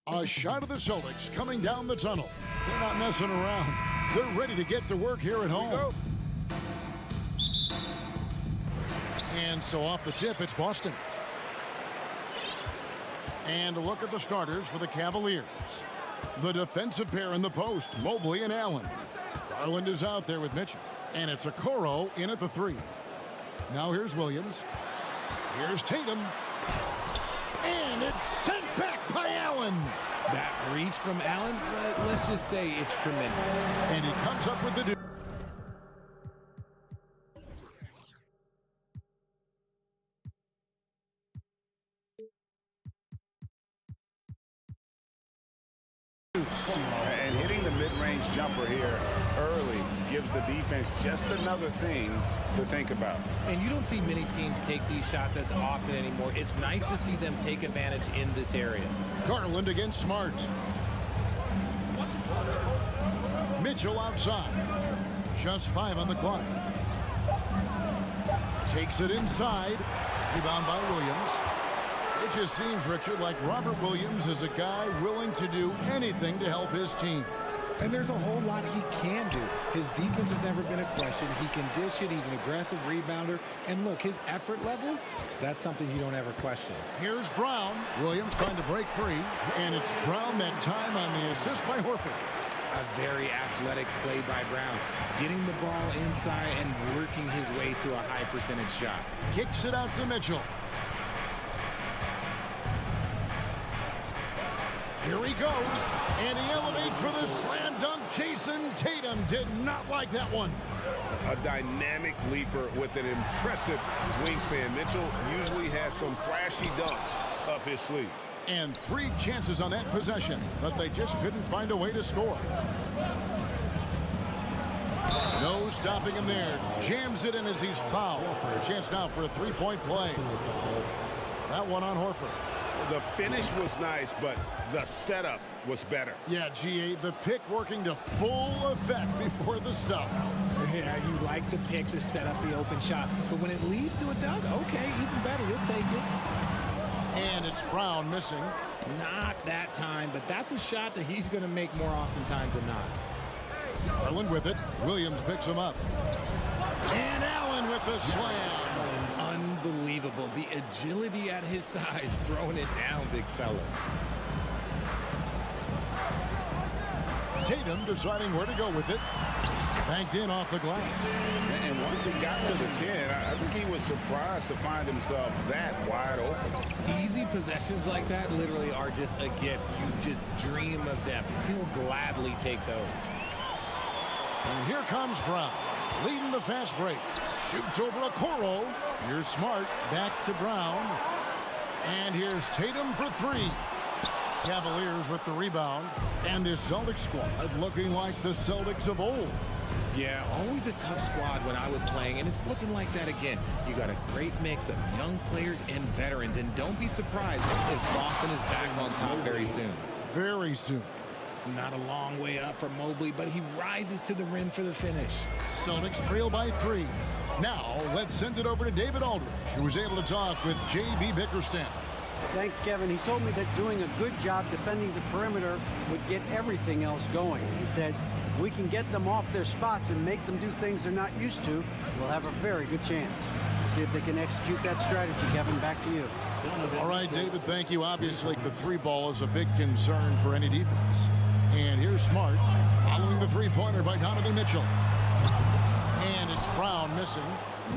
A shot of the Celtics coming down the tunnel. They're not messing around. They're ready to get to work here at home. And so off the tip, it's Boston. And a look at the starters for the Cavaliers. The defensive pair in the post, Mobley and Allen. Garland is out there with Mitchell. And it's Okoro in at the 3. Now here's Williams. Here's Tatum. And it's sent back by Allen. That reach from Allen, let's just say it's tremendous. And he comes up with the do. And hitting the mid-range jumper here early gives the defense just another thing to think about. And you don't see many teams take these shots as often anymore. It's nice to see them take advantage in this area. Garland against Smart. Mitchell outside. Just 5 on the clock. Takes it inside. Rebound by Williams. It just seems, Richard, like Robert Williams is a guy willing to do anything to help his team. And there's a whole lot he can do. His defense has never been a question. He can dish it. He's an aggressive rebounder. And look, his effort level, that's something you don't ever question. Here's Brown. Williams trying to break free. And it's Brown that time on the assist by Horford. A very athletic play by Brown. Getting the ball inside and working his way to a high percentage shot. Kicks it out to Mitchell. Here he goes, and he elevates for the slam dunk. Jason Tatum did not like that one. A dynamic leaper with an impressive wingspan. Mitchell usually has some flashy dunks up his sleeve. And 3 chances on that possession, but they just couldn't find a way to score. No stopping him there. Jams it in as he's fouled. A chance now for a 3-point play. That one on Horford. The finish was nice, but the setup was better. Yeah, G8, the pick working to full effect before the stuff. Yeah, you like the pick to set up the open shot. But when it leads to a dunk, okay, even better. You'll take it. And it's Brown missing. Not that time, but that's a shot that he's going to make more oftentimes than not. Garland with it. Williams picks him up. And Allen with the slam. Unbelievable. The agility at his size, throwing it down, big fella. Tatum deciding where to go with it. Banked in off the glass. And once he got to the 10, I think he was surprised to find himself that wide open. Easy possessions like that literally are just a gift. You just dream of them. He'll gladly take those. And here comes Brown, leading the fast break. Shoots over Okoro. Here's Smart, back to Brown. And here's Tatum for 3. Cavaliers with the rebound. And this Celtics squad looking like the Celtics of old. Yeah, always a tough squad when I was playing, and it's looking like that again. You got a great mix of young players and veterans, and don't be surprised if Boston is back on top very soon. Very soon. Not a long way up for Mobley, but he rises to the rim for the finish. Celtics trail by 3. Now, let's send it over to David Aldridge, who was able to talk with J.B. Bickerstaff. Thanks, Kevin. He told me that doing a good job defending the perimeter would get everything else going. He said, if we can get them off their spots and make them do things they're not used to, we'll have a very good chance. We'll see if they can execute that strategy, Kevin. Back to you. All right, David, thank you. Obviously, the 3-ball is a big concern for any defense. And here's Smart, following the 3-pointer by Donovan Mitchell. And it's Brown missing.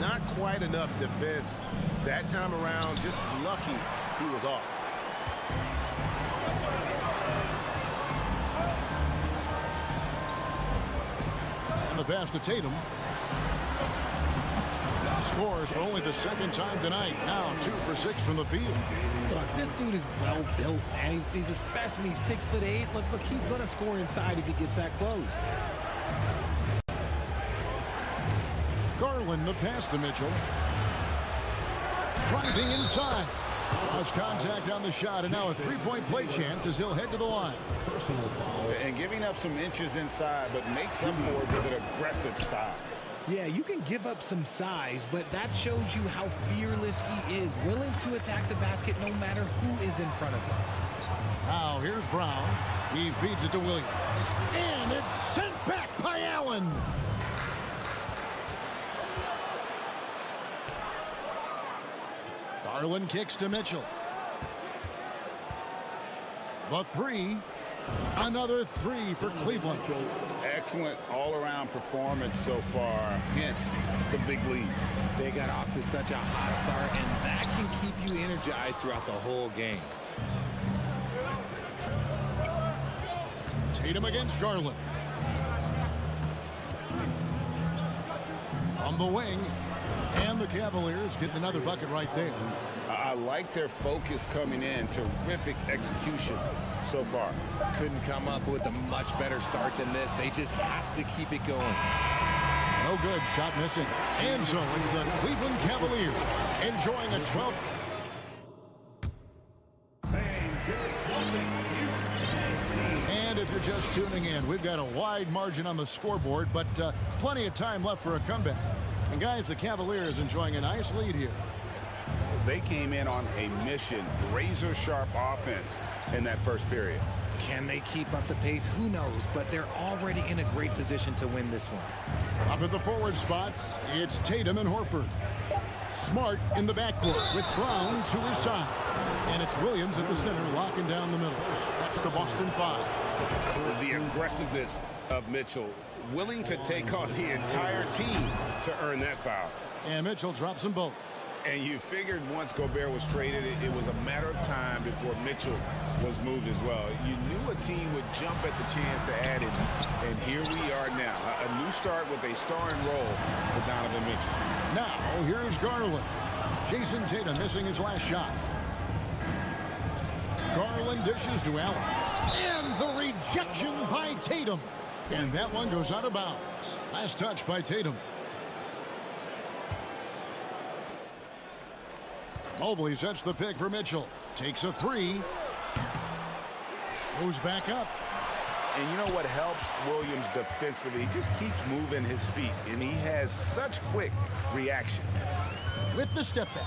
Not quite enough defense that time around. Just lucky he was off. And the pass to Tatum. Scores for only the 2nd time tonight. Now 2 for 6 from the field. Look, this dude is well built, man. He's a specimen. He's 6'8". Look, he's going to score inside if he gets that close. Garland, the pass to Mitchell. Driving inside. Lost contact on the shot, and now a 3-point play chance as he'll head to the line. And giving up some inches inside, but makes up for it with an aggressive stop. Yeah, you can give up some size, but that shows you how fearless he is, willing to attack the basket no matter who is in front of him. Now here's Brown. He feeds it to Williams. And it's sent back by Allen. Garland kicks to Mitchell. The three. Another three for Cleveland. Excellent all-around performance so far, hence the big lead. They got off to such a hot start, and that can keep you energized throughout the whole game. Tatum against Garland. From the wing. And the Cavaliers getting another bucket right there. I like their focus coming in. Terrific execution so far. Couldn't come up with a much better start than this. They just have to keep it going. No good. Shot missing. And so it's the Cleveland Cavaliers enjoying a 12th. And if you're just tuning in, we've got a wide margin on the scoreboard, but plenty of time left for a comeback. And guys, the Cavaliers enjoying a nice lead here. They came in on a mission, razor-sharp offense in that first period. Can they keep up the pace? Who knows, but they're already in a great position to win this one. Up at the forward spots, it's Tatum and Horford. Smart in the backcourt with Brown to his side. And it's Williams at the center locking down the middle. That's the Boston Five. The aggressiveness of Mitchell, willing to take on the entire team to earn that foul. And Mitchell drops them both. And you figured once Gobert was traded, it was a matter of time before Mitchell was moved as well. You knew a team would jump at the chance to add it. And here we are now. A new start with a starring role for Donovan Mitchell. Now, here's Garland. Jason Tatum missing his last shot. Garland dishes to Allen. And the rejection by Tatum. And that one goes out of bounds. Last touch by Tatum. Mobley sets the pick for Mitchell. Takes a three. Goes back up. And you know what helps Williams defensively? He just keeps moving his feet, and he has such quick reaction. With the step back.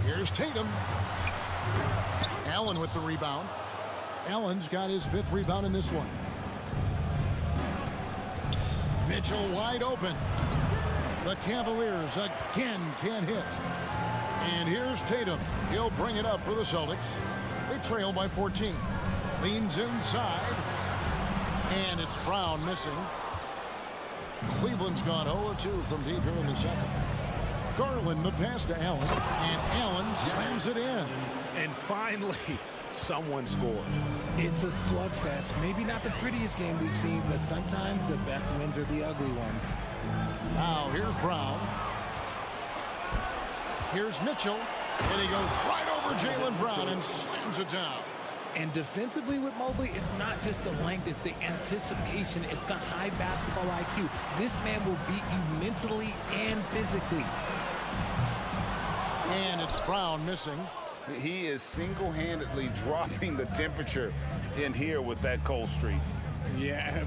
Here's Tatum. Allen with the rebound. Allen's got his 5th rebound in this one. Mitchell wide open. The Cavaliers again can't hit. And here's Tatum. He'll bring it up for the Celtics. They trail by 14. Leans inside. And it's Brown missing. Cleveland's gone 0-2 from deep here in the second. Garland the pass to Allen. And Allen slams it in. And finally, someone scores. It's a slugfest. Maybe not the prettiest game we've seen, but sometimes the best wins are the ugly ones. Now here's Brown. Here's Mitchell. And he goes right over Jaylen Brown and slams it down. And defensively with Mobley, it's not just the length, it's the anticipation, it's the high basketball IQ. This man will beat you mentally and physically. And it's Brown missing. He is single-handedly dropping the temperature in here with that cold streak. Yeah,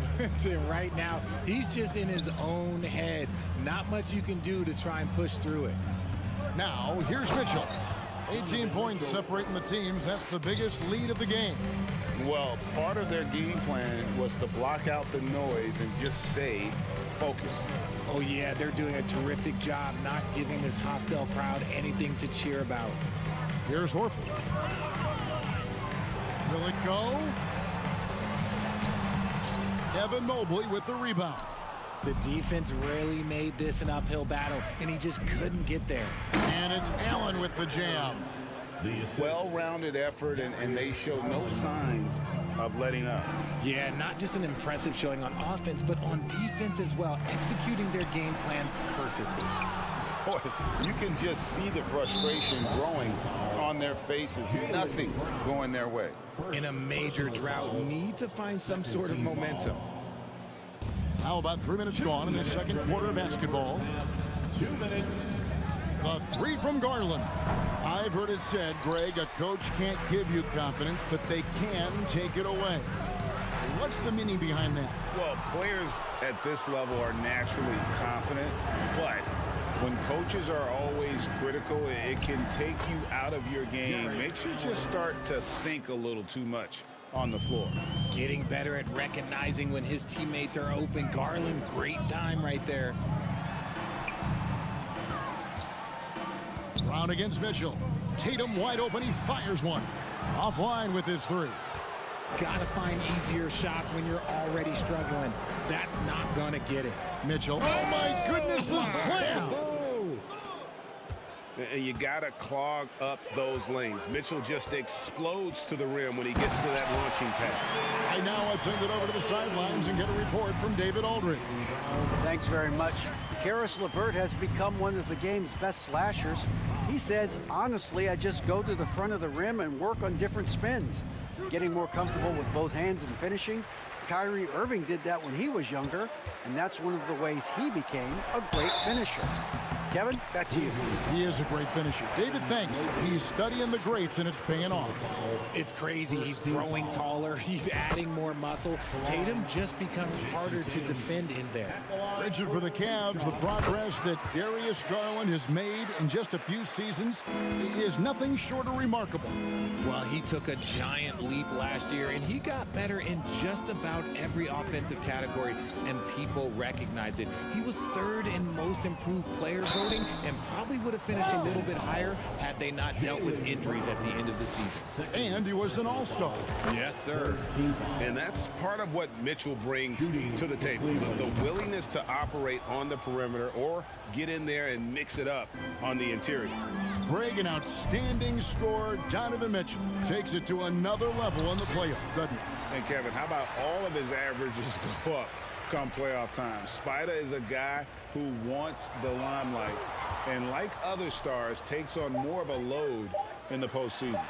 right now, he's just in his own head. Not much you can do to try and push through it. Now, here's Mitchell. 18 points separating the teams. That's the biggest lead of the game. Well, part of their game plan was to block out the noise and just stay focused. Oh, yeah, they're doing a terrific job not giving this hostile crowd anything to cheer about. Here's Horford. Will it go? Evan Mobley with the rebound. The defense really made this an uphill battle, and he just couldn't get there. And it's Allen with the jam. Well-rounded effort, and they show no signs of letting up. Yeah, not just an impressive showing on offense, but on defense as well, executing their game plan perfectly. Boy, you can just see the frustration growing on their faces. Nothing going their way. In a major drought, need to find some sort of momentum. How about 3 minutes gone in the second quarter of basketball? 2 minutes. The three from Garland. I've heard it said, Greg, a coach can't give you confidence, but they can take it away. Let's What's the meaning behind that? Well, players at this level are naturally confident, but when coaches are always critical, it can take you out of your game. Makes you just start to think a little too much on the floor. Getting better at recognizing when his teammates are open. Garland, great time right there. Brown against Mitchell. Tatum wide open. He fires one. Offline with his three. Gotta find easier shots when you're already struggling. That's not gonna get it. Mitchell. Oh, my goodness, the slam. And you got to clog up those lanes. Mitchell just explodes to the rim when he gets to that launching pad. Right now, let's send it over to the sidelines and get a report from David Aldridge. Thanks very much. Caris LeVert has become one of the game's best slashers. He says, honestly, I just go to the front of the rim and work on different spins. Getting more comfortable with both hands and finishing. Kyrie Irving did that when he was younger, and that's one of the ways he became a great finisher. Kevin, back to you. He is a great finisher. David, thanks. He's studying the greats, and it's paying off. It's crazy. He's growing taller. He's adding more muscle. Tatum just becomes harder to defend in there. Richard, for the Cavs, the progress that Darius Garland has made in just a few seasons is nothing short of remarkable. Well, he took a giant leap last year, and he got better in just about every offensive category, and people recognize it. He was third in most improved player voting, and probably would have finished a little bit higher had they not dealt with injuries at the end of the season. And he was an all-star. Yes, sir. And that's part of what Mitchell brings to the table. The willingness to operate on the perimeter or get in there and mix it up on the interior. Greg, an outstanding scorer. Donovan Mitchell takes it to another level in the playoffs, doesn't he? And Kevin, how about all of his averages go up come playoff time? Spider is a guy who wants the limelight, and like other stars, takes on more of a load in the postseason.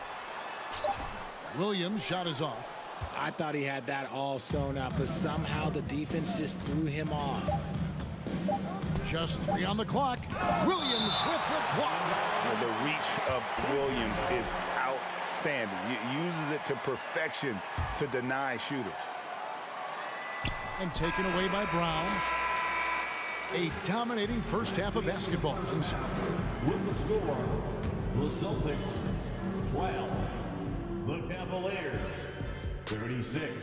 Williams' shot is off. I thought he had that all sewn up, but somehow the defense just threw him off. Just 3 on the clock. Williams with the clock. The reach of Williams is outstanding. He uses it to perfection to deny shooters. And taken away by Brown. A dominating first half of basketball. With the score, the Celtics 12, the Cavaliers 36.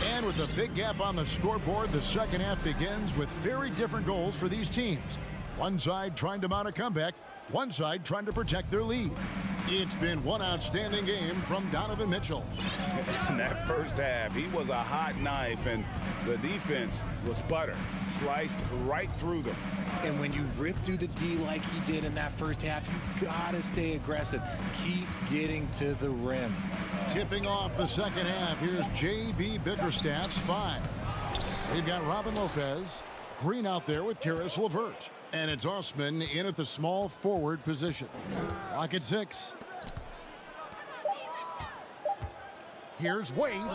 And with a big gap on the scoreboard, the second half begins with very different goals for these teams. One side trying to mount a comeback, one side trying to protect their lead. It's been one outstanding game from Donovan Mitchell. In that first half, he was a hot knife, and the defense was butter, sliced right through them. And when you rip through the D like he did in that first half, you gotta stay aggressive. Keep getting to the rim. Tipping off the second half, here's J.B. Bickerstaff's 5. They've got Robin Lopez, Green out there with Caris LeVert. And it's Osman in at the small forward position. Clock at 6. Here's Wade.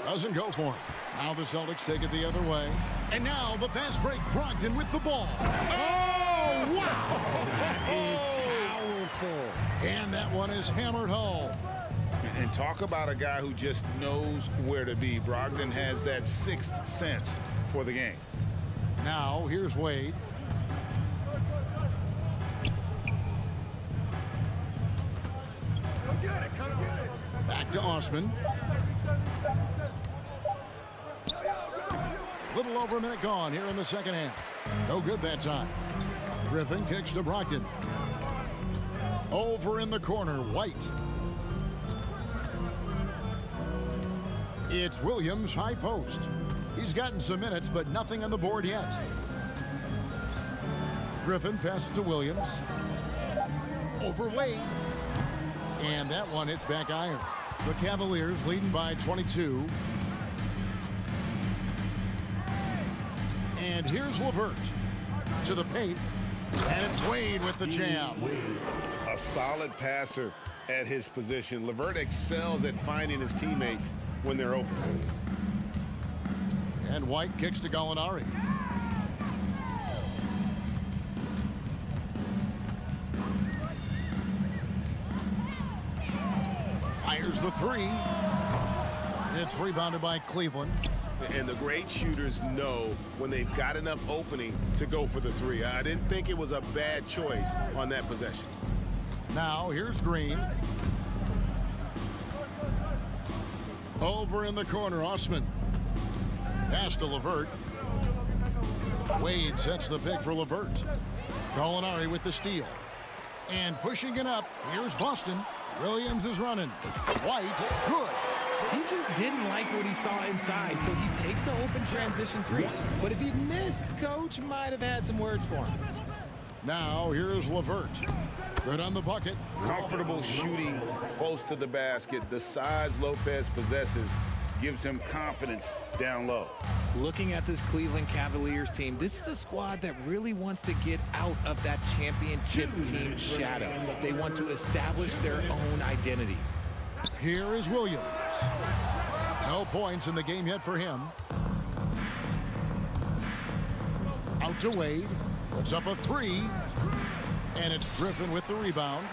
Doesn't go for him. Now the Celtics take it the other way. And now the fast break. Brogdon with the ball. Oh, wow! That is powerful. And that one is hammered home. And talk about a guy who just knows where to be. Brogdon has that sixth sense for the game. Now, here's Wade. Back to Osman. Little over a minute gone here in the second half. No good that time. Griffin kicks to Brogdon. Over in the corner, White. It's Williams, high post. He's gotten some minutes, but nothing on the board yet. Griffin passes to Williams. Over Wade. And that one hits back iron. The Cavaliers leading by 22. And here's LeVert to the paint. And it's Wade with the jam. A solid passer at his position. LeVert excels at finding his teammates when they're open. And White kicks to Gallinari. Here's the three. It's rebounded by Cleveland. And the great shooters know when they've got enough opening to go for the three. I didn't think it was a bad choice on that possession. Now, here's Green. Over in the corner, Osman. Pass to LeVert. Wade sets the pick for LeVert. Gallinari with the steal. And pushing it up, here's Boston. Williams is running. White, good. He just didn't like what he saw inside, so he takes the open transition three. But if he'd missed, Coach might have had some words for him. Now, here's LeVert. Good on the bucket. Comfortable shooting close to the basket. The size Lopez possesses gives him confidence down low. Looking at this Cleveland Cavaliers team, this is a squad that really wants to get out of that championship team shadow. They want to establish their own identity. Here is Williams. No points in the game yet for him. Out to Wade. Puts up a three. And it's Griffin with the rebound.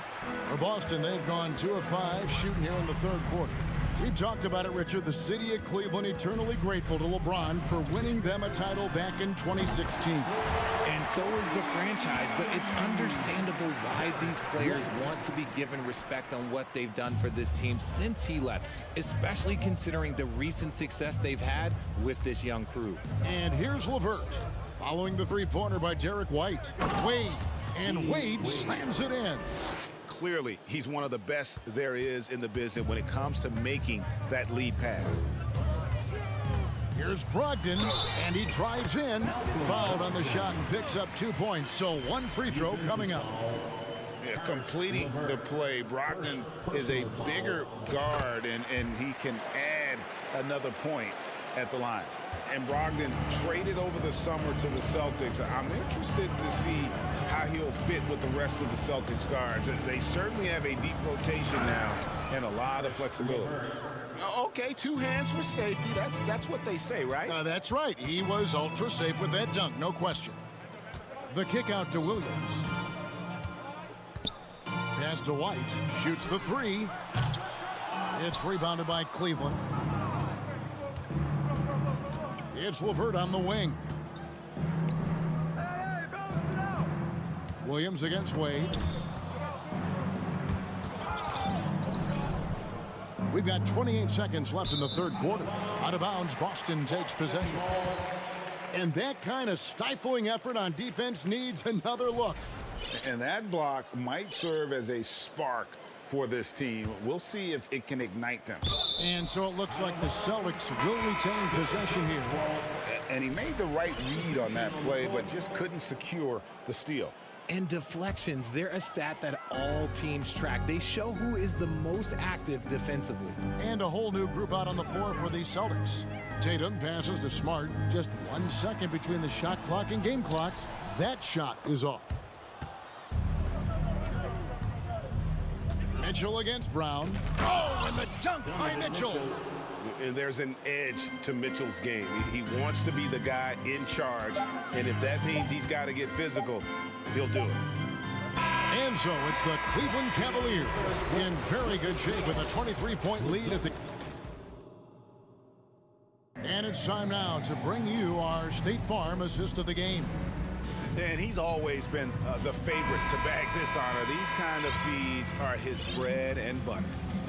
For Boston, they've gone 2 of 5 shooting here in the third quarter. We've talked about it, Richard. The city of Cleveland eternally grateful to LeBron for winning them a title back in 2016. And so is the franchise, but it's understandable why these players want to be given respect on what they've done for this team since he left, especially considering the recent success they've had with this young crew. And here's LeVert, following the three-pointer by Derek White. Wade, and Wade slams it in. Clearly, he's one of the best there is in the business when it comes to making that lead pass. Here's Brogdon, and he drives in. Fouled on the shot and picks up 2 points, so one free throw coming up. Yeah, completing the play. Brogdon is a bigger guard, and he can add another point at the line. And Brogdon traded over the summer to the Celtics. I'm interested to see how he'll fit with the rest of the Celtics guards. They certainly have a deep rotation now and a lot of flexibility. Okay, 2 hands for safety. That's what they say, right? That's right. He was ultra safe with that dunk, no question. The kick out to Williams. Pass to White. Shoots the three. It's rebounded by Cleveland. It's LeVert on the wing. Williams against Wade. We've got 28 seconds left in the third quarter. Out of bounds, Boston takes possession. And that kind of stifling effort on defense needs another look. And that block might serve as a spark for this team. We'll see if it can ignite them. And so it looks like the Celtics will retain possession here. And he made the right read on that play, but just couldn't secure the steal. And deflections, they're a stat that all teams track. They show who is the most active defensively. And a whole new group out on the floor for the Celtics. Tatum passes to Smart. Just 1 second between the shot clock and game clock. That shot is off. Mitchell against Brown. Oh, and the dunk by Mitchell. And there's an edge to Mitchell's game. He wants to be the guy in charge, and if that means he's got to get physical, he'll do it. And so it's the Cleveland Cavaliers in very good shape with a 23-point lead at the... And it's time now to bring you our State Farm assist of the game. And he's always been the favorite to bag this honor. These kind of feeds are his bread and butter.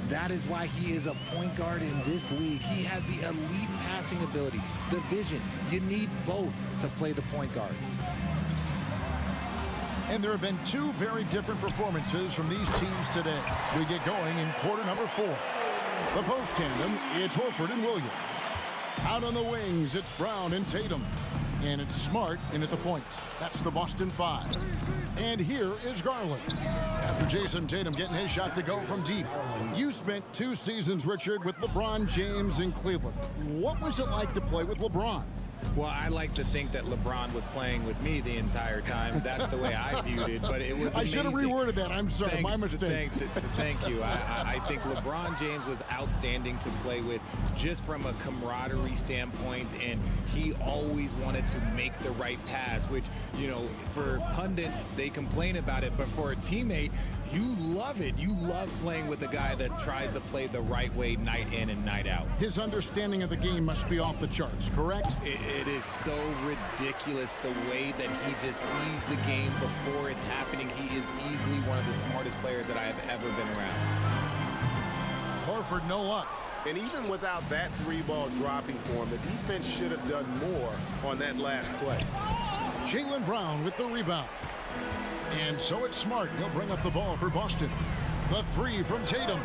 That is why he is a point guard in this league. He has the elite passing ability, the vision. You need both to play the point guard. And there have been 2 very different performances from these teams today. We get going in quarter number 4. The post tandem, it's Horford and Williams. Out on the wings, it's Brown and Tatum. And it's Smart in at the point. That's the Boston 5. And here is Garland. After Jason Tatum getting his shot to go from deep. You spent 2 seasons, Richard, with LeBron James in Cleveland. What was it like to play with LeBron? Well, I like to think that LeBron was playing with me the entire time. That's the way I viewed it, but it was amazing. I should have reworded that. I'm sorry, my mistake. Thank you. I think LeBron James was outstanding to play with just from a camaraderie standpoint, and he always wanted to make the right pass, which, you know, for pundits, they complain about it, but for a teammate, you love it. You love playing with a guy that tries to play the right way night in and night out. His understanding of the game must be off the charts, correct? It is so ridiculous the way that he just sees the game before it's happening. He is easily one of the smartest players that I have ever been around. Horford, no luck. And even without that three-ball dropping for him, the defense should have done more on that last play. Jaylen Brown with the rebound. And so it's Smart. He'll bring up the ball for Boston. The three from Tatum.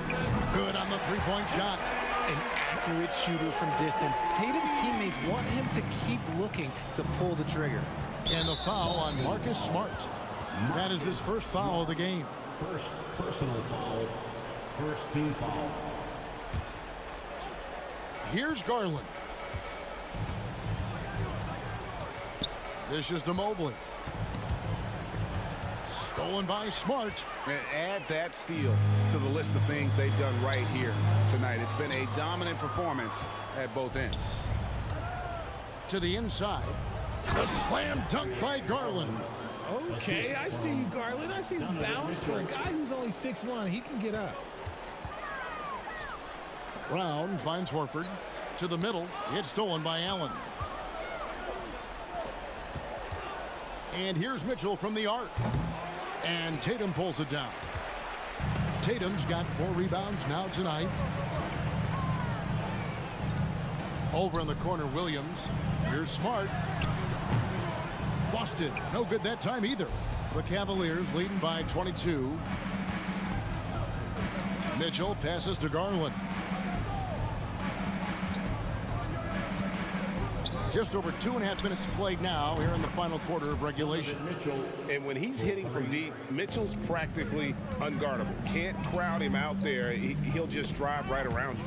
Good on the three-point shot. An accurate shooter from distance. Tatum's teammates want him to keep looking to pull the trigger. And the foul on Marcus Smart. That is his first foul of the game. First personal foul. First team foul. Here's Garland. Dishes to Mobley. Stolen by Smart. And add that steal to the list of things they've done right here tonight. It's been a dominant performance at both ends. To the inside. The slam dunk by Garland. Okay, I see you, Garland. I see the bounce for a guy who's only 6'1". He can get up. Brown finds Horford. To the middle. It's stolen by Allen. And here's Mitchell from the arc. And Tatum pulls it down. Tatum's got 4 rebounds now tonight. Over in the corner, Williams. Here's Smart. Busted. No good that time either. The Cavaliers leading by 22. Mitchell passes to Garland. Just over 2.5 minutes played now here in the final quarter of regulation. And when he's hitting from deep, Mitchell's practically unguardable. Can't crowd him out there. He'll just drive right around you.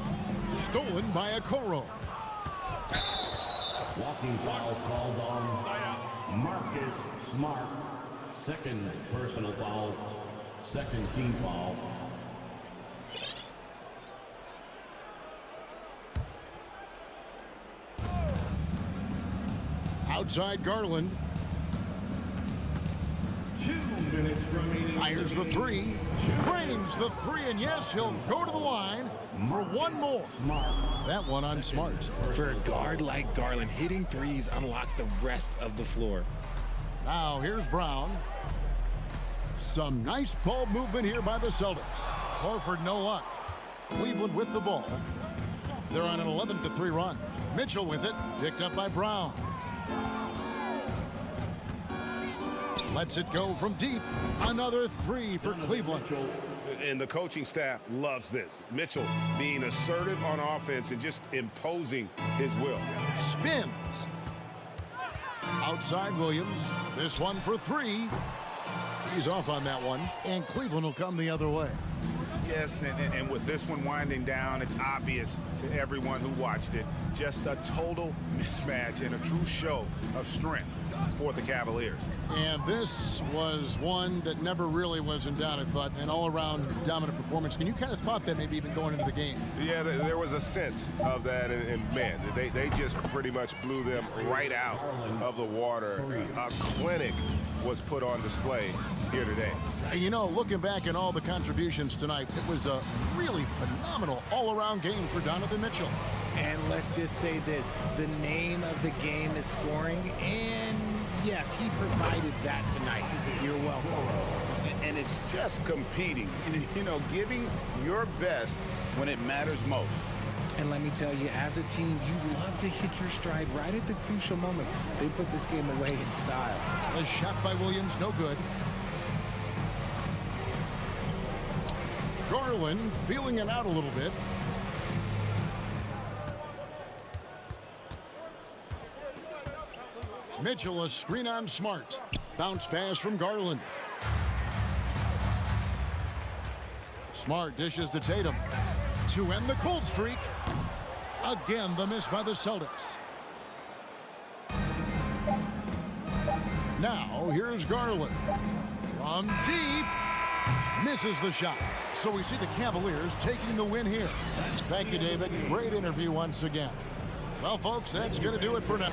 Stolen by Okoro. Walking foul called on Marcus Smart. Second personal foul. Second team foul. Outside Garland. 2 minutes remaining. Fires the three. Drains the three, and yes, he'll go to the line for one more. That one on Smart. For a guard like Garland, hitting threes unlocks the rest of the floor. Now here's Brown. Some nice ball movement here by the Celtics. Horford no luck. Cleveland with the ball. They're on an 11-3 run. Mitchell with it, picked up by Brown. Lets it go from deep. Another three for Cleveland. And the coaching staff loves this. Mitchell being assertive on offense and just imposing his will. Spins. Outside Williams. This one for three. He's off on that one. And Cleveland will come the other way. Yes, and with this one winding down, it's obvious to everyone who watched it. Just a total mismatch and a true show of strength for the Cavaliers. And this was one that never really was in doubt, I thought, an all-around dominant performance. And you kind of thought that maybe even going into the game. Yeah, there was a sense of that, and man, they just pretty much blew them right out of the water. A clinic was put on display here today. And you know, looking back at all the contributions tonight, it was a really phenomenal all-around game for Donovan Mitchell. And let's just say this, the name of the game is scoring, and yes, he provided that tonight. You're welcome. And it's just competing, you know, giving your best when it matters most. And let me tell you, as a team, you love to hit your stride right at the crucial moments. They put this game away in style. The shot by Williams, no good. Garland feeling it out a little bit. Mitchell, a screen on Smart. Bounce pass from Garland. Smart dishes to Tatum to end the cold streak. Again, the miss by the Celtics. Now, here's Garland. From deep. Misses the shot. So we see the Cavaliers taking the win here. Thank you, David. Great interview once again. Well, folks, that's going to do it for now.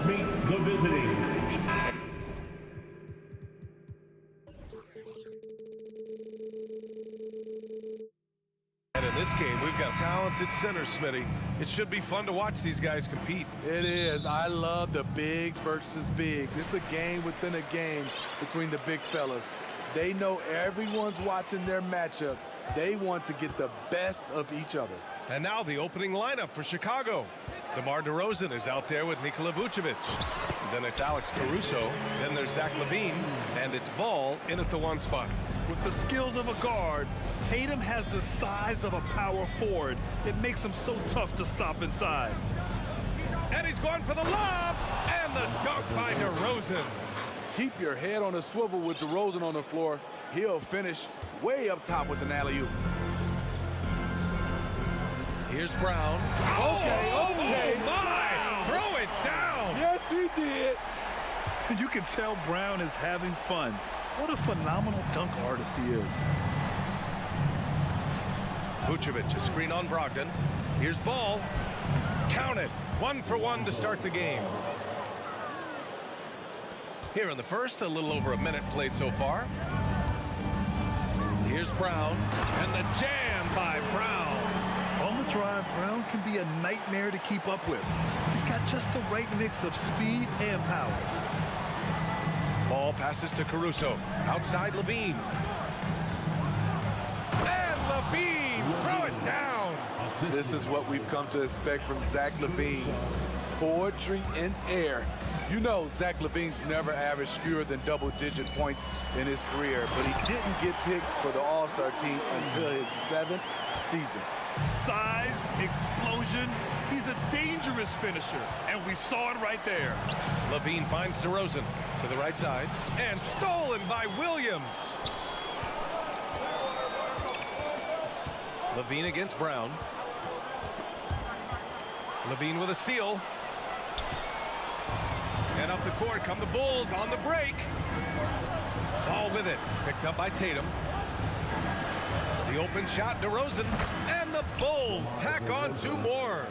meet the visiting. And in this game, we've got talented centers, Smitty. It should be fun to watch these guys compete. It is. I love the bigs versus bigs. It's a game within a game between the big fellas. They know everyone's watching their matchup. They want to get the best of each other. And now the opening lineup for Chicago. DeMar DeRozan is out there with Nikola Vucevic. Then it's Alex Caruso. Then there's Zach LaVine. And it's Ball in at the 1 spot. With the skills of a guard, Tatum has the size of a power forward. It makes him so tough to stop inside. And he's going for the lob. And the dunk by DeRozan. Keep your head on a swivel with DeRozan on the floor. He'll finish way up top with an alley-oop. Here's Brown. Okay. Oh my! Throw it down! Yes, he did. You can tell Brown is having fun. What a phenomenal dunk artist he is. Vucevic, a screen on Brogdon. Here's Ball. Count it. 1 for 1 to start the game. Here in the first, a little over a minute played so far. Here's Brown. And the jam by Brown. On the drive, Brown can be a nightmare to keep up with. He's got just the right mix of speed and power. Ball passes to Caruso. Outside LaVine. And LaVine, throw it down. This is what we've come to expect from Zach LaVine. Poetry in air. You know Zach LaVine's never averaged fewer than double-digit points in his career, but he didn't get picked for the All-Star team until his 7th season. Size, explosion. He's a dangerous finisher, and we saw it right there. LaVine finds DeRozan to the right side, and stolen by Williams. LaVine against Brown. LaVine with a steal. And up the court come the Bulls on the break. Ball with it, picked up by Tatum. The open shot, DeRozan, and the Bulls tack on 2 more.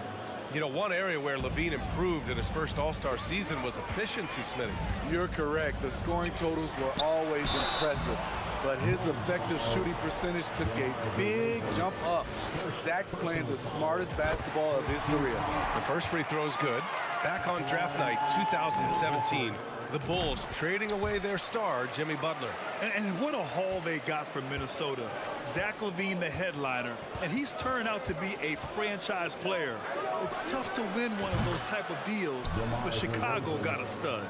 You know, one area where LaVine improved in his first All-Star season was efficiency, Smitty. You're correct. The scoring totals were always impressive, but his effective shooting percentage took a big jump up. Zach's playing the smartest basketball of his career. The first free throw is good. Back on draft night 2017, the Bulls trading away their star, Jimmy Butler. And what a haul they got from Minnesota. Zach LaVine, the headliner, and he's turned out to be a franchise player. It's tough to win one of those type of deals, but Chicago got a stud.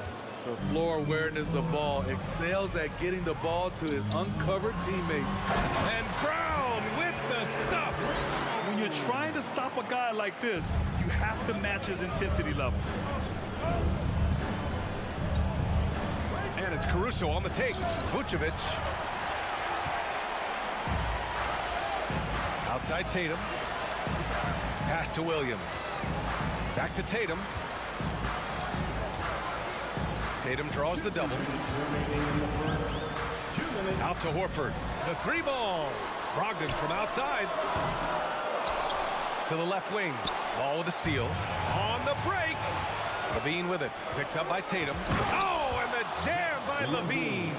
The floor awareness of ball excels at getting the ball to his uncovered teammates. And Brown with the stuff. When you're trying to stop a guy like this, you have to match his intensity level. And it's Caruso on the take. Vucevic. Outside Tatum. Pass to Williams. Back to Tatum. Tatum draws the double. Out to Horford. The 3-ball. Brogdon from outside. To the left wing. Ball with a steal. On the break. LaVine with it. Picked up by Tatum. Oh, and the jam by LaVine.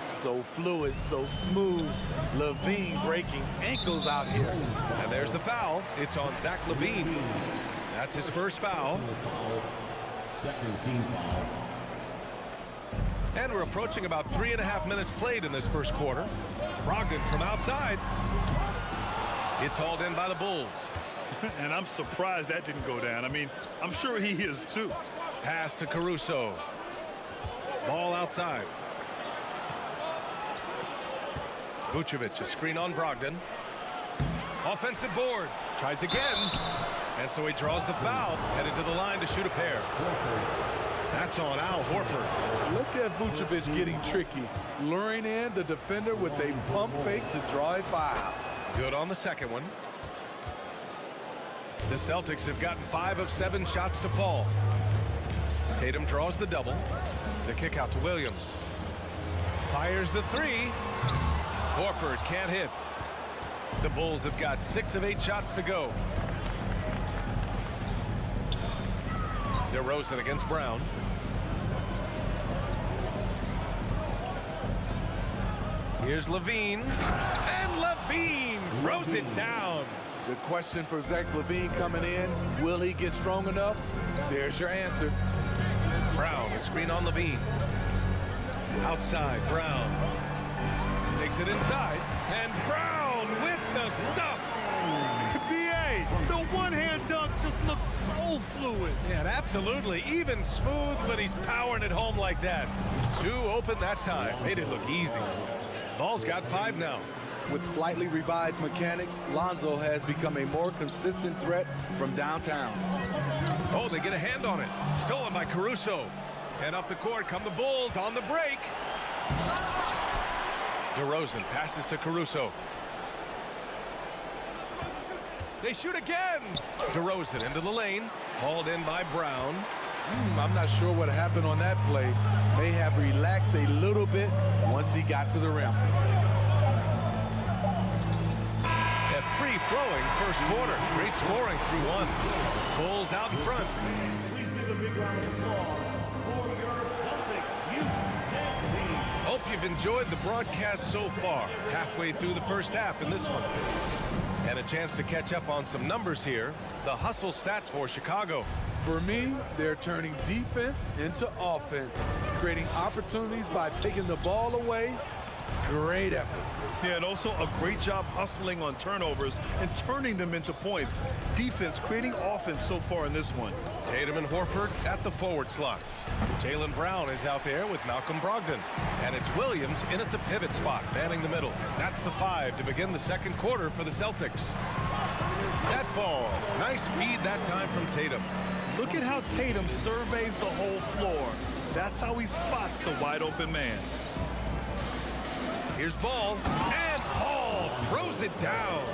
So fluid, so smooth. LaVine breaking ankles out here. And there's the foul. It's on Zach LaVine. That's his first foul. Second team foul. And we're approaching about 3.5 minutes played in this first quarter. Brogdon from outside. It's hauled in by the Bulls. And I'm surprised that didn't go down. I mean, I'm sure he is too. Pass to Caruso. Ball outside. Vucevic, a screen on Brogdon. Offensive board. Tries again. And so he draws the foul. Headed to the line to shoot a pair. That's on Al Horford. Look at Vucevic getting tricky. Luring in the defender with a pump fake to draw a foul. Good on the second one. The Celtics have gotten 5 of 7 shots to fall. Tatum draws the double. The kick out to Williams. Fires the 3. Horford can't hit. The Bulls have got 6 of 8 shots to go. DeRozan against Brown. Here's Levine, and Levine throws it down. The question for Zach LaVine coming in, will he get strong enough? There's your answer. Brown, a screen on Levine. Outside, Brown. Takes it inside, and Brown with the stuff. BA, the one-hand dunk just looks so fluid. Yeah, absolutely. Even smooth when he's powering it home like that. Two open that time. Made it look easy. Ball's got 5 now. With slightly revised mechanics, Lonzo has become a more consistent threat from downtown. Oh, they get a hand on it. Stolen by Caruso. And up the court come the Bulls on the break. DeRozan passes to Caruso. They shoot again. DeRozan into the lane. Hauled in by Brown. I'm not sure what happened on that play. May have relaxed a little bit once he got to the rim. A free-flowing first quarter. Great scoring through 1. Bulls out in front. Please give a big round of applause for your Celtic youth team. Hope you've enjoyed the broadcast so far. Halfway through the first half in this one. And a chance to catch up on some numbers here. The hustle stats for Chicago. For me, they're turning defense into offense, creating opportunities by taking the ball away. Great effort. Yeah, and also a great job hustling on turnovers and turning them into points. Defense creating offense so far in this one. Tatum and Horford at the forward slots. Jaylen Brown is out there with Malcolm Brogdon. And it's Williams in at the pivot spot, manning the middle. That's the 5 to begin the second quarter for the Celtics. That falls. Nice feed that time from Tatum. Look at how Tatum surveys the whole floor. That's how he spots the wide open man. Here's Ball, and Ball throws it down.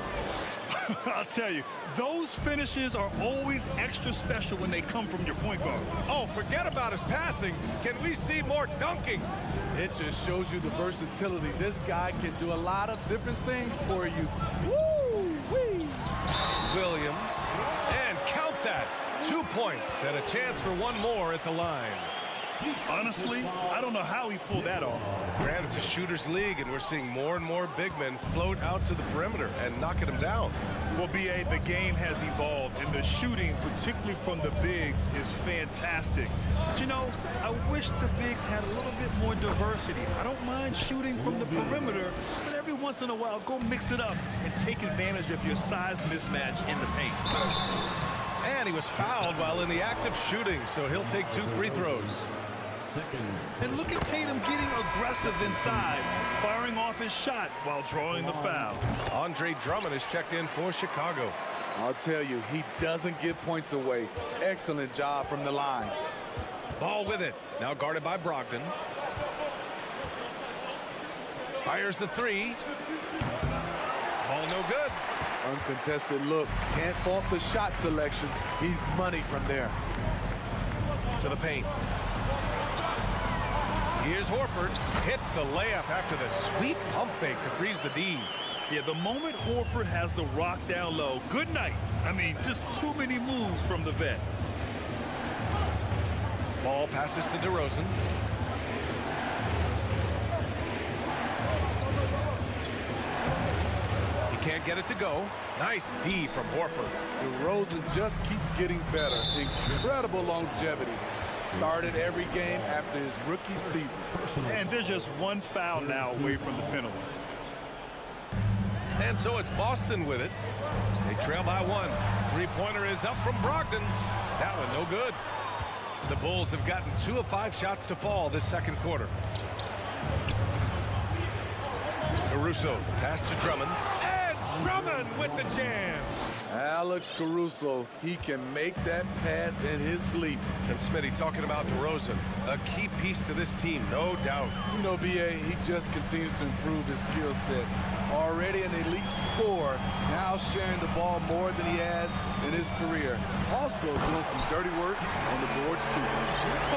I'll tell you, those finishes are always extra special when they come from your point guard. Oh, forget about his passing. Can we see more dunking? It just shows you the versatility. This guy can do a lot of different things for you. Woo-wee! Williams, and count that. 2 points and a chance for one more at the line. Honestly, I don't know how he pulled that off. Grant, it's a shooter's league, and we're seeing more and more big men float out to the perimeter and knocking them down. Well, BA, the game has evolved, and the shooting, particularly from the bigs, is fantastic. But, you know, I wish the bigs had a little bit more diversity. I don't mind shooting from the perimeter, but every once in a while, go mix it up and take advantage of your size mismatch in the paint. And he was fouled while in the act of shooting, so he'll take 2 free throws. And look at Tatum getting aggressive inside, firing off his shot while drawing the foul. Andre Drummond is checked in for Chicago. I'll tell you, he doesn't give points away. Excellent job from the line. Ball with it. Now guarded by Brogdon. Fires the 3. Ball no good. Uncontested look. Can't fault the shot selection. He's money from there. To the paint. Here's Horford. Hits the layup after the sweet pump fake to freeze the D. Yeah, the moment Horford has the rock down low, good night. I mean, just too many moves from the vet. Ball passes to DeRozan. He can't get it to go. Nice D from Horford. DeRozan just keeps getting better. Incredible longevity. Started every game after his rookie season. And there's just one foul now away from the penalty. And so it's Boston with it. They trail by 1. 3-pointer is up from Brogdon. That one no good. The Bulls have gotten 2 of 5 shots to fall this second quarter. Caruso, pass to Drummond. And Drummond with the jam. Alex Caruso, he can make that pass in his sleep. And Smitty talking about DeRozan, a key piece to this team, no doubt. You know, BA, he just continues to improve his skill set. Already an elite scorer, now sharing the ball more than he has in his career. Also doing some dirty work on the boards too.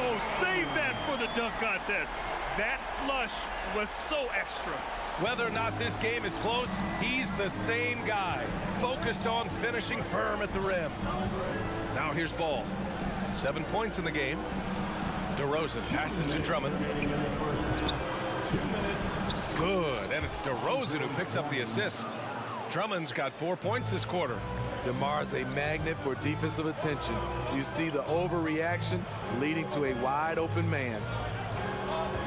Oh, save that for the dunk contest. That flush was so extra. Whether or not this game is close, he's the same guy, focused on finishing firm at the rim. Now here's Ball. 7 points in the game. DeRozan passes to Drummond. Good, and it's DeRozan who picks up the assist. Drummond's got 4 points this quarter. DeMar's a magnet for defensive attention. You see the overreaction leading to a wide open man.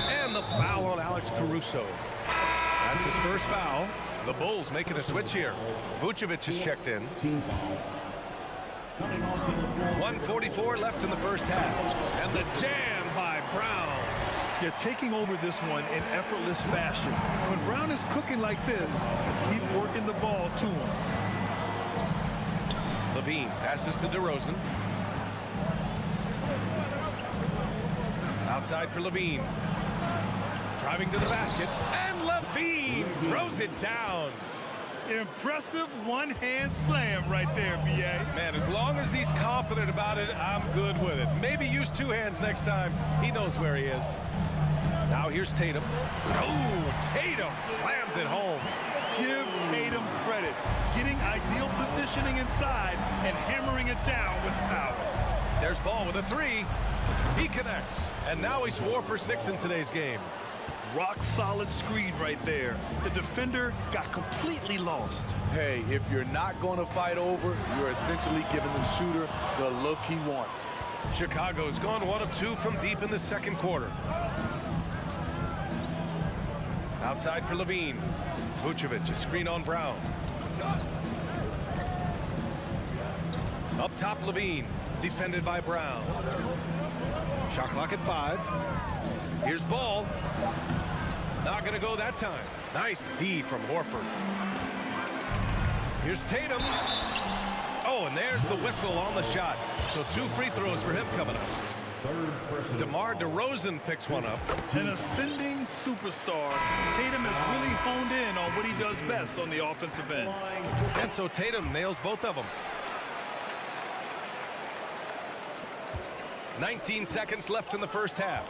And the foul on Alex Caruso. That's his first foul. The Bulls making a switch here. Vucevic is checked in. 1:44 left in the first half. And the jam by Brown. Yeah, taking over this one in effortless fashion. When Brown is cooking like this, keep working the ball to him. Levine passes to DeRozan. Outside for Levine. Driving to the basket. And Levine throws it down. Impressive one-hand slam right there, B.A. Man, as long as he's confident about it, I'm good with it. Maybe use 2 hands next time. He knows where he is. Now here's Tatum. Oh, Tatum slams it home. Give Tatum credit. Getting ideal positioning inside and hammering it down with power. There's Ball with a 3. He connects. And now he's 4 for 6 in today's game. Rock solid screen right there. The defender got completely lost. Hey, if you're not going to fight over, you're essentially giving the shooter the look he wants. Chicago's gone 1 of 2 from deep in the second quarter. Outside for Levine. Vucevic, a screen on Brown. Up top, Levine. Defended by Brown. Shot clock at 5. Here's Ball. Not going to go that time. Nice D from Horford. Here's Tatum. Oh, and there's the whistle on the shot. So 2 free throws for him coming up. DeMar DeRozan picks one up. An ascending superstar. Tatum has really honed in on what he does best on the offensive end. And so Tatum nails both of them. 19 seconds left in the first half.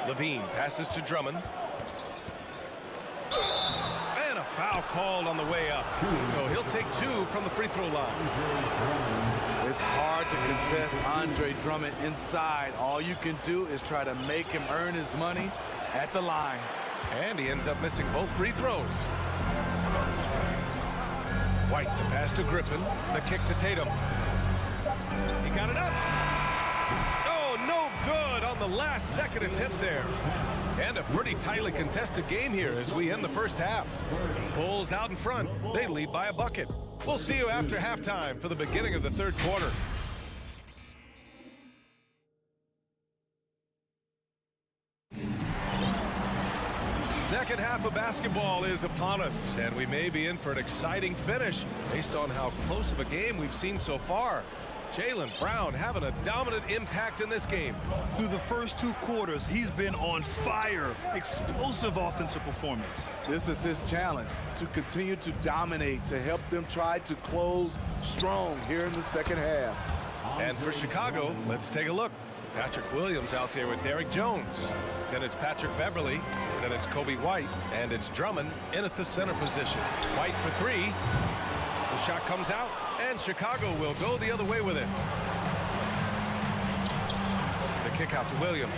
Levine passes to Drummond. And a foul called on the way up. So he'll take 2 from the free throw line. It's hard to contest Andre Drummond inside. All you can do is try to make him earn his money at the line. And he ends up missing both free throws. White, the pass to Griffin. The kick to Tatum. He got it up. Oh, no good on the last second attempt there. And a pretty tightly contested game here as we end the first half. Bulls out in front. They lead by a bucket. We'll see you after halftime for the beginning of the third quarter. Second half of basketball is upon us, and we may be in for an exciting finish based on how close of a game we've seen so far. Jaylen Brown having a dominant impact in this game. Through the first 2 quarters, he's been on fire. Explosive offensive performance. This is his challenge, to continue to dominate, to help them try to close strong here in the second half. And for Chicago, let's take a look. Patrick Williams out there with Derrick Jones. Then it's Patrick Beverly. Then it's Kobe White. And it's Drummond in at the center position. White for 3. The shot comes out, and Chicago will go the other way with it. The kick out to Williams.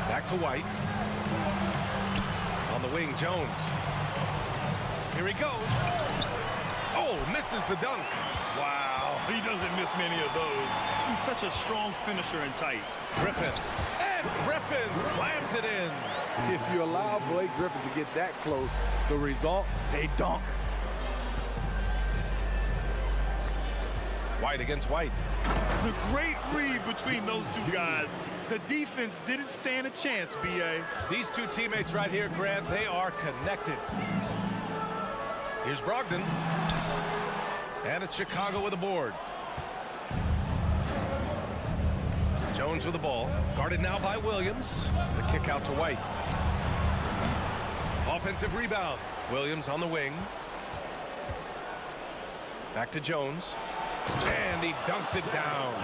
Back to White. On the wing, Jones. Here he goes. Oh, misses the dunk. Wow, he doesn't miss many of those. He's such a strong finisher and tight. Griffin. And Griffin slams it in. If you allow Blake Griffin to get that close, the result, they dunk. White against White. The great read between those 2 guys. The defense didn't stand a chance, B.A. These 2 teammates right here, Grant, they are connected. Here's Brogdon. And it's Chicago with a board. Jones with the ball. Guarded now by Williams. The kick out to White. Offensive rebound. Williams on the wing. Back to Jones. And he dunks it down.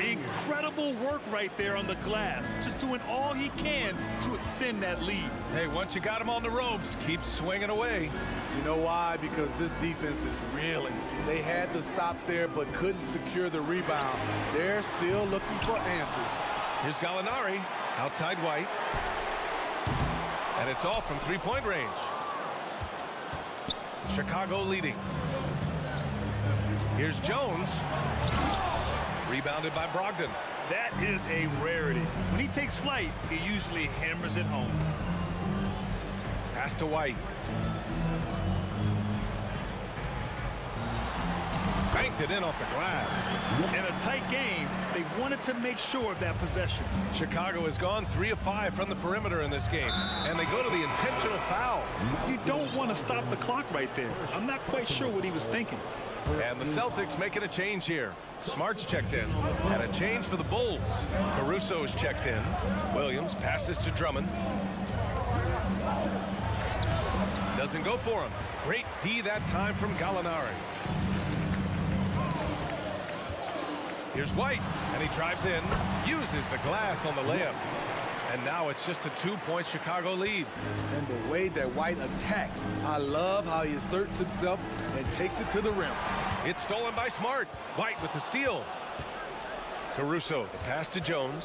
Incredible work right there on the glass. Just doing all he can to extend that lead. Hey, once you got him on the ropes, keep swinging away. You know why? Because this defense is reeling. They had to stop there but couldn't secure the rebound. They're still looking for answers. Here's Gallinari, outside White. And it's off from three-point range. Chicago leading. Here's Jones. Rebounded by Brogdon. That is a rarity. When he takes flight, he usually hammers it home. Pass to White. Banked it in off the glass. In a tight game, they wanted to make sure of that possession. Chicago has gone 3 of 5 from the perimeter in this game, and they go to the intentional foul. You don't want to stop the clock right there. I'm not quite sure what he was thinking. And the Celtics making a change here. Smart's checked in. And a change for the Bulls. Caruso's checked in. Williams passes to Drummond. Doesn't go for him. Great D that time from Gallinari. Here's White, and he drives in, uses the glass on the layup. And now it's just a 2-point Chicago lead. And the way that White attacks, I love how he asserts himself and takes it to the rim. It's stolen by Smart. White with the steal. Caruso, the pass to Jones.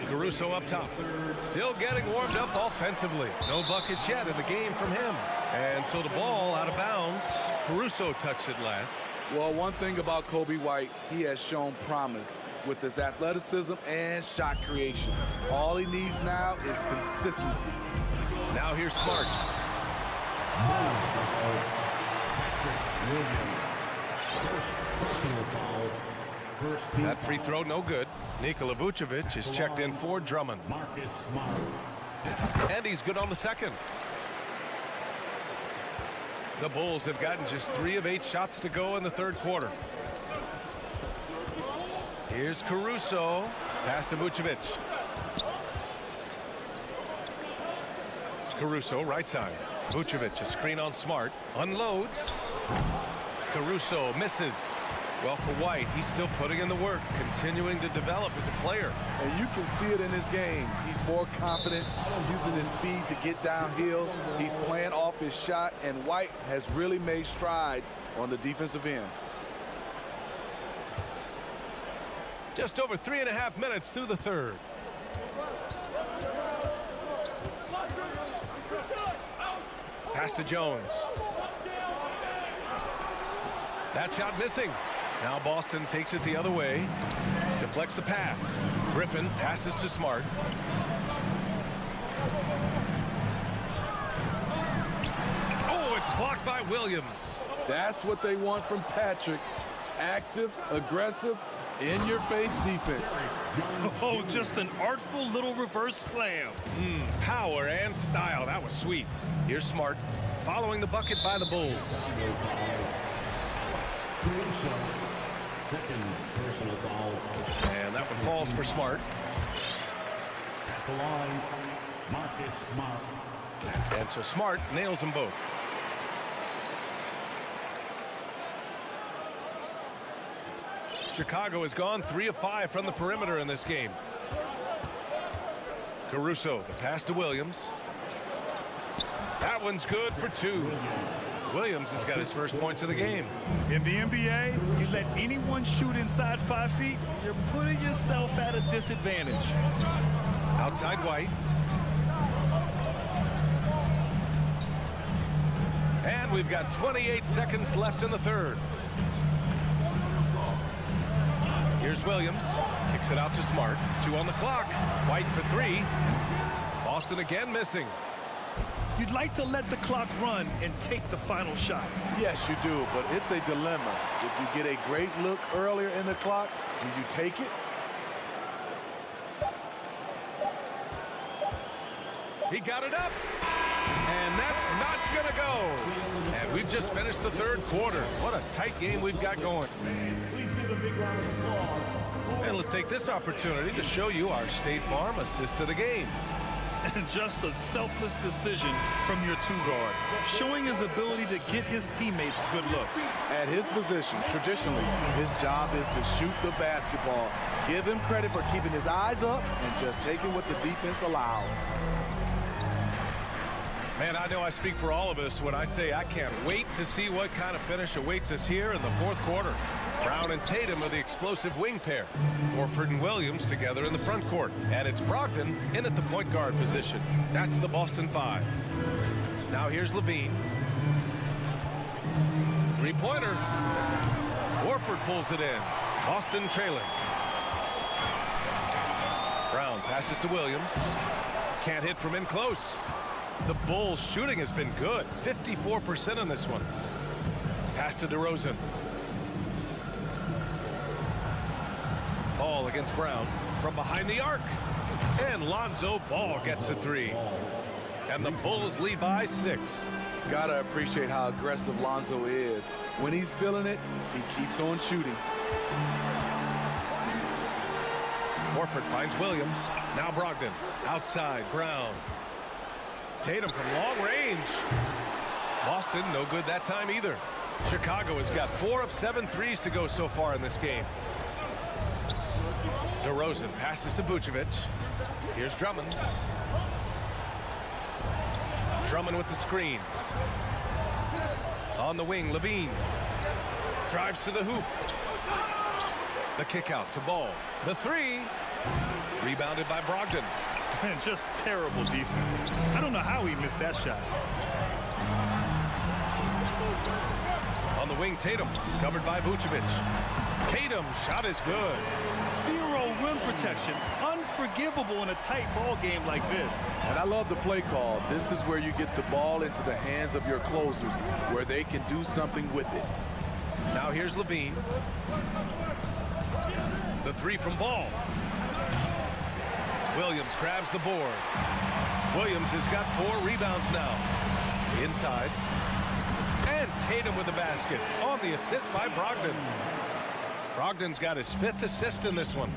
Caruso up top. Still getting warmed up offensively. No buckets yet in the game from him. And so the ball out of bounds. Caruso touched it last. Well, one thing about Kobe White, he has shown promise with his athleticism and shot creation. All he needs now is consistency. Now here's Smart. That free throw no good. Nikola Vucevic is checked in for Drummond. And he's good on the second. The Bulls have gotten just 3 of 8 shots to go in the third quarter. Here's Caruso. Pass to Vucevic. Caruso, right side. Vucevic, a screen on Smart. Unloads. Caruso misses. Well, for White, he's still putting in the work, continuing to develop as a player. And you can see it in his game. He's more confident, using his speed to get downhill. He's playing off his shot, and White has really made strides on the defensive end. Just over 3.5 minutes through the third. Pass to Jones. That shot missing. Now Boston takes it the other way. Deflects the pass. Griffin passes to Smart. Oh, it's blocked by Williams. That's what they want from Patrick. Active, aggressive, in-your-face defense. Oh, just an artful little reverse slam. Power and style. That was sweet. Here's Smart, following the bucket by the Bulls. Second personal foul. And that one falls for Smart. At the line, Marcus Smart. And so Smart nails them both. Chicago has gone 3 of 5 from the perimeter in this game. Caruso, the pass to Williams. That one's good for 2. Williams has got his first points of the game. In the NBA, you let anyone shoot inside 5 feet, you're putting yourself at a disadvantage. Outside White. And we've got 28 seconds left in the third. Here's Williams. Kicks it out to Smart. 2 on the clock. White for 3. Boston again missing. You'd like to let the clock run and take the final shot. Yes, you do, but it's a dilemma. If you get a great look earlier in the clock, do you take it? He got it up. And that's not going to go. And we've just finished the third quarter. What a tight game we've got going. And let's take this opportunity to show you our State Farm assist of the game. And just a selfless decision from your two-guard, showing his ability to get his teammates good looks. At his position, traditionally, his job is to shoot the basketball. Give him credit for keeping his eyes up and just taking what the defense allows. Man, I know I speak for all of us when I say I can't wait to see what kind of finish awaits us here in the fourth quarter. Brown and Tatum are the explosive wing pair. Horford and Williams together in the front court. And it's Brogdon in at the point guard position. That's the Boston Five. Now here's Levine. Three-pointer. Horford pulls it in. Boston trailing. Brown passes to Williams. Can't hit from in close. The Bulls' shooting has been good. 54% on this one. Pass to DeRozan. Ball against Brown from behind the arc. And Lonzo Ball gets a three. And the Bulls lead by 6. Gotta appreciate how aggressive Lonzo is. When he's feeling it, he keeps on shooting. Horford finds Williams. Now Brogdon. Outside, Brown. Tatum from long range. Boston, no good that time either. Chicago has got 4 of 7 threes to go so far in this game. DeRozan passes to Vucevic. Here's Drummond. Drummond with the screen. On the wing, Levine. Drives to the hoop. The kick out to Ball. The three. Rebounded by Brogdon. And just terrible defense. I don't know how he missed that shot. On the wing, Tatum, covered by Vucevic. Tatum, shot is good. 0 rim protection. Unforgivable in a tight ball game like this. And I love the play call. This is where you get the ball into the hands of your closers, where they can do something with it. Now here's Levine. The three from Ball. Williams grabs the board. Williams has got 4 rebounds now. Inside. And Tatum with the basket on the assist by Brogdon. Brogdon's got his 5th assist in this one.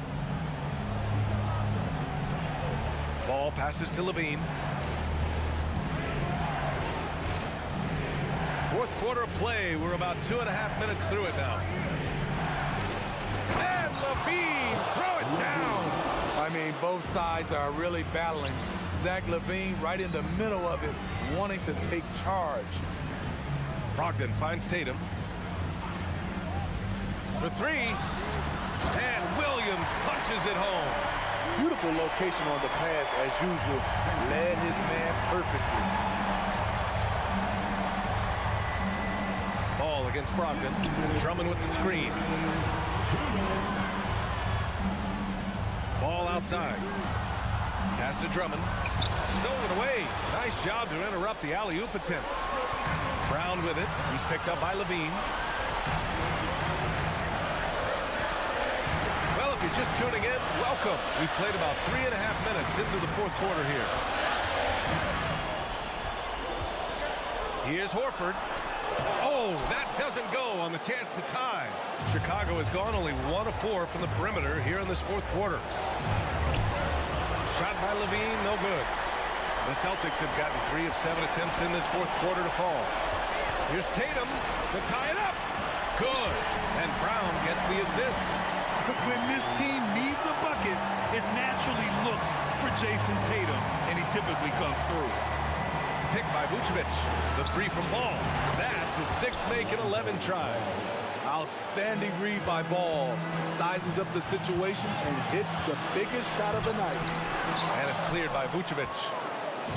Ball passes to Levine. Fourth quarter of play. We're about 2.5 minutes through it now. And Levine, throw it down. I mean, both sides are really battling. Zach LaVine right in the middle of it, wanting to take charge. Brogdon finds Tatum. For 3. And Williams punches it home. Beautiful location on the pass as usual. Led his man perfectly. Ball against Brogdon. Drummond with the screen. Ball outside. Pass to Drummond. Stolen away. Nice job to interrupt the alley-oop attempt. Brown with it. He's picked up by Levine. Well, if you're just tuning in, welcome. We've played about 3.5 minutes into the fourth quarter here. Here's Horford. Oh, that doesn't go on the chance to tie. Chicago has gone only 1 of 4 from the perimeter here in this fourth quarter. Shot by Levine, no good. The Celtics have gotten 3 of 7 attempts in this fourth quarter to fall. Here's Tatum to tie it up. Good. And Brown gets the assist. When this team needs a bucket, it naturally looks for Jason Tatum, and he typically comes through. Picked by Vucevic. The 3 from Ball. That's his 6th make in 11 tries. Outstanding read by Ball. Sizes up the situation and hits the biggest shot of the night. And it's cleared by Vucevic.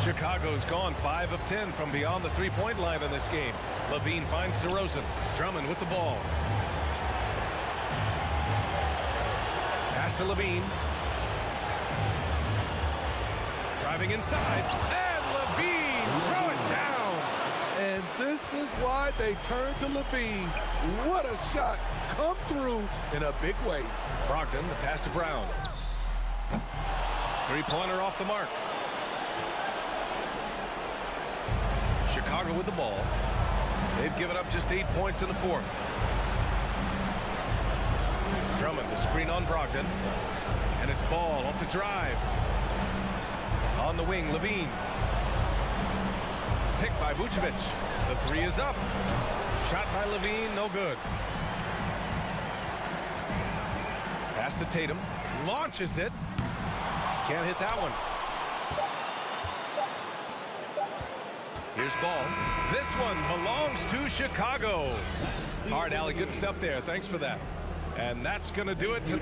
Chicago's gone 5 of 10 from beyond the three-point line in this game. Levine finds DeRozan. Drummond with the ball. Pass to Levine. Driving inside. And Levine, throw it down. And this is why they turn to Levine. What a shot. Come through in a big way. Brogdon, the pass to Brown. Three-pointer off the mark. Chicago with the ball. They've given up just 8 points in the fourth. Drummond, the screen on Brogdon. And it's Ball off the drive. On the wing, Levine. Picked by Vucevic. The three is up. Shot by Levine, no good. Pass to Tatum. Launches it. Can't hit that one. Here's Ball. This one belongs to Chicago. All right, Allie, good stuff there. Thanks for that. And that's going to do it to...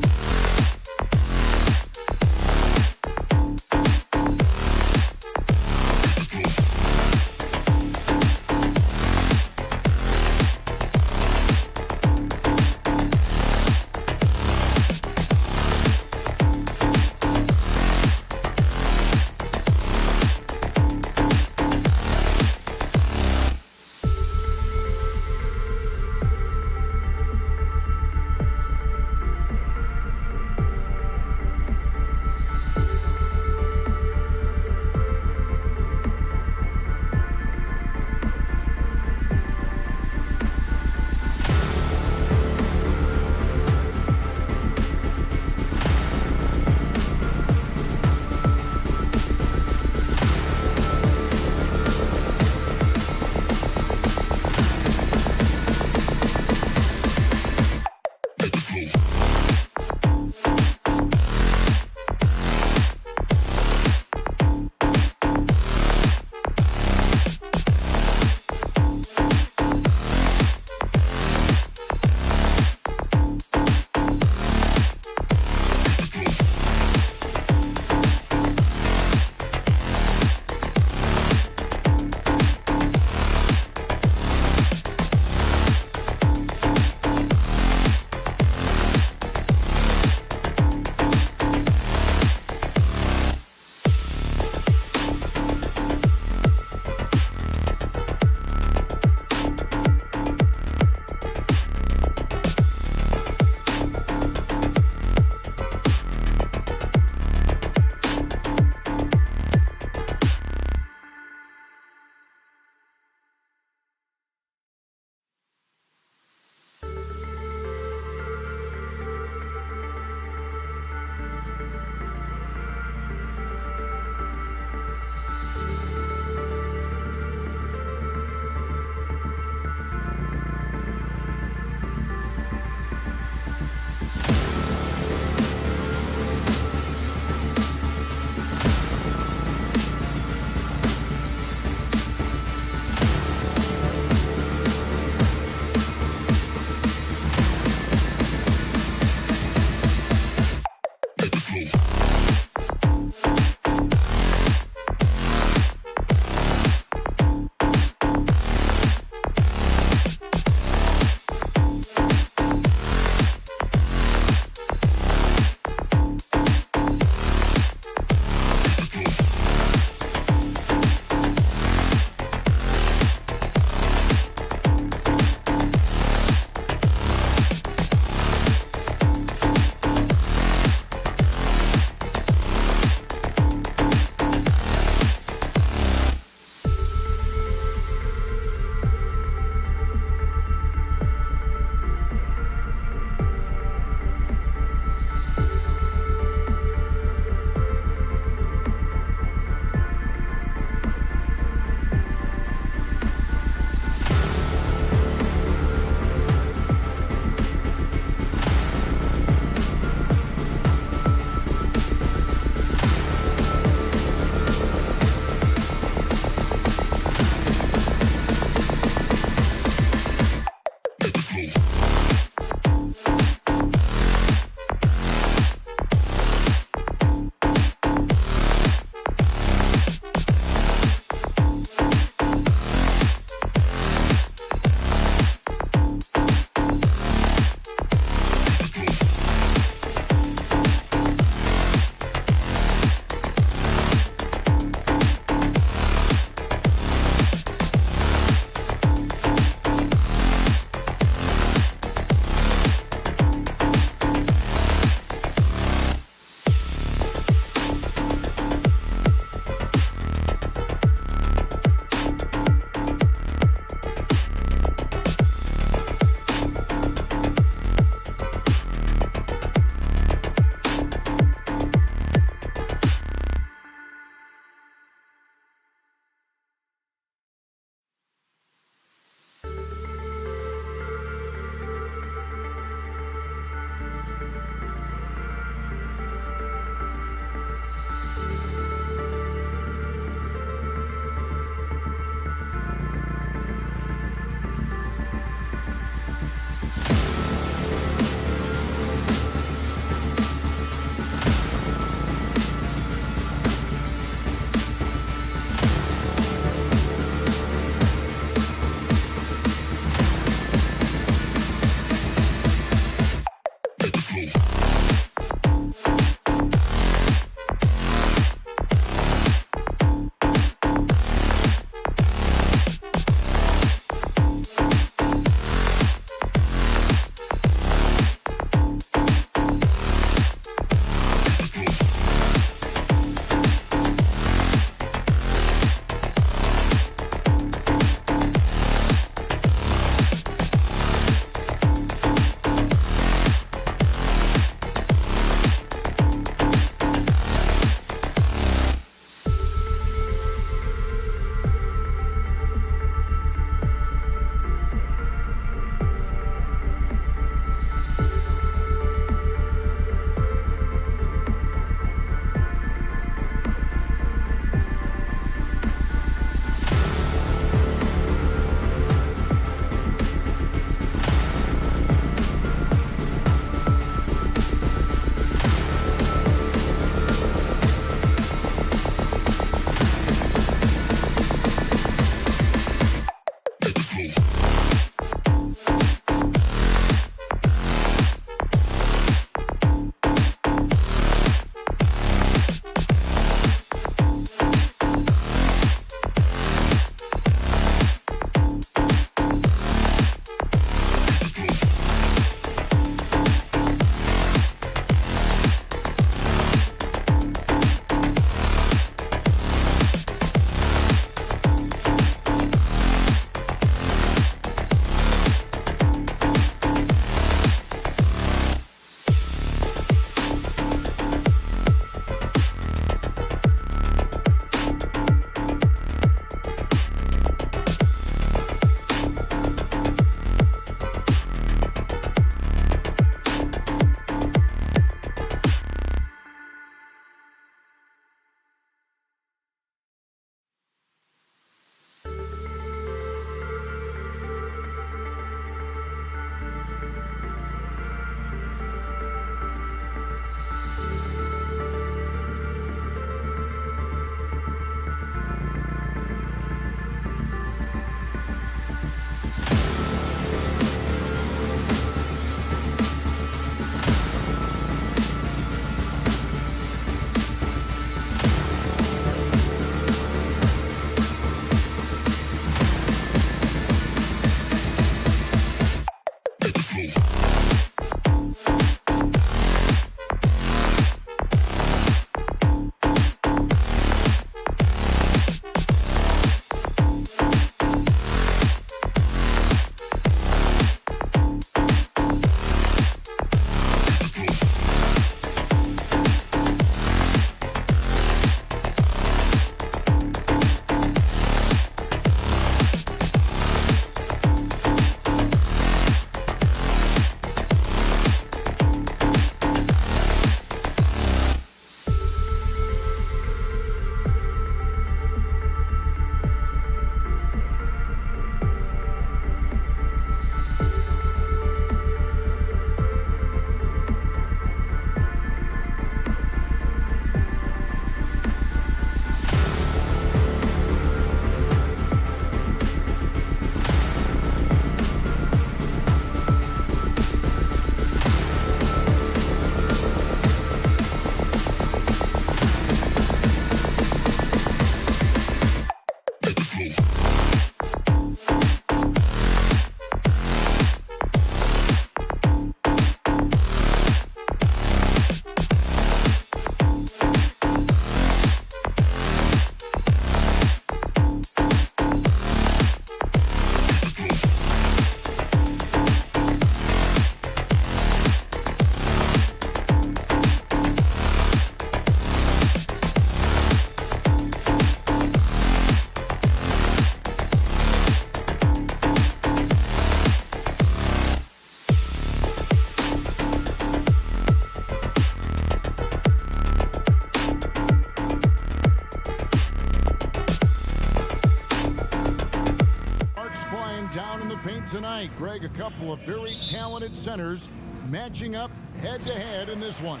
point tonight. Greg, a couple of very talented centers matching up head-to-head in this one.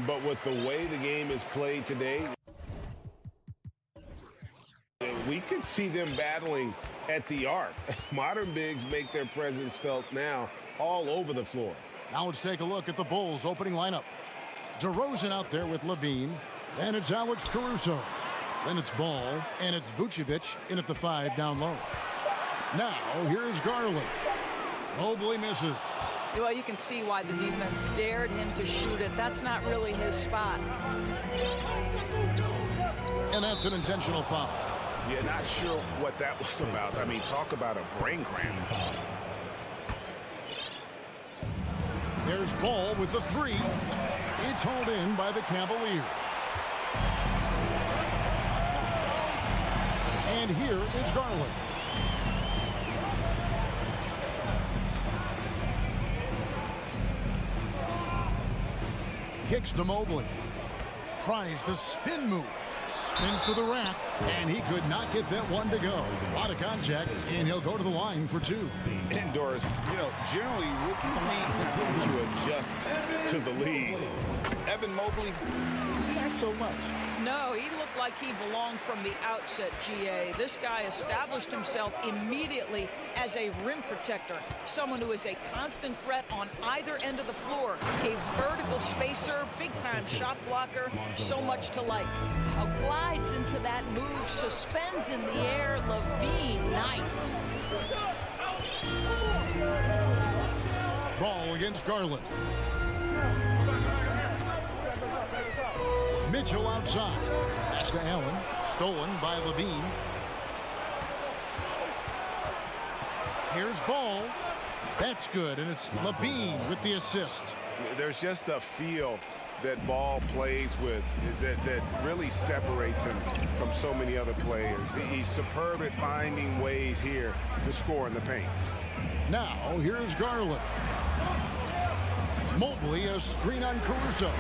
But with the way the game is played today, we could see them battling at the arc. Modern bigs make their presence felt now all over the floor. Now let's take a look at the Bulls' opening lineup. DeRozan out there with Levine, and it's Alex Caruso. Then it's Ball, and it's Vucevic in at the 5 down low. Now, here's Garland. Mobley misses. Well, you can see why the defense dared him to shoot it. That's not really his spot. And that's an intentional foul. Yeah, not sure what that was about. I mean, talk about a brain cramp. There's Ball with the 3. It's hauled in by the Cavaliers. And here is Garland. Kicks to Mobley. Tries the spin move. Spins to the rack, and he could not get that one to go. A lot of contact, and he'll go to the line for 2. Indoors, you know, generally rookies need time to adjust to the league. Evan Mobley, not so much. No, he looked like he belonged from the outset, GA. This guy established himself immediately as a rim protector, someone who is a constant threat on either end of the floor, a vertical spacer, big-time shot blocker, so much to like. Now glides into that move, suspends in the air, Levine, nice. Ball against Garland. Mitchell outside. Pass to Allen. Stolen by Levine. Here's Ball. That's good, and it's Levine with the assist. There's just a feel that Ball plays with that really separates him from so many other players. He's superb at finding ways here to score in the paint. Now, here's Garland. Mobley, a screen on Caruso.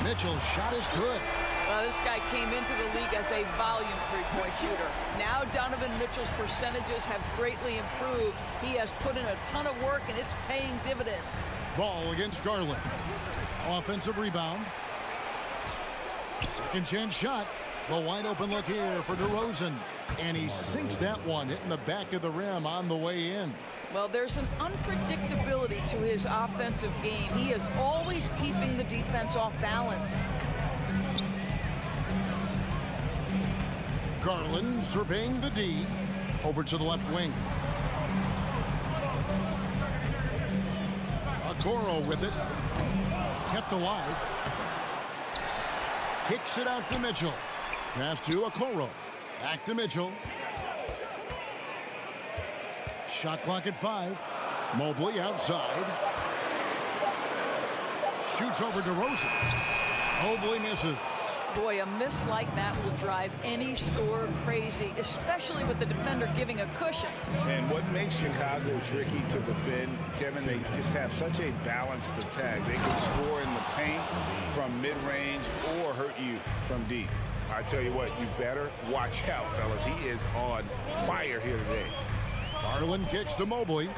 Mitchell's shot is good. Well, this guy came into the league as a volume three-point shooter. Now Donovan Mitchell's percentages have greatly improved. He has put in a ton of work, and it's paying dividends. Ball against Garland. Offensive rebound. Second chance shot. The wide open look here for DeRozan. And he sinks that one, hitting the back of the rim on the way in. Well, there's an unpredictability to his offensive game. He is always keeping the defense off balance. Garland surveying the D. Over to the left wing. Okoro with it. Kept alive. Kicks it out to Mitchell. Pass to Okoro. Back to Mitchell. Shot clock at 5. Mobley outside. Shoots over DeRozan. Mobley misses. Boy, a miss like that will drive any scorer crazy, especially with the defender giving a cushion. And what makes Chicago tricky to defend, Kevin, they just have such a balanced attack. They can score in the paint from mid-range or hurt you from deep. I tell you what, you better watch out, fellas. He is on fire here today. Garland kicks to Mobley.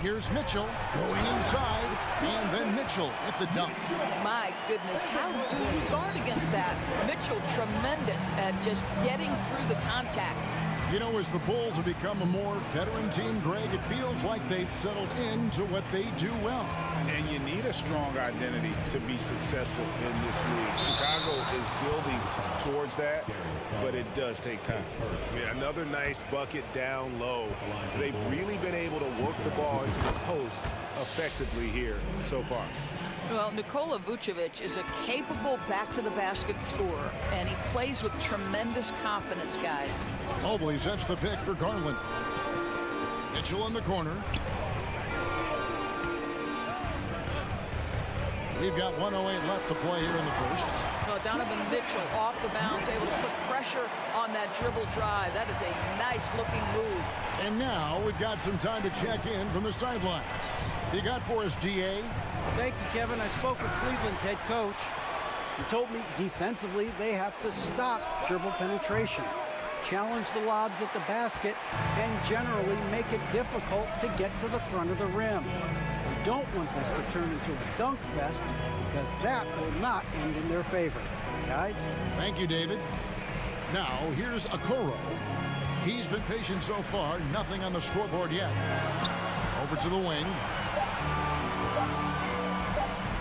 Here's Mitchell going inside, and then Mitchell at the dunk. My goodness, how do you guard against that? Mitchell tremendous at just getting through the contact. You know, as the Bulls have become a more veteran team, Greg, it feels like they've settled into what they do well. And you need a strong identity to be successful in this league. Chicago is building towards that, but it does take time. Yeah, another nice bucket down low. They've really been able to work the ball into the post effectively here so far. Well, Nikola Vucevic is a capable back-to-the-basket scorer, and he plays with tremendous confidence, guys. Mobley sets the pick for Garland. Mitchell in the corner. We've got 1:08 left to play here in the first. Well, Donovan Mitchell off the bounce, able to put pressure on that dribble drive. That is a nice-looking move. And now we've got some time to check in from the sideline. You got for us, DA? Thank you, Kevin. I spoke with Cleveland's head coach. He told me defensively they have to stop dribble penetration. challenge the lobs at the basket, and generally make it difficult to get to the front of the rim. We don't want this to turn into a dunk fest, because that will not end in their favor. Guys? Thank you, David. Now, here's Okoro. He's been patient so far. Nothing on the scoreboard yet. Over to the wing.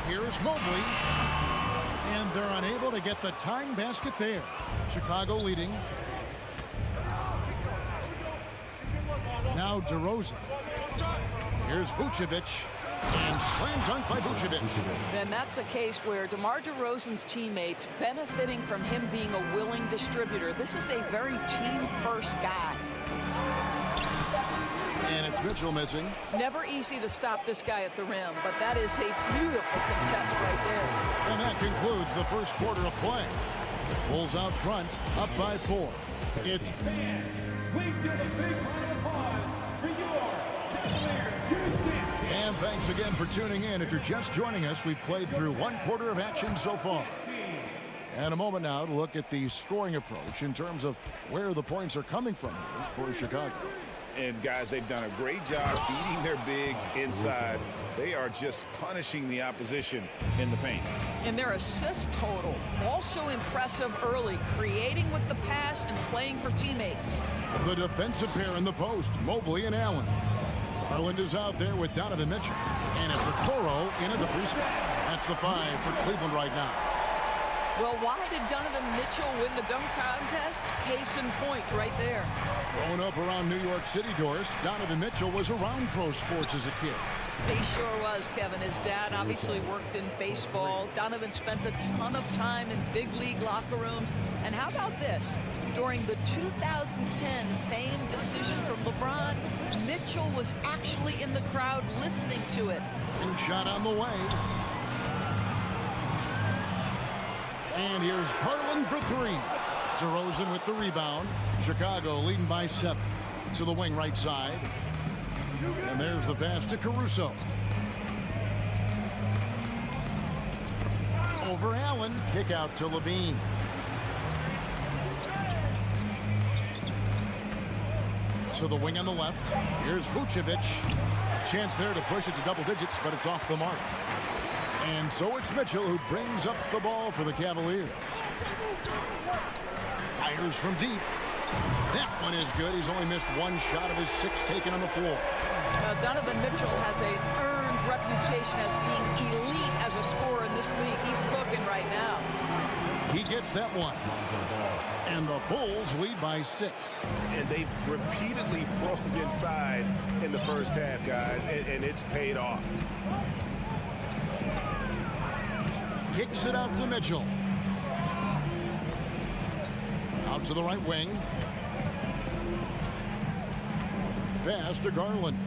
Here's Mobley. And they're unable to get the tying basket there. Chicago leading. Now DeRozan. Here's Vucevic. And slam dunk by Vucevic. And that's a case where DeMar DeRozan's teammates benefiting from him being a willing distributor. This is a very team-first guy. And it's Mitchell missing. Never easy to stop this guy at the rim, but that is a beautiful contest right there. And that concludes the first quarter of play. Bulls out front, up by 4. It's... Please give a big round of applause for your Cavaliers. And thanks again for tuning in. If you're just joining us, we've played through one quarter of action so far. And a moment now to look at the scoring approach in terms of where the points are coming from here for Chicago. And guys, they've done a great job feeding their bigs inside. They are just punishing the opposition in the paint. And their assist total, also impressive early, creating with the pass and playing for teammates. The defensive pair in the post, Mobley and Allen. Garland is out there with Donovan Mitchell. And it's Okoro into the free spot. That's the 5 for Cleveland right now. Well, why did Donovan Mitchell win the dunk contest? Case in point right there. Growing up around New York City, Doris, Donovan Mitchell was around pro sports as a kid. He sure was, Kevin. His dad obviously worked in baseball. Donovan spent a ton of time in big league locker rooms. And how about this? During the 2010 famed decision from LeBron, Mitchell was actually in the crowd listening to it. And shot on the way. And here's Garland for 3. DeRozan with the rebound. Chicago leading by 7. To the wing right side. And there's the pass to Caruso. Over Allen. Kick out to Levine. To the wing on the left. Here's Vucevic. Chance there to push it to double digits, but it's off the mark. And so it's Mitchell who brings up the ball for the Cavaliers. Fires from deep. That one is good. He's only missed 1 shot of his 6 taken on the floor. Donovan Mitchell has an earned reputation as being elite as a scorer in this league. He's cooking right now. He gets that one. And the Bulls lead by 6. And they've repeatedly probed inside in the first half, guys, and it's paid off. Kicks it out to Mitchell. Out to the right wing. Pass to Garland.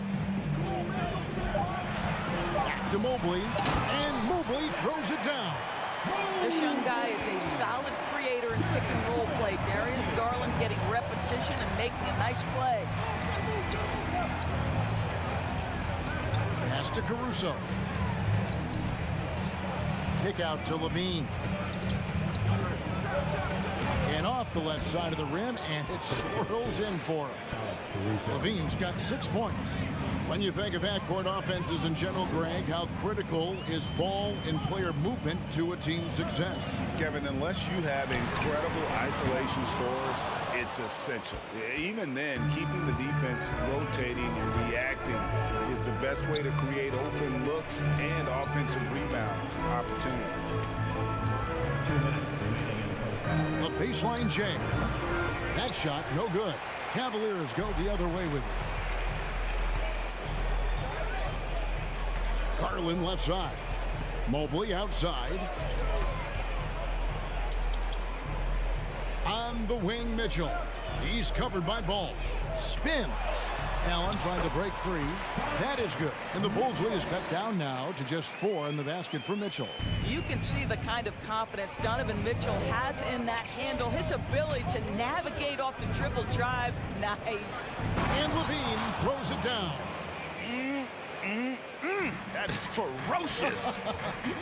Back to Mobley. And Mobley throws it down. This young guy is a solid creator in pick and roll play. Darius Garland getting repetition and making a nice play. Pass to Caruso. Kick out to Levine. And off the left side of the rim, and it swirls in for him. Levine's got 6 points. When you think of half-court offenses in general, Greg, how critical is ball and player movement to a team's success? Kevin, unless you have incredible isolation scores, it's essential. Even then, keeping the defense rotating and reacting is the best way to create open looks and offensive rebound opportunities. 2 minutes remaining in the first half. A baseline jam. That shot, no good. Cavaliers go the other way with it. Garland left side. Mobley outside. On the wing, Mitchell. He's covered by Ball. Spins. Allen trying to break free. That is good. And the Bulls lead is cut down now to just 4 in the basket for Mitchell. You can see the kind of confidence Donovan Mitchell has in that handle. His ability to navigate off the dribble drive. Nice. And Levine throws it down. That is ferocious.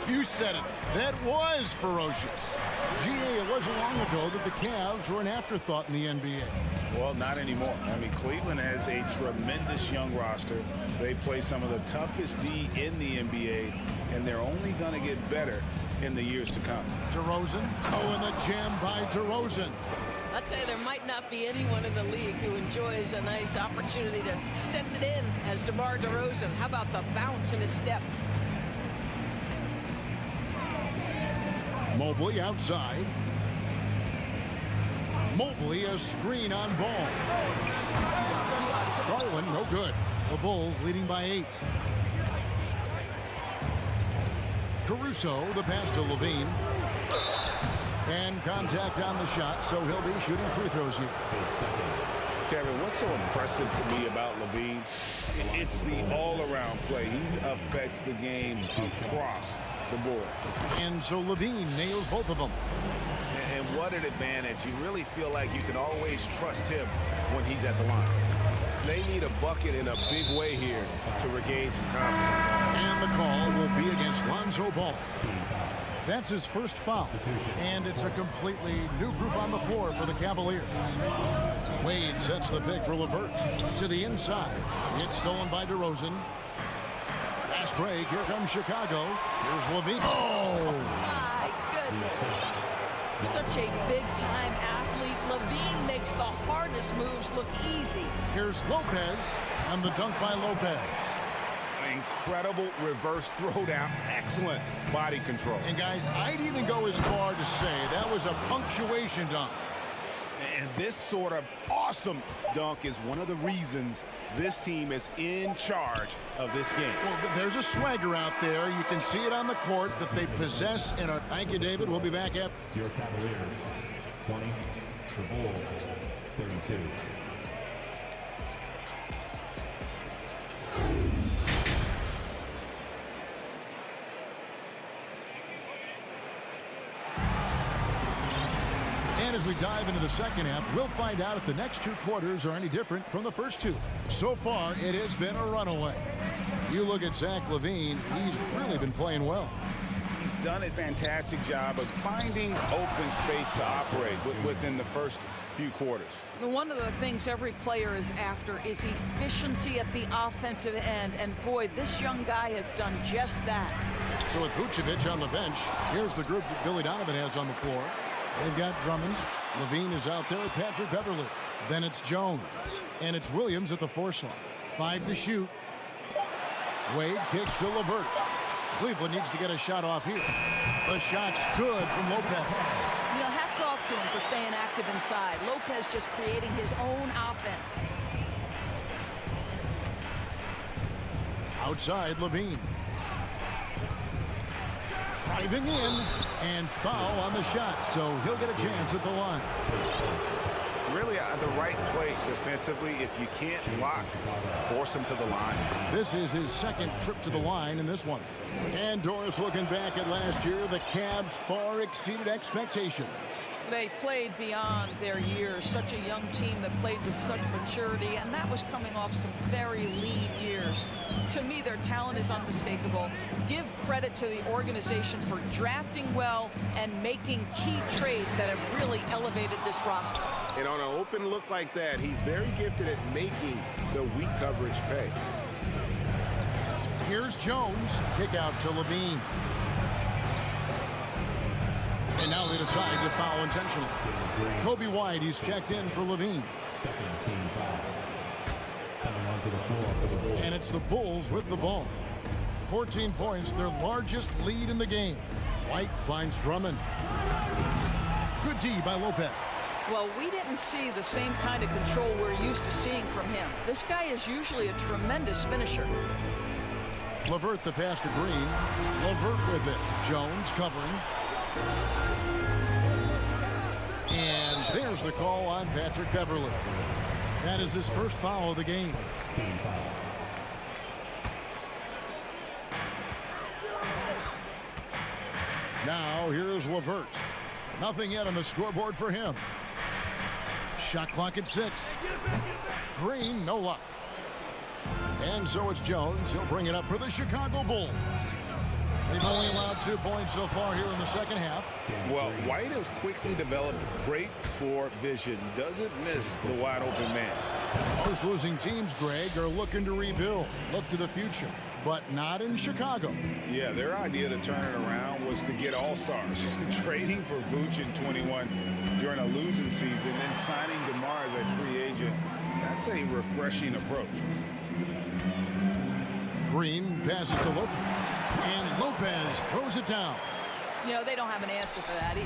You said it. That was ferocious. GA, it wasn't long ago that the Cavs were an afterthought in the NBA. Well, not anymore. I mean, Cleveland has a tremendous young roster. They play some of the toughest D in the NBA, and they're only going to get better in the years to come. DeRozan. Oh, and the jam by DeRozan. I'll tell you, there might not be anyone in the league who enjoys a nice opportunity to send it in as DeMar DeRozan. How about the bounce in his step? Mobley outside. Mobley a screen on ball. Garland no good. The Bulls leading by 8. Caruso the pass to Levine. And contact on the shot, so he'll be shooting free throws here. Kevin, what's so impressive to me about Levine? It's the all-around play. He affects the game across the board. And so Levine nails both of them. And what an advantage. You really feel like you can always trust him when he's at the line. They need a bucket in a big way here to regain some confidence. And the call will be against Lonzo Ball. That's his first foul. And it's a completely new group on the floor for the Cavaliers. Wade sets the pick for LeVert. To the inside. It's stolen by DeRozan. Fast break. Here comes Chicago. Here's Levine. Oh! My goodness. Such a big-time athlete. Levine makes the hardest moves look easy. Here's Lopez. And the dunk by Lopez. Incredible reverse throwdown. Excellent body control. And guys, I'd even go as far to say that was a punctuation dunk. And this sort of awesome dunk is one of the reasons this team is in charge of this game. Well, there's a swagger out there. You can see it on the court that they possess. And thank you, David. We'll be back up. Your Cavaliers, 20. The Bulls, 32. And as we dive into the second half, we'll find out if the next 2 quarters are any different from the first 2. So far, it has been a runaway. You look at Zach LaVine, he's really been playing well. He's done a fantastic job of finding open space to operate within the first few quarters. One of the things every player is after is efficiency at the offensive end. And boy, this young guy has done just that. So with Vucevic on the bench, here's the group that Billy Donovan has on the floor. They've got Drummond. Levine is out there with Patrick Beverley. Then it's Jones. And it's Williams at the 4 slot. 5 to shoot. Wade kicks to LeVert. Cleveland needs to get a shot off here. The shot's good from Lopez. You know, hats off to him for staying active inside. Lopez just creating his own offense. Outside, Levine. Driving in, and foul on the shot, so he'll get a chance at the line. Really the right play defensively. If you can't block, force him to the line. This is his second trip to the line in this one. And Doris looking back at last year, the Cavs far exceeded expectations. They played beyond their years. Such a young team that played with such maturity, and that was coming off some very lean years. To me, their talent is unmistakable. Give credit to the organization for drafting well and making key trades that have really elevated this roster. And on an open look like that, he's very gifted at making the weak coverage pay. Here's Jones. Kick out to Levine. And now they decide to foul intentionally. Kobe White, he's checked in for Levine. Second team foul. Coming onto the floor for the Bulls. And it's the Bulls with the ball. 14 points, their largest lead in the game. White finds Drummond. Good D by Lopez. Well, we didn't see the same kind of control we're used to seeing from him. This guy is usually a tremendous finisher. LeVert the pass to Green. LeVert with it. Jones covering. And there's the call on Patrick Beverley. That is his first foul of the game. Team foul. Now here's LeVert. Nothing yet on the scoreboard for him. Shot clock at 6. Green, no luck. And so it's Jones. He'll bring it up for the Chicago Bulls. They've only allowed 2 points so far here in the second half. Well, White has quickly developed great floor vision. Doesn't miss the wide open man. Most losing teams, Greg, are looking to rebuild. Look to the future, but not in Chicago. Yeah, their idea to turn it around was to get all-stars. Trading for Vooch in 21 during a losing season, then signing DeMar as a free agent. That's a refreshing approach. Green passes to Lopez, and Lopez throws it down. You know, they don't have an answer for that.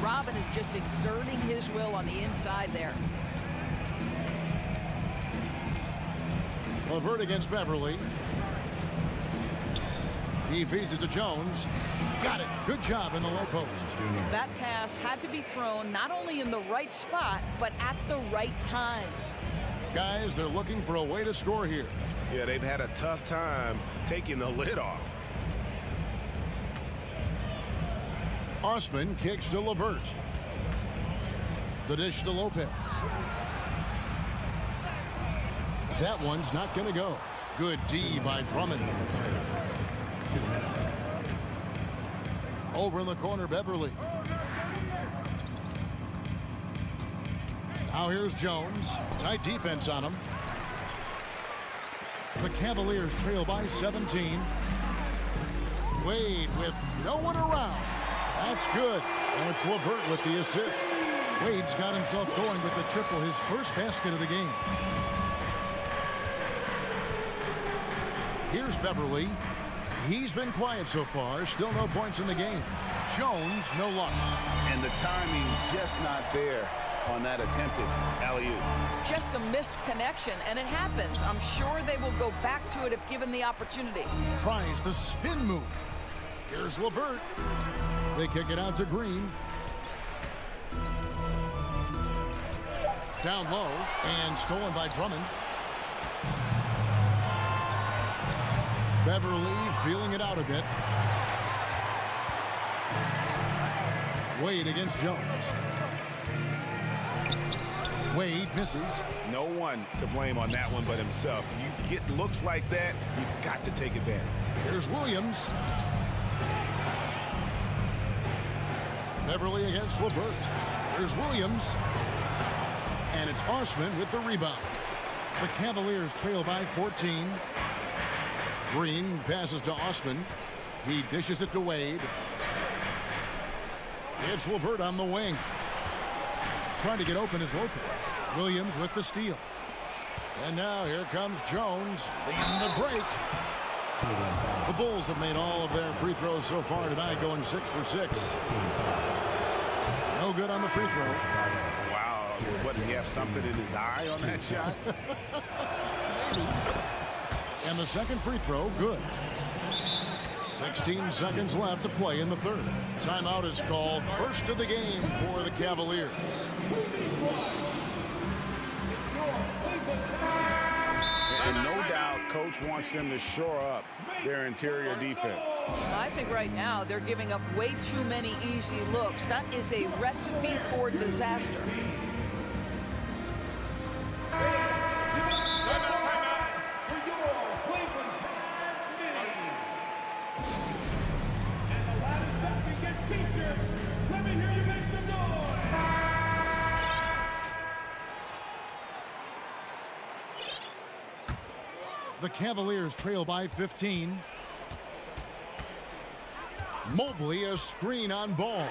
Robin is just exerting his will on the inside there. LeVert against Beverly. He feeds it to Jones. Got it. Good job in the low post. That pass had to be thrown not only in the right spot, but at the right time. Guys, they're looking for a way to score here. Yeah, they've had a tough time taking the lid off. Osman kicks to LeVert. The dish to Lopez. That one's not going to go. Good D by Drummond. Over in the corner, Beverly. Now here's Jones. Tight defense on him. The Cavaliers trail by 17. Wade with no one around. That's good. And it's LeVert with the assist. Wade's got himself going with the triple, his first basket of the game. Here's Beverly. He's been quiet so far. Still no points in the game. Jones, no luck. And the timing just not there on that attempted alley-oop. Just a missed connection, and it happens. I'm sure they will go back to it if given the opportunity. Tries the spin move. Here's LeVert. They kick it out to Green. Down low and stolen by Drummond. Beverly feeling it out a bit. Wade against Jones. Wade misses. No one to blame on that one but himself. You get looks like that, you've got to take advantage. Here's Williams. Beverly against LeVert. Here's Williams. And it's Osman with the rebound. The Cavaliers trail by 14. Green passes to Osman. He dishes it to Wade. It's LeVert on the wing. Trying to get open is Lopez. Williams with the steal. And now here comes Jones leading the break. The Bulls have made all of their free throws so far tonight, going 6 for 6. No good on the free throw. Wow. What, did he have something in his eye on that shot? Maybe. And the second free throw, good. 16 seconds left to play in the third. Timeout is called. First of the game for the Cavaliers. And no doubt, Coach wants them to shore up their interior defense. I think right now they're giving up way too many easy looks. That is a recipe for disaster. The Cavaliers trail by 15. Mobley a screen on ball.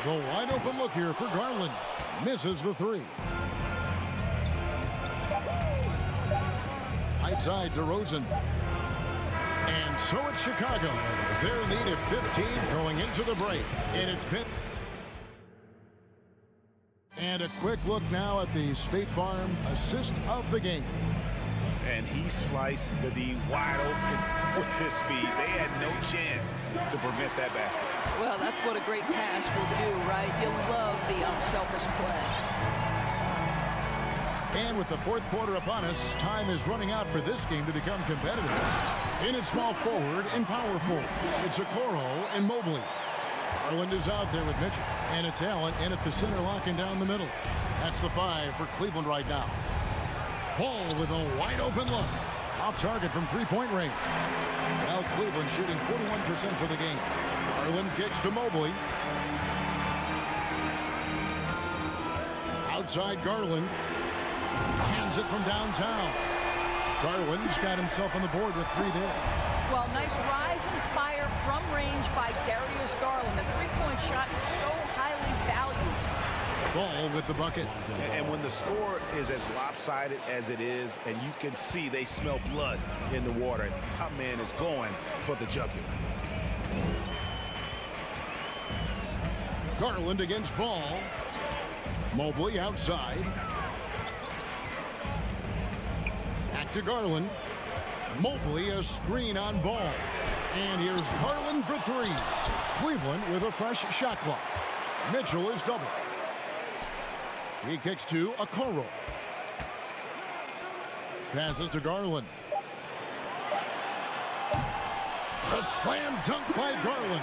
The wide open look here for Garland. Misses the three. Right side DeRozan. And so it's Chicago. Their lead at 15 going into the break. And it's been. And a quick look now at the State Farm assist of the game. And he sliced the D wide open with his feet. They had no chance to prevent that basket. Well, that's what a great pass will do, right? You'll love the unselfish play. And with the fourth quarter upon us, time is running out for this game to become competitive. In at small forward and power forward, it's Okoro and Mobley. Garland is out there with Mitchell. And it's Allen in at the center, locking down the middle. That's the 5 for Cleveland right now. Paul with a wide open look. Off target from three-point range. Now Cleveland shooting 41% for the game. Garland kicks to Mobley. Outside Garland. Hands it from downtown. Garland's got himself on the board with 3 there. Well, nice rise and fire from range by Darius Garland. The three-point shot is so highly valued. Ball with the bucket. And when the score is as lopsided as it is, and you can see they smell blood in the water, that man is going for the jugular. Garland against Ball. Mobley outside. Back to Garland. Mobley a screen on Ball. And here's Garland for 3. Cleveland with a fresh shot clock. Mitchell is double. He kicks to Okoro. Passes to Garland. A slam dunk by Garland.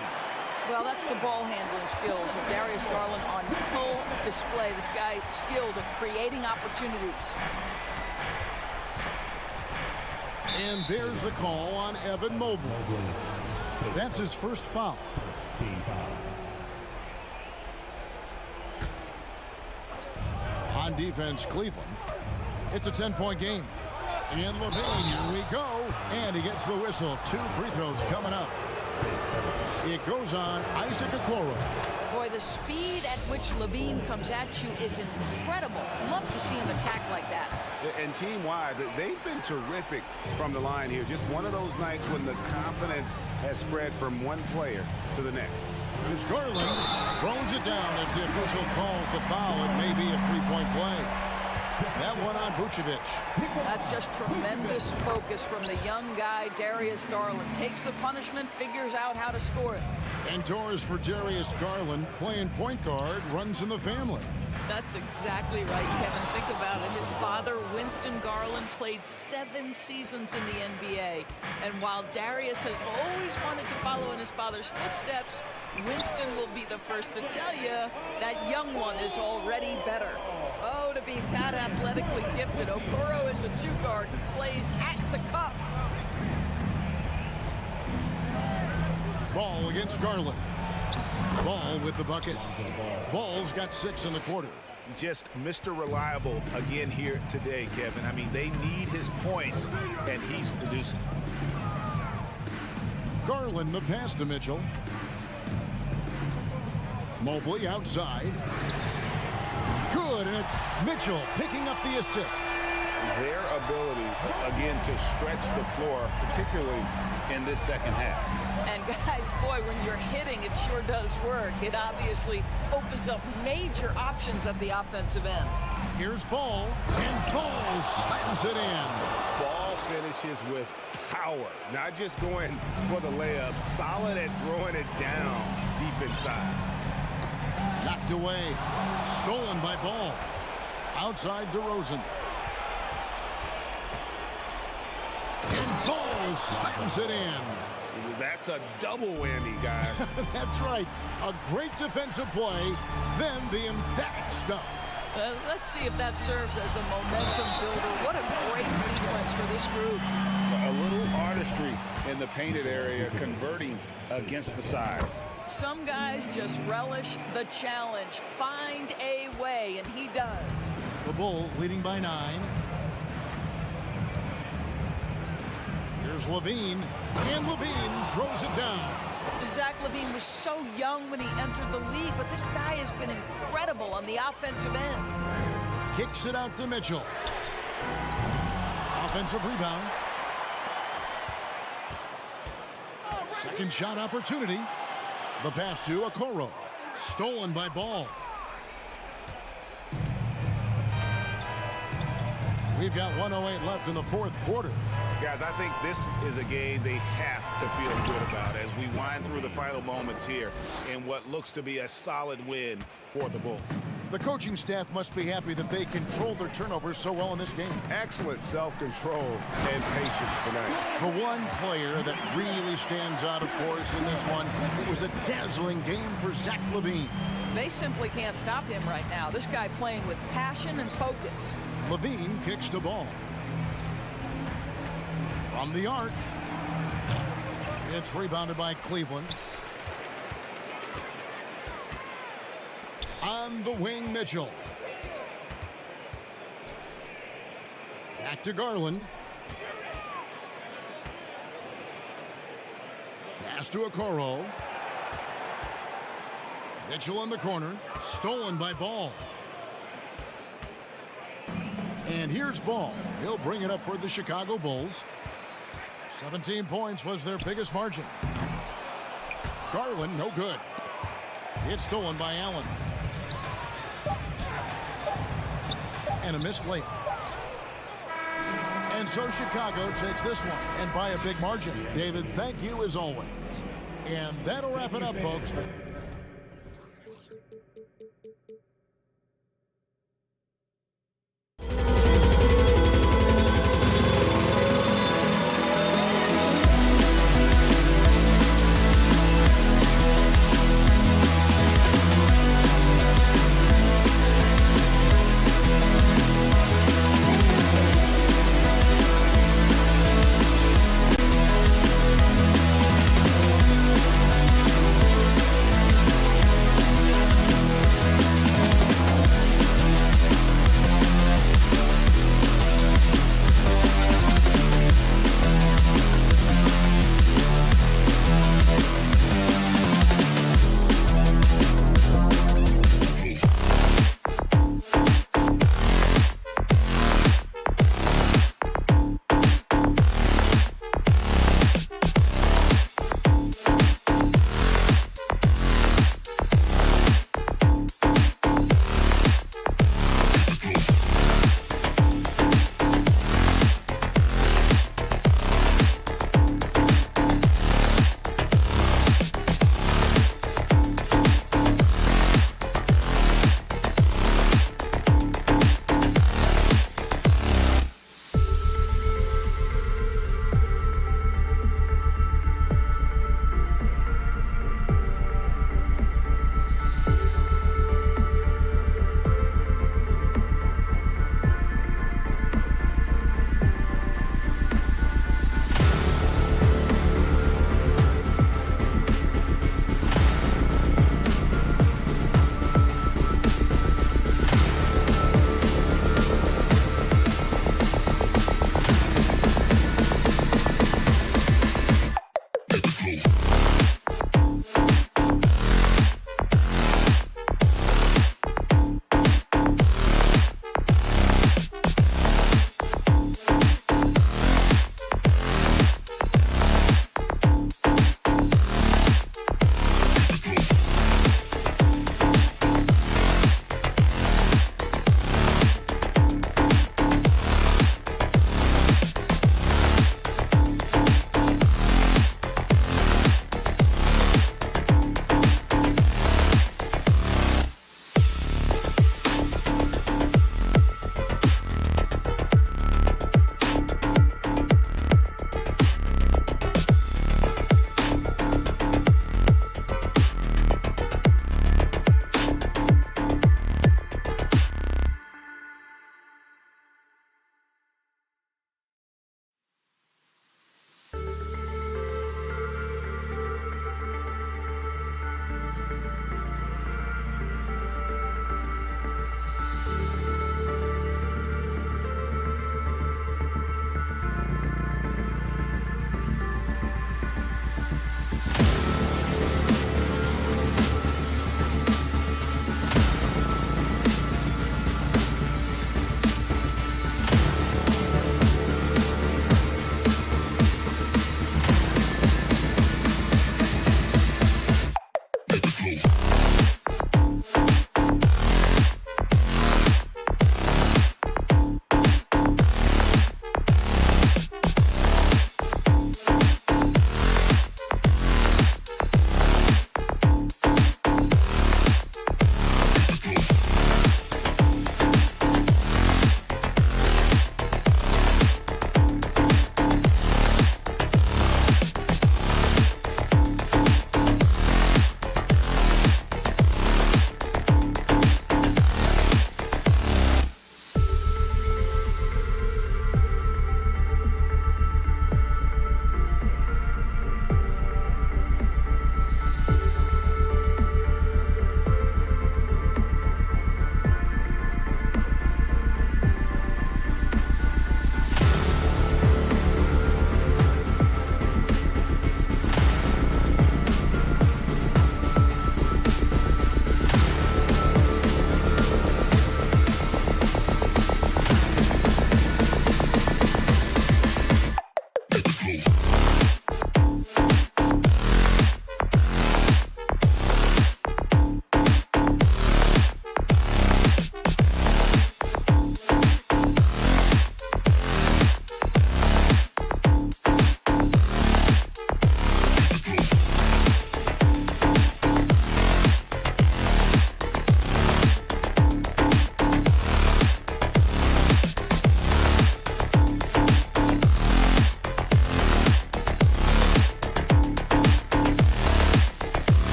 Well, that's the ball handling skills of Darius Garland on full display. This guy skilled at creating opportunities. And there's the call on Evan Mobley. That's his first foul. On defense, Cleveland. It's a 10-point game. And LaVine, here we go. And he gets the whistle. 2 free throws coming up. It goes on Isaac Okoro. Boy, the speed at which LaVine comes at you is incredible. Love to see him attack like that. And team-wide, they've been terrific from the line here. Just one of those nights when the confidence has spread from one player to the next. Here's Garland. Throws it down as the official calls the foul. It may be a three-point play. That one on Vucevic. That's just tremendous focus from the young guy, Darius Garland. Takes the punishment, figures out how to score it. And doors for Darius Garland, playing point guard, runs in the family. That's exactly right, Kevin. Think about it. His father, Winston Garland, played 7 seasons in the NBA. And while Darius has always wanted to follow in his father's footsteps, Winston will be the first to tell you that young one is already better. Oh, to be that athletically gifted. Okoro is a 2-guard who plays at the cup. Ball against Garland. Ball with the bucket. Ball's got 6 in the quarter. Just Mr. Reliable again here today, Kevin. I mean, they need his points, and he's producing. Garland the pass to Mitchell. Mobley outside. Good, and it's Mitchell picking up the assist. Their ability, again, to stretch the floor, particularly in this second half. And guys, boy, when you're hitting, it sure does work. It obviously opens up major options at the offensive end. Here's Ball, and Ball slams it in. Ball finishes with power, not just going for the layup, solid at throwing it down deep inside. Knocked away, stolen by Ball. Outside DeRozan. And Ball slams it in. That's a double whammy, guys. That's right. A great defensive play, then the emphatic stuff. Let's see if that serves as a momentum builder. What a great sequence for this group. A little artistry in the painted area, converting against the size. Some guys just relish the challenge. Find a way, and he does. The Bulls leading by 9. Here's LaVine, and LaVine throws it down. Zach LaVine was so young when he entered the league, but this guy has been incredible on the offensive end. Kicks it out to Mitchell. Offensive rebound. Second shot opportunity. The pass to Okoro. Stolen by Ball. We've got 1:08 left in the fourth quarter. Guys, I think this is a game they have to feel good about as we wind through the final moments here in what looks to be a solid win for the Bulls. The coaching staff must be happy that they controlled their turnovers so well in this game. Excellent self-control and patience tonight. The one player that really stands out, of course, in this one, it was a dazzling game for Zach LaVine. They simply can't stop him right now. This guy playing with passion and focus. LaVine kicks the ball. From the arc. It's rebounded by Cleveland. On the wing, Mitchell. Back to Garland. Pass to Okoro. Mitchell in the corner. Stolen by Ball. And here's Ball. He'll bring it up for the Chicago Bulls. 17 points was their biggest margin. Garland, no good. It's stolen by Allen. And a missed layup. And so Chicago takes this one, and by a big margin. David, thank you as always. And that'll wrap it up, folks.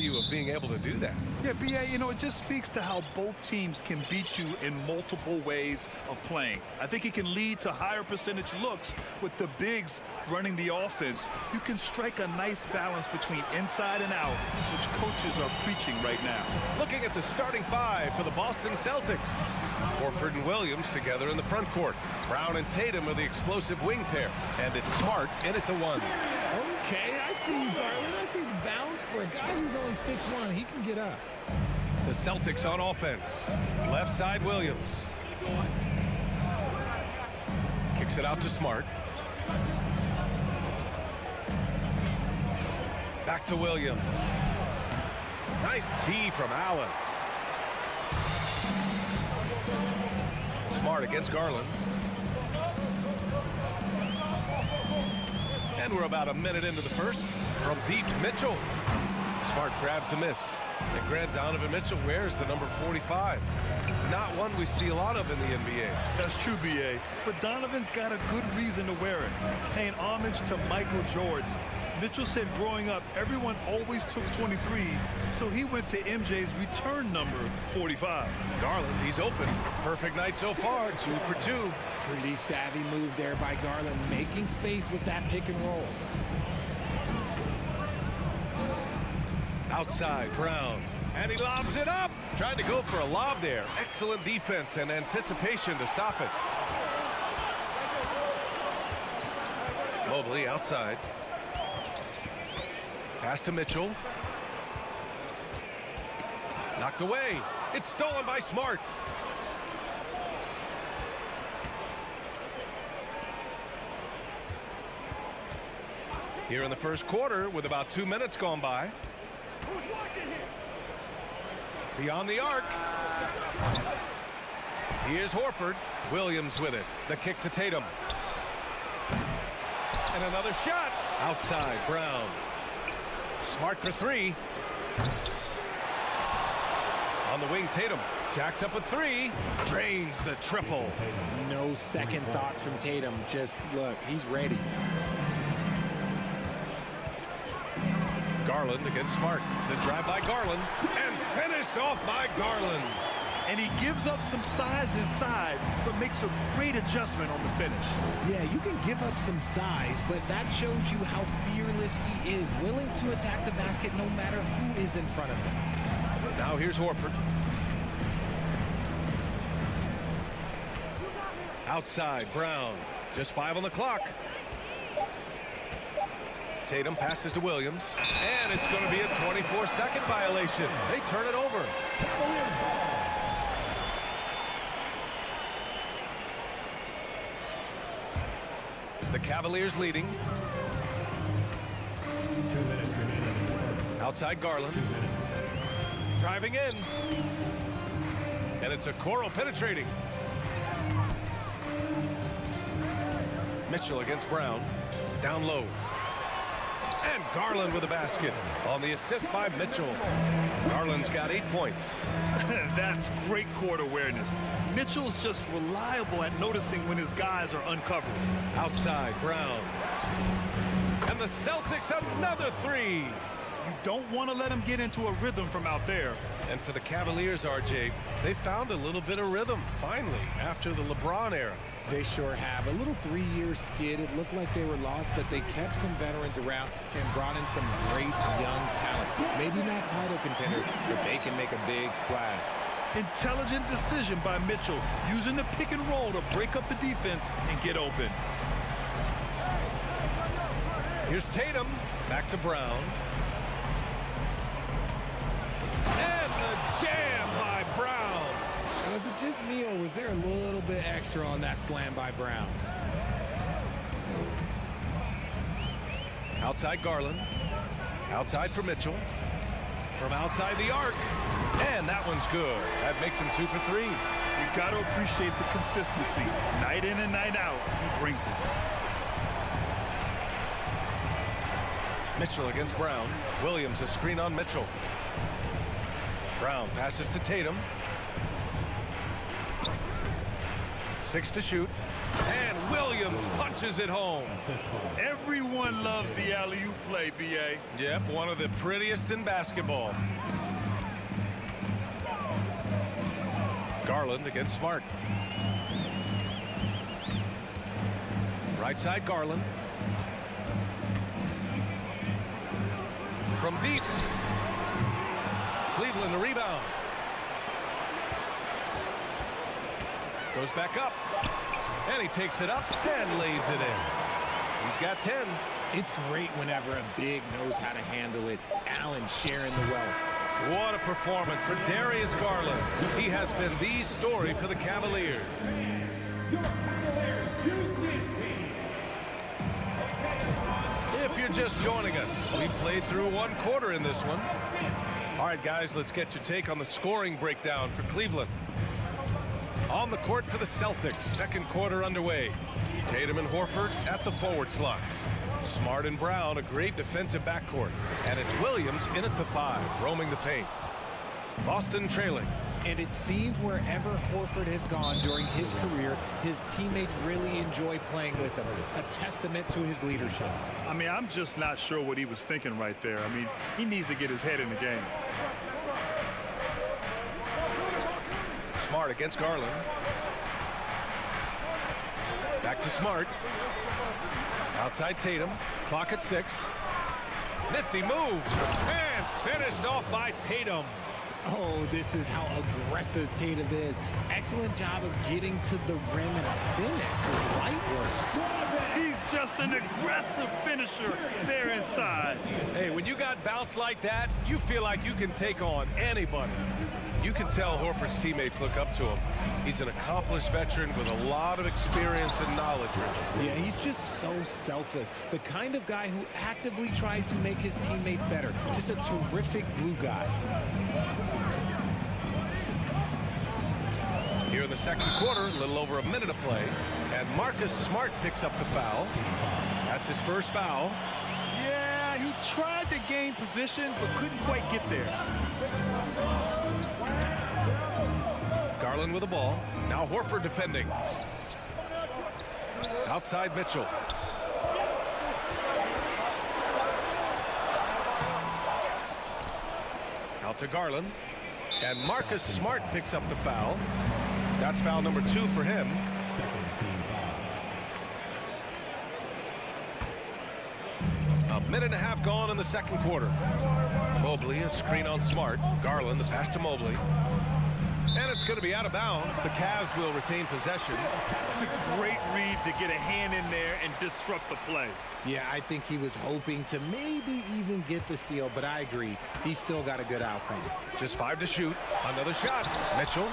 value of being able to do that. Yeah, B.A., you know, it just speaks to how both teams can beat you in multiple ways of playing. I think it can lead to higher percentage looks with the bigs running the offense. You can strike a nice balance between inside and out, which coaches are preaching right now. Looking at the starting five for the Boston Celtics. Horford and Williams together in the front court. Brown and Tatum are the explosive wing pair. And it's Smart in at the one. Okay, I see you, Garland. I see the bounce for a guy who's only 6'1". He can get up. The Celtics on offense. Left side, Williams. Kicks it out to Smart. Back to Williams. Nice D from Allen. Smart against Garland. And we're about a minute into the first. From deep, Mitchell. Smart grabs the miss. And Grant Donovan Mitchell wears the number 45. Not one we see a lot of in the NBA. That's true, B.A. But Donovan's got a good reason to wear it. Paying homage to Michael Jordan. Mitchell said growing up, everyone always took 23, so he went to MJ's return number, 45. Garland, he's open. Perfect night so far, 2 for 2. Pretty savvy move there by Garland, making space with that pick and roll. Outside, Brown. And he lobs it up. Trying to go for a lob there. Excellent defense and anticipation to stop it. Mobley outside. Pass to Mitchell. Knocked away. It's stolen by Smart. Here in the first quarter with about 2 minutes gone by. Beyond the arc. Here's Horford. Williams with it. The kick to Tatum. And another shot. Outside, Brown. Smart for three. On the wing, Tatum. Jacks up a three. Drains the triple. No second thoughts from Tatum. Just look, he's ready. Garland against Smart. The drive by Garland. And finished off by Garland. And he gives up some size inside, but makes a great adjustment on the finish. Yeah, you can give up some size, but that shows you how fearless he is, willing to attack the basket no matter who is in front of him. Now here's Horford. Outside, Brown. Just 5 on the clock. Tatum passes to Williams. And it's going to be a 24-second violation. They turn it over. The Cavaliers leading. 2 minutes remaining. Outside Garland. Driving in. And it's Okoro penetrating. Mitchell against Brown. Down low. And Garland with a basket on the assist by Mitchell. Garland's got 8 points. That's great court awareness. Mitchell's just reliable at noticing when his guys are uncovered. Outside, Brown. And the Celtics another three. You don't want to let him get into a rhythm from out there. And for the Cavaliers, RJ, they found a little bit of rhythm, finally, after the LeBron era. They sure have. A little 3-year skid. It looked like they were lost, but they kept some veterans around and brought in some great young talent. Maybe not title contenders, but they can make a big splash. Intelligent decision by Mitchell, using the pick and roll to break up the defense and get open. Here's Tatum. Back to Brown. And the jam by Brown. Was it just me, or was there a little bit extra on that slam by Brown? Outside Garland. Outside for Mitchell. From outside the arc. And that one's good. That makes him 2 for 3. You got to appreciate the consistency. Night in and night out, he brings it. Mitchell against Brown. Williams a screen on Mitchell. Brown passes to Tatum. 6 to shoot. And Williams punches it home. Everyone loves the alley-oop play, B.A. Yep, one of the prettiest in basketball. Garland against Smart. Right side, Garland. From deep. Cleveland the rebound. Goes back up. And he takes it up and lays it in. He's got 10. It's great whenever a big knows how to handle it. Allen sharing the wealth. What a performance for Darius Garland. He has been the story for the Cavaliers. If you're just joining us, we played through one quarter in this one. All right, guys, let's get your take on the scoring breakdown for Cleveland. On the court for the Celtics, second quarter underway. Tatum and Horford at the forward slots. Smart and Brown, a great defensive backcourt. And it's Williams in at the 5, roaming the paint. Boston trailing. And it seems wherever Horford has gone during his career, his teammates really enjoy playing with him. A testament to his leadership. I mean, I'm just not sure what he was thinking right there. I mean, he needs to get his head in the game. Smart against Garland. Back to Smart. Outside Tatum. Clock at 6. Nifty move. And finished off by Tatum. Oh, this is how aggressive Tatum is. Excellent job of getting to the rim and a finish. His light work. He's just an aggressive finisher there inside. Hey, when you got bounce like that, you feel like you can take on anybody. You can tell Horford's teammates look up to him. He's an accomplished veteran with a lot of experience and knowledge, Richard. Yeah, he's just so selfless. The kind of guy who actively tries to make his teammates better. Just a terrific glue guy. Here in the second quarter, a little over a minute of play. And Marcus Smart picks up the foul. That's his first foul. Yeah, he tried to gain position, but couldn't quite get there. Garland with the ball. Now Horford defending. Outside Mitchell. Out to Garland. And Marcus Smart picks up the foul. That's foul number 2 for him. A minute and a half gone in the second quarter. Mobley, a screen on Smart. Garland, the pass to Mobley. And it's going to be out of bounds. The Cavs will retain possession. Great read to get a hand in there and disrupt the play. Yeah, I think he was hoping to maybe even get the steal, but I agree. He's still got a good outcome. Just 5 to shoot. Another shot. Mitchell.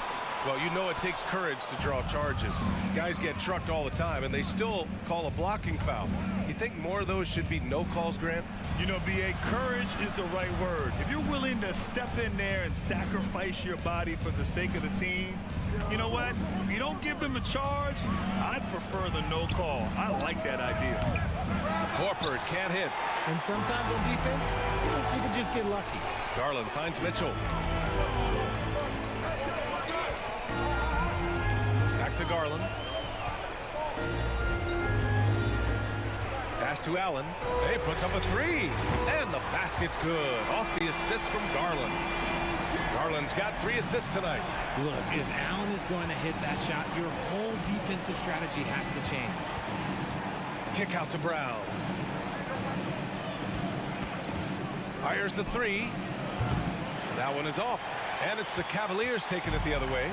Well, you know it takes courage to draw charges. Guys get trucked all the time, and they still call a blocking foul. You think more of those should be no calls, Grant? You know, B.A., courage is the right word. If you're willing to step in there and sacrifice your body for the sake of the team, you know what? If you don't give them a charge, I'd prefer the no call. I like that idea. Horford can't hit. And sometimes on defense, you can just get lucky. Garland finds Mitchell. Back to Garland. Pass to Allen. He puts up a 3. And the basket's good. Off the assist from Garland. Garland's got 3 assists tonight. Look, if Allen is going to hit that shot, your whole defensive strategy has to change. Kick out to Brown. Fires the 3. That one is off. And it's the Cavaliers taking it the other way.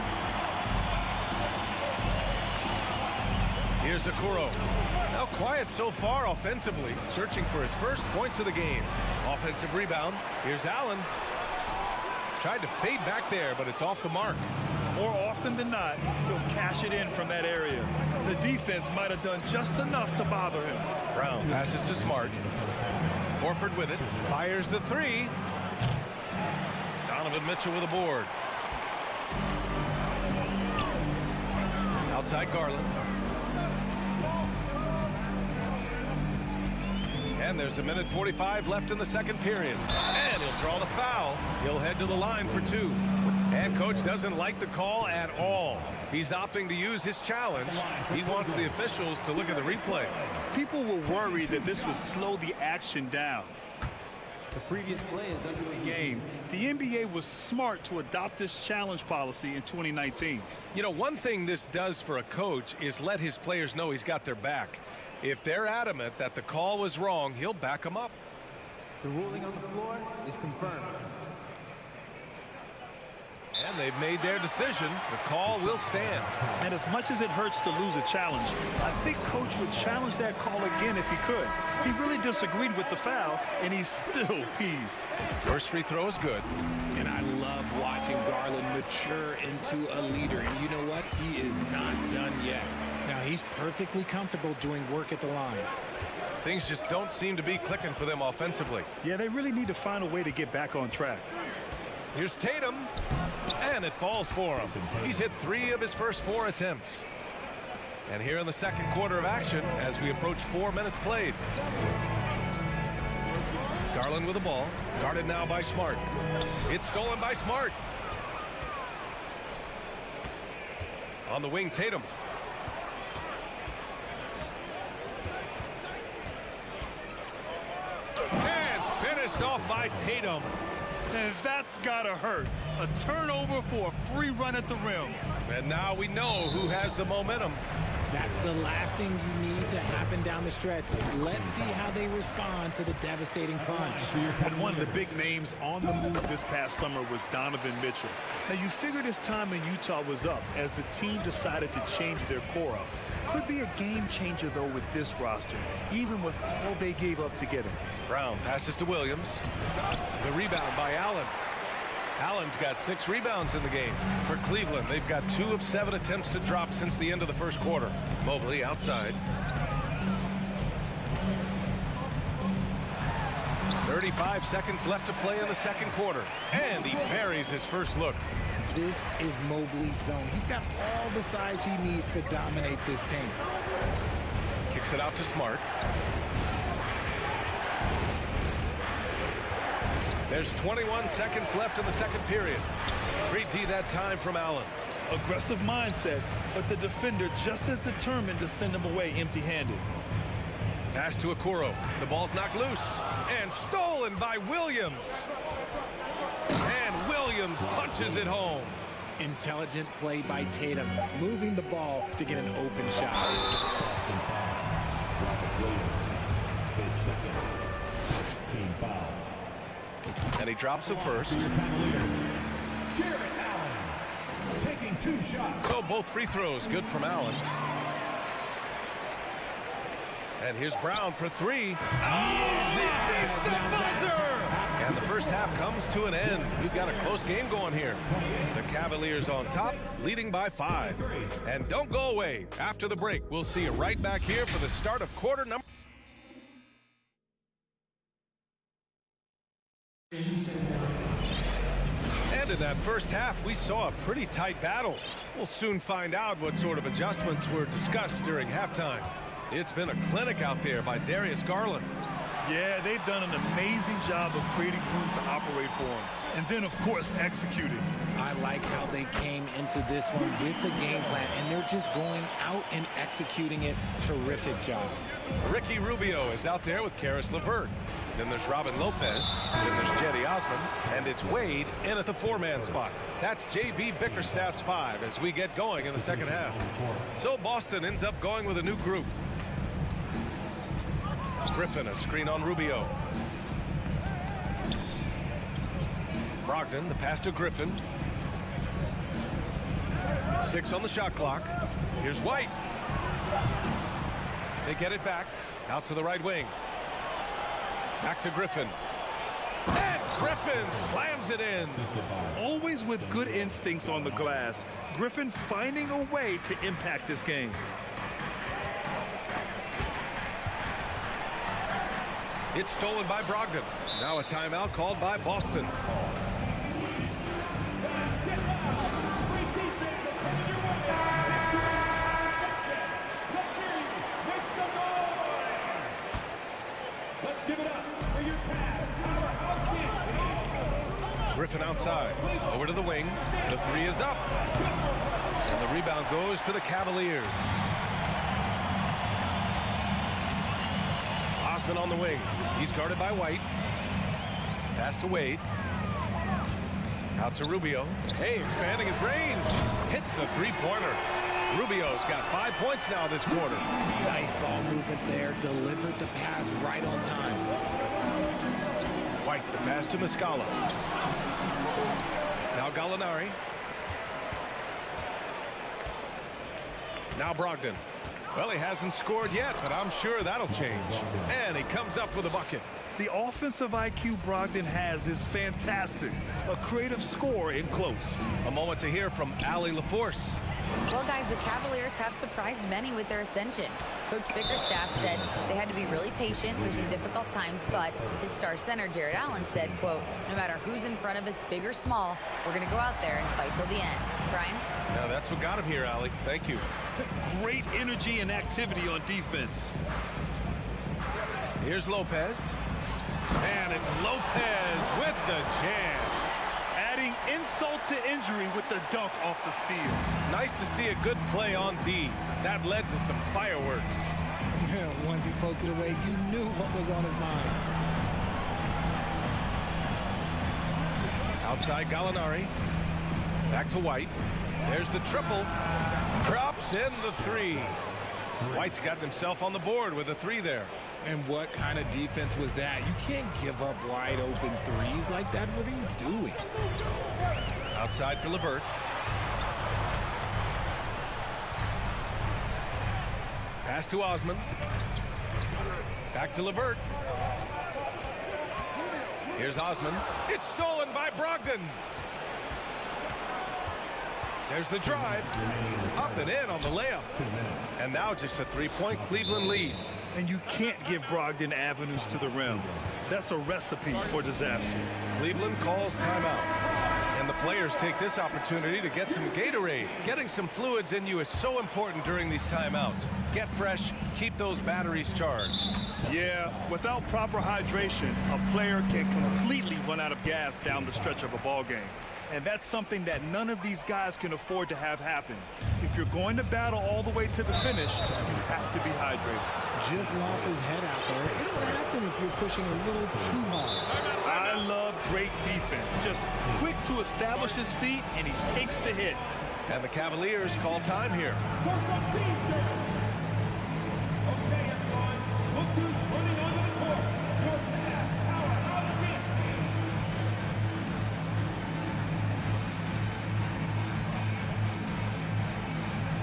Here's Okoro. Now quiet so far offensively, searching for his first points of the game. Offensive rebound. Here's Allen. Tried to fade back there, but it's off the mark. More often than not, he'll cash it in from that area. The defense might have done just enough to bother him. Brown passes to Smart. Horford with it. Fires the 3. Donovan Mitchell with a board. Outside Garland. And there's a minute 45 left in the second period. And he'll draw the foul. He'll head to the line for 2. And coach doesn't like the call at all. He's opting to use his challenge. He wants the officials to look at the replay. People were worried that this would slow the action down. The previous play is under the game. The NBA was smart to adopt this challenge policy in 2019. You know, one thing this does for a coach is let his players know he's got their back. If they're adamant that the call was wrong, he'll back them up. The ruling on the floor is confirmed. And they've made their decision. The call will stand. And as much as it hurts to lose a challenge, I think coach would challenge that call again if he could. He really disagreed with the foul, and he's still peeved. First free throw is good. And I love watching Garland mature into a leader. And you know what? He is not done yet. Now, he's perfectly comfortable doing work at the line. Things just don't seem to be clicking for them offensively. Yeah, they really need to find a way to get back on track. Here's Tatum, and it falls for him. He's hit 3 of his first 4 attempts. And here in the second quarter of action, as we approach 4 minutes played. Garland with the ball, guarded now by Smart. It's stolen by Smart. On the wing, Tatum. And finished off by Tatum. And that's gotta hurt. A turnover for a free run at the rim. And now we know who has the momentum. That's the last thing you need to happen down the stretch. Let's see how they respond to the devastating punch. And one of the big names on the move this past summer was Donovan Mitchell. Now, you figured his time in Utah was up as the team decided to change their core up. Could be a game changer, though, with this roster, even with all they gave up to get him. Brown passes to Williams. The rebound by Allen. Allen's got 6 rebounds in the game. For Cleveland, they've got 2 of 7 attempts to drop since the end of the first quarter. Mobley outside. 35 seconds left to play in the second quarter. And he buries his first look. This is Mobley's zone. He's got all the size he needs to dominate this paint. Kicks it out to Smart. There's 21 seconds left in the second period. Great D that time from Allen. Aggressive mindset, but the defender just as determined to send him away empty-handed. Pass to Okoro. The ball's knocked loose. And stolen by Williams. And Williams punches it home. Intelligent play by Tatum, moving the ball to get an open shot. His second team foul. And he drops it first. Taking 2 shots. So both free throws good from Allen. And here's Brown for 3. It's the buzzer! And the first half comes to an end. We've got a close game going here. The Cavaliers on top, leading by 5. And don't go away. After the break, we'll see you right back here for the start of quarter number. And in that first half, we saw a pretty tight battle. We'll soon find out what sort of adjustments were discussed during halftime. It's been a clinic out there by Darius Garland. Yeah, they've done an amazing job of creating room to operate for him. And then, of course, executing. I like how they came into this one with the game plan, and they're just going out and executing it. Terrific job. Ricky Rubio is out there with Karis LeVert. Then there's Robin Lopez. Then there's Jetty Osman. And it's Wade in at the 4-man spot. That's J.B. Bickerstaff's 5 as we get going in the second half. So Boston ends up going with a new group. Griffin, a screen on Rubio. Brogdon, the pass to Griffin. 6 on the shot clock. Here's White. They get it back. Out to the right wing. Back to Griffin. And Griffin slams it in. Always with good instincts on the glass. Griffin finding a way to impact this game. It's stolen by Brogdon. Now a timeout called by Boston. Griffin outside. Over to the wing. The three is up. And the rebound goes to the Cavaliers. Osman on the wing. He's guarded by White. Pass to Wade. Out to Rubio. Hey, expanding his range. Hits a three-pointer. Rubio's got 5 points now this quarter. Nice ball movement there. Delivered the pass right on time. White, the pass to Muscala. Now Gallinari. Now Brogdon. Well, he hasn't scored yet, but I'm sure that'll change. And he comes up with a bucket. The offensive IQ Brogdon has is fantastic. A creative scorer in close. A moment to hear from Allie LaForce. Well, guys, the Cavaliers have surprised many with their ascension. Coach Bickerstaff said they had to be really patient through some difficult times, but his star center, Jared Allen, said, quote, no matter who's in front of us, big or small, we're going to go out there and fight till the end. Brian? Now that's what got him here, Allie. Thank you. Great energy and activity on defense. Here's Lopez. And it's Lopez with the jam. Adding insult to injury with the dunk off the steal. Nice to see a good play on D. That led to some fireworks. Once he poked it away, you knew what was on his mind. Outside Gallinari. Back to White. There's the triple. Drops in the three. White's got himself on the board with a three there. And what kind of defense was that? You can't give up wide open threes like that. What are you doing? Outside for LeVert. Pass to Osman. Back to LeVert. Here's Osman. It's stolen by Brogdon. There's the drive. Up and in on the layup. And now just a three-point Cleveland lead. And you can't give Brogdon avenues to the rim. That's a recipe for disaster. Cleveland calls timeout. And the players take this opportunity to get some Gatorade. Getting some fluids in you is so important during these timeouts. Get fresh, keep those batteries charged. Yeah, without proper hydration, a player can completely run out of gas down the stretch of a ball game. And that's something that none of these guys can afford to have happen. If you're going to battle all the way to the finish, you have to be hydrated. Just lost his head out there. It'll happen if you're pushing a little too hard. I love great defense. Just quick to establish his feet, and he takes the hit. And the Cavaliers call time here.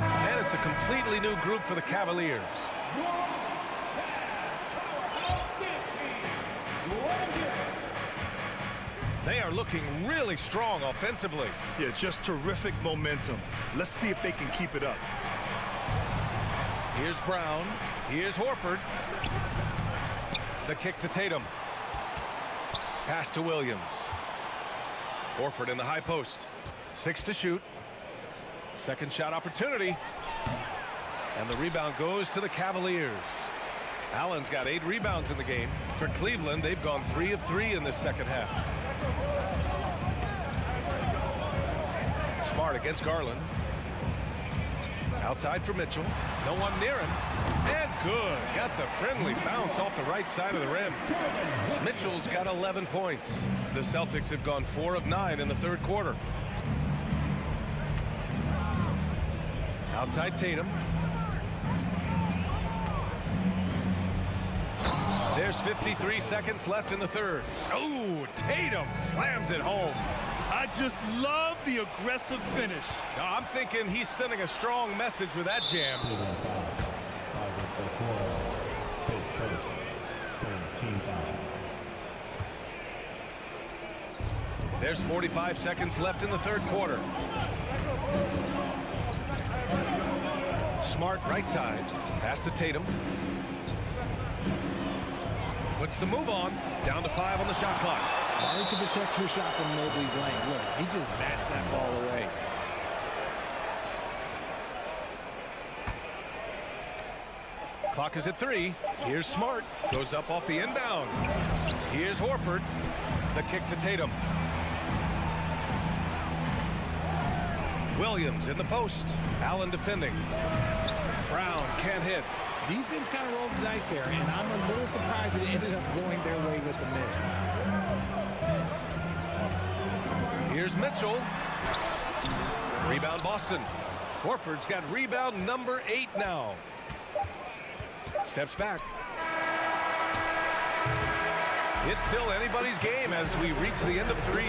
And it's a completely new group for the Cavaliers. They are looking really strong offensively. Yeah, just terrific momentum. Let's see if they can keep it up. Here's Brown. Here's Horford. The kick to Tatum. Pass to Williams. Horford in the high post. 6 to shoot. Second shot opportunity. And the rebound goes to the Cavaliers. Allen's got 8 rebounds in the game. For Cleveland, they've gone 3 of 3 in this second half. Smart against Garland. Outside for Mitchell. No one near him. And good. Got the friendly bounce off the right side of the rim. Mitchell's got 11 points. The Celtics have gone 4 of 9 in the third quarter. Outside Tatum. There's 53 seconds left in the third. Oh, Tatum slams it home. I just love the aggressive finish. I'm thinking he's sending a strong message with that jam. There's 45 seconds left in the third quarter. Smart right side. Pass to Tatum. Puts the move on. Down to 5 on the shot clock. Hard to protect your shot from Mobley's lane. Look, he just bats that ball away. Clock is at 3. Here's Smart. Goes up off the inbound. Here's Horford. The kick to Tatum. Williams in the post. Allen defending. Brown can't hit. Defense kind of rolled the dice there, and I'm a little surprised it ended up going their way with the miss. Here's Mitchell. Rebound Boston. Horford's got rebound number 8 now. Steps back. It's still anybody's game as we reach the end of 3.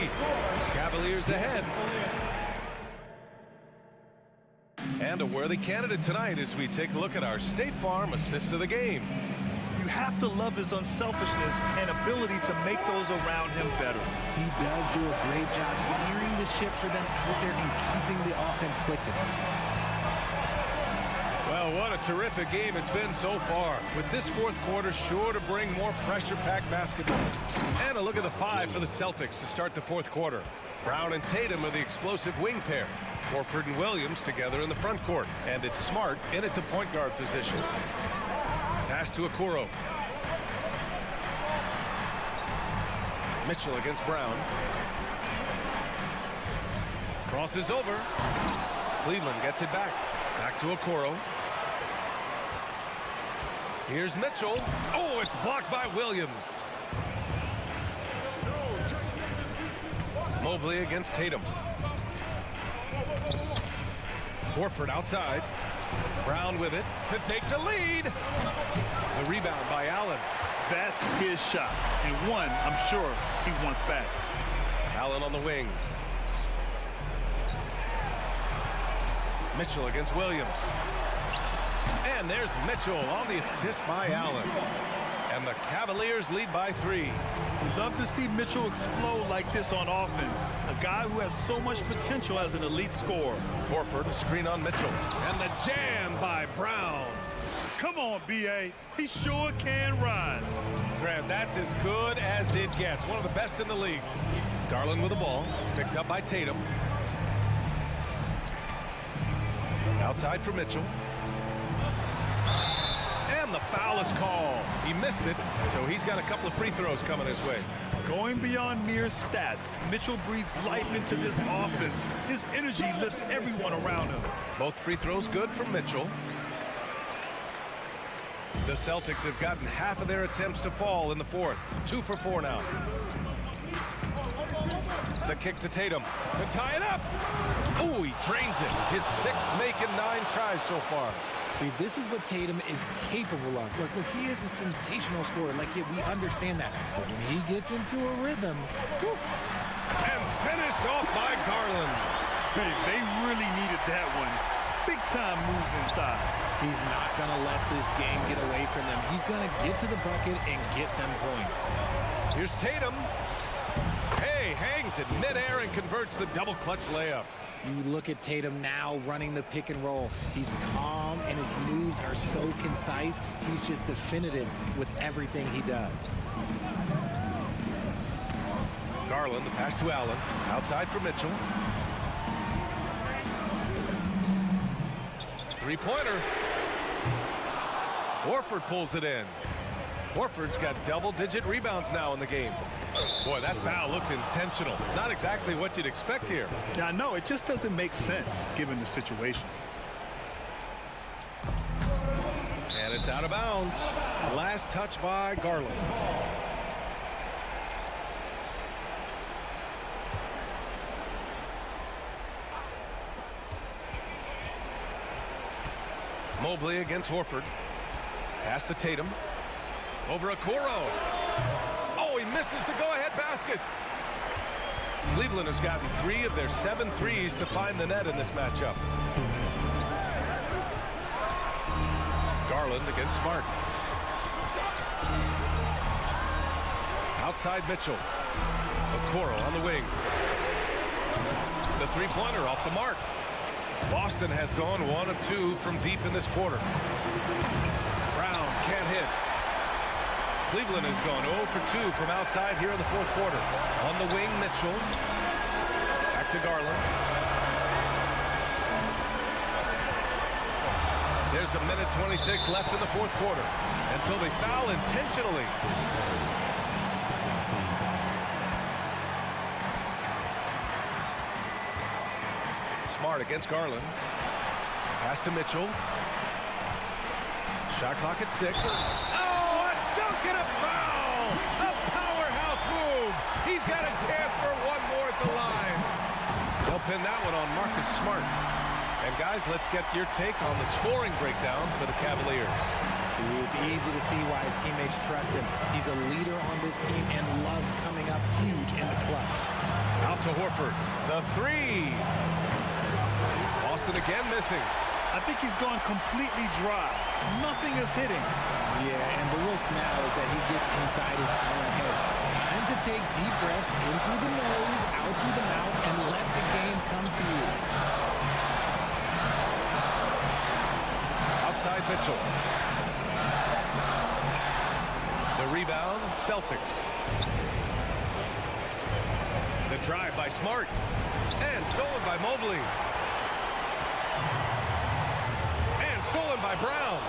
Cavaliers ahead. And a worthy candidate tonight as we take a look at our State Farm assist of the game. You have to love his unselfishness and ability to make those around him better. He does do a great job steering the ship for them out there and keeping the offense clicking. Well, what a terrific game it's been so far. With this fourth quarter sure to bring more pressure-packed basketball. And a look at the 5 for the Celtics to start the fourth quarter. Brown and Tatum are the explosive wing pair. Horford and Williams together in the front court. And it's Smart in at the point guard position. Pass to Okoro. Mitchell against Brown. Crosses over. Cleveland gets it back. Back to Okoro. Here's Mitchell. Oh, it's blocked by Williams. Mobley against Tatum. Horford outside. Brown with it to take the lead. The rebound by Allen. That's his shot, and one I'm sure he wants back. Allen on the wing. Mitchell against Williams. And there's Mitchell on the assist by Allen. And the Cavaliers lead by 3. We'd love to see Mitchell explode like this on offense. A guy who has so much potential as an elite scorer. Horford, a screen on Mitchell. And the jam by Brown. Come on, B.A. He sure can rise. Grant, that's as good as it gets. One of the best in the league. Garland with the ball. Picked up by Tatum. Outside for Mitchell. And the foul is called. He missed it, so he's got a couple of free throws coming his way. Going beyond mere stats, Mitchell breathes life into this offense. His energy lifts everyone around him. Both free throws good from Mitchell. The Celtics have gotten half of their attempts to fall in the fourth. 2 for 4 now. The kick to Tatum to tie it up. Oh, he drains it. His 6th making 9 tries so far. See, this is what Tatum is capable of. Look, he is a sensational scorer. Like, we understand that. But when he gets into a rhythm... Whew. And finished off by Garland. Hey, they really needed that one. Big time move inside. He's not going to let this game get away from them. He's going to get to the bucket and get them points. Here's Tatum. Hey, hangs it midair and converts the double clutch layup. You look at Tatum now running the pick and roll. He's calm and his moves are so concise. He's just definitive with everything he does. Garland, the pass to Allen. Outside for Mitchell. Three-pointer. Horford pulls it in. Horford's got double-digit rebounds now in the game. Boy, that foul looked intentional. Not exactly what you'd expect here. Yeah, no, it just doesn't make sense given the situation. And it's out of bounds. Last touch by Garland. Mobley against Horford. Pass to Tatum. Over Okoro. Oh, he misses the go-ahead basket. Cleveland has gotten 3 of their 7 threes to find the net in this matchup. Garland against Smart. Outside Mitchell. Okoro on the wing. The three-pointer off the mark. Boston has gone 1 of 2 from deep in this quarter. Brown can't hit. Cleveland has gone 0 for 2 from outside here in the fourth quarter. On the wing, Mitchell. Back to Garland. There's a minute 26 left in the fourth quarter until they foul intentionally. Smart against Garland. Pass to Mitchell. Shot clock at 6. Oh, a dunk and a foul! A powerhouse move! He's got a chance for one more at the line. They'll pin that one on Marcus Smart. And guys, let's get your take on the scoring breakdown for the Cavaliers. See, it's easy to see why his teammates trust him. He's a leader on this team and loves coming up huge in the clutch. Out to Horford. The 3. Boston again missing. I think he's gone completely dry. Nothing is hitting. Yeah, and the risk now is that he gets inside his own head. Time to take deep breaths in through the nose, out through the mouth, and let the game come to you. Outside Mitchell. The rebound, Celtics. The drive by Smart. And stolen by Mobley. And stolen by Brown.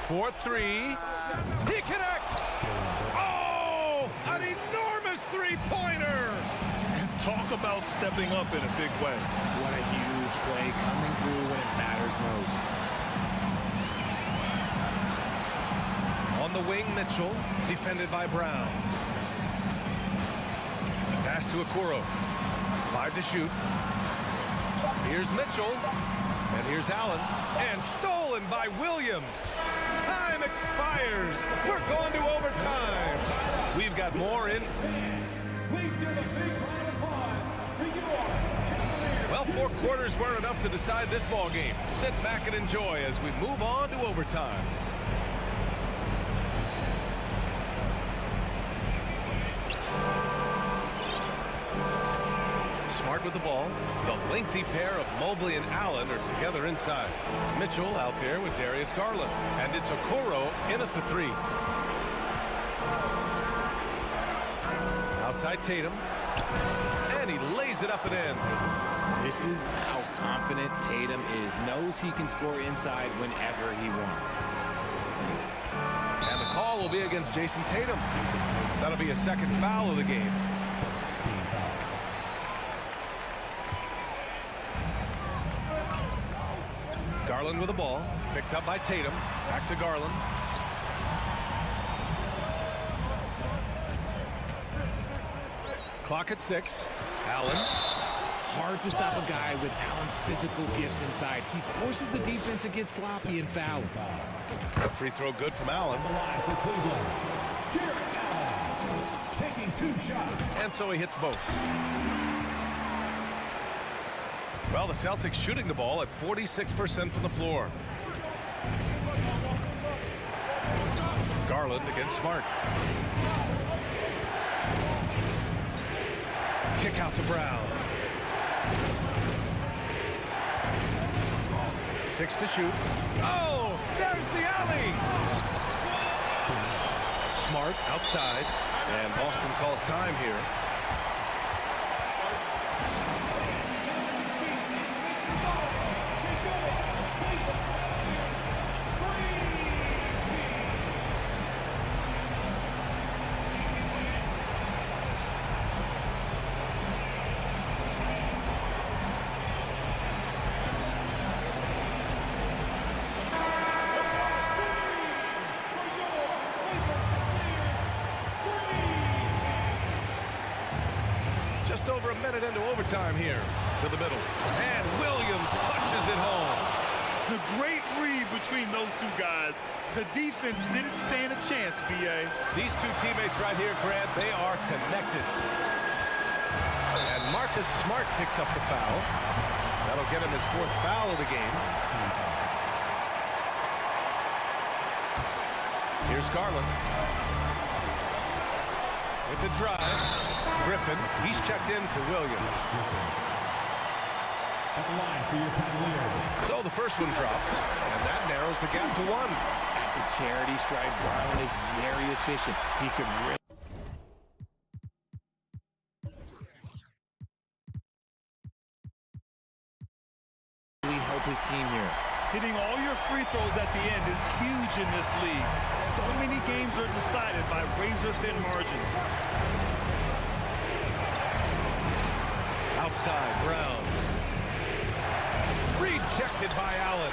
4-3. He connects. Oh, an enormous three-pointer. Talk about stepping up in a big way. What a huge play coming through when it matters most. On the wing, Mitchell, defended by Brown. Pass to Okoro. 5 to shoot. Here's Mitchell. And here's Allen. And stolen by Williams. Time expires. We're going to overtime. We've got more in. Well, 4 quarters weren't enough to decide this ball game. Sit back and enjoy as we move on to overtime. Smart with the ball. The lengthy pair of Mobley and Allen are together inside. Mitchell out there with Darius Garland. And it's Okoro in at the 3. Outside Tatum. And he lays it up and in. This is how confident Tatum is. Knows he can score inside whenever he wants. And the call will be against Jason Tatum. That'll be a second foul of the game. Garland with the ball. Picked up by Tatum. Back to Garland. Clock at 6. Allen. Hard to stop a guy with Allen's physical gifts inside. He forces the defense to get sloppy and foul. A free throw good from Allen. Taking 2 shots. And so he hits both. Well, the Celtics shooting the ball at 46% from the floor. Garland against Smart. Kick out to Brown. 6 to shoot. Oh, there's the alley. Smart outside. And Boston calls time here. Just over a minute into overtime here. To the middle. And Williams punches it home. The great read between those two guys. The defense didn't stand a chance, B.A. These two teammates right here, Grant, they are connected. And Marcus Smart picks up the foul. That'll get him his 4th foul of the game. Here's Garland. With the drive. Griffin, he's checked in for Williams. So the first one drops, and that narrows the gap to 1. At the charity stripe, Garland is very efficient. He can really help his team here. Hitting all your free throws at the end is huge in this league. So many games are decided by razor-thin margins. Outside, Brown. Rejected by Allen.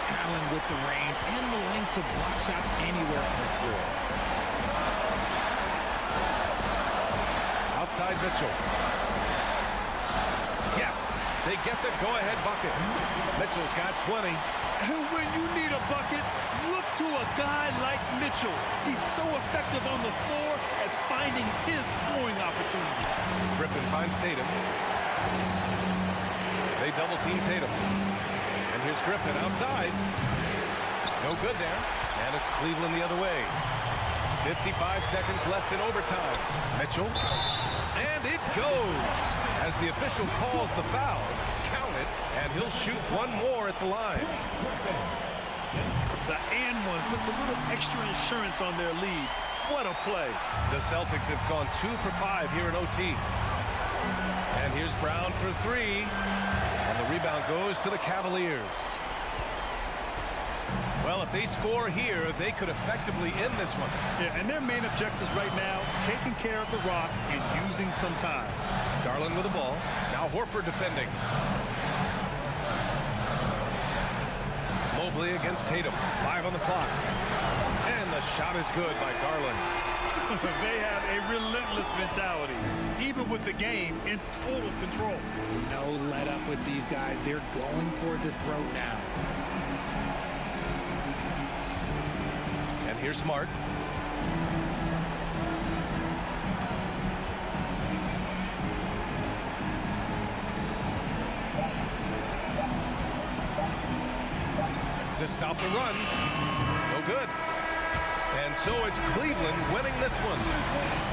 Allen with the range and the length to block shots anywhere on the floor. Outside Mitchell. Yes, they get the go-ahead bucket. Mitchell's got 20. And when you need a bucket, look to a guy like Mitchell. He's so effective on the floor at finding his scoring opportunities. Griffin finds Tatum. They double-team Tatum. And here's Griffin outside. No good there. And it's Cleveland the other way. 55 seconds left in overtime. Mitchell. And it goes. As the official calls the foul. Count it. And he'll shoot one more at the line. The and one puts a little extra insurance on their lead. What a play. The Celtics have gone 2 for 5 here in OT. And here's Brown for 3. And the rebound goes to the Cavaliers. Well, if they score here, they could effectively end this one. Yeah, and their main objectives right now, taking care of the rock and using some time. Garland with the ball. Now Horford defending. Mobley against Tatum. 5 on the clock. And the shot is good by Garland. They have a relentless mentality, even with the game in total control. No let up with these guys. They're going for the throat now. And here's Smart. To stop the run. No good. And so it's Cleveland winning this one.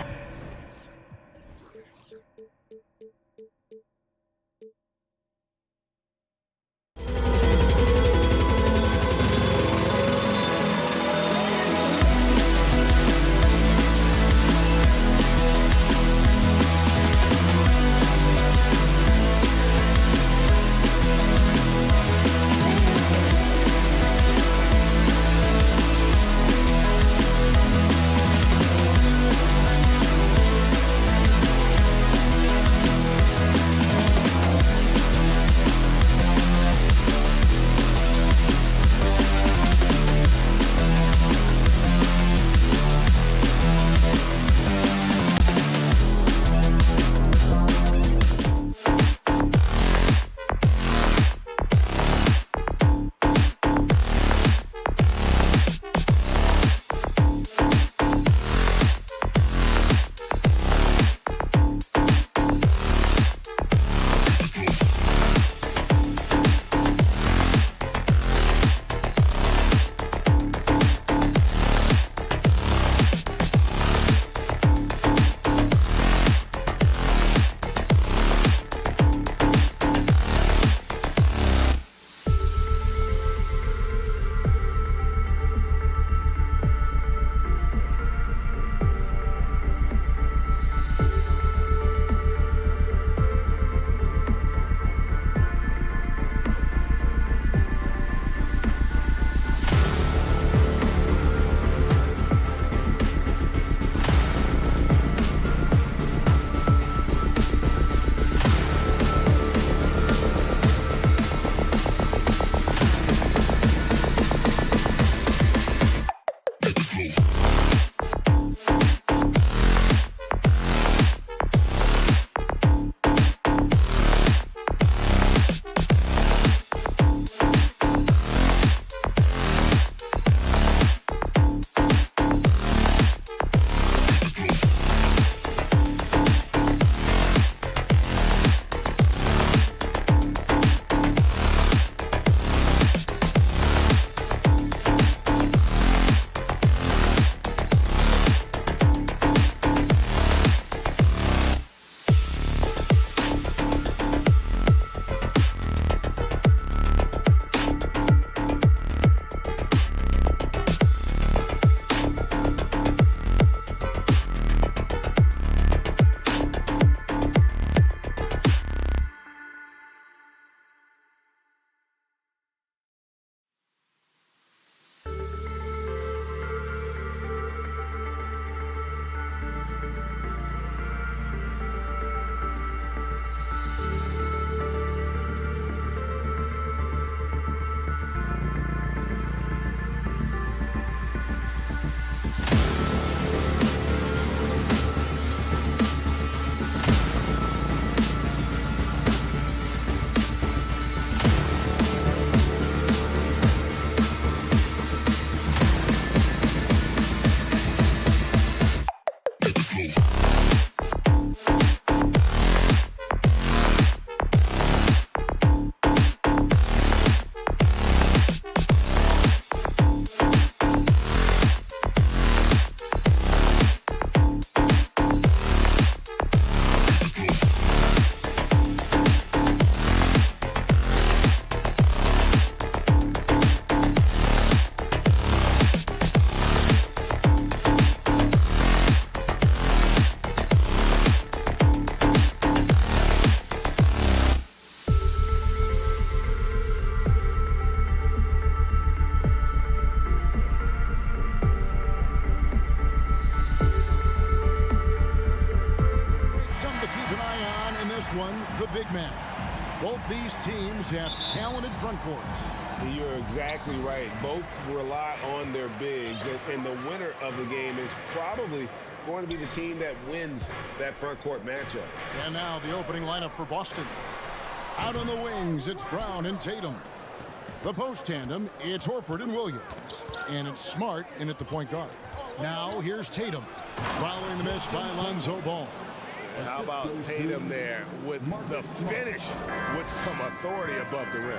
The big man. Both these teams have talented front courts. You're exactly right. Both rely on their bigs, and the winner of the game is probably going to be the team that wins that front court matchup. And now the opening lineup for Boston. Out on the wings, it's Brown and Tatum. The post tandem, it's Horford and Williams. And it's Smart in at the point guard. Now here's Tatum, following the miss by Lonzo Ball. And how about Tatum there with the finish with some authority above the rim.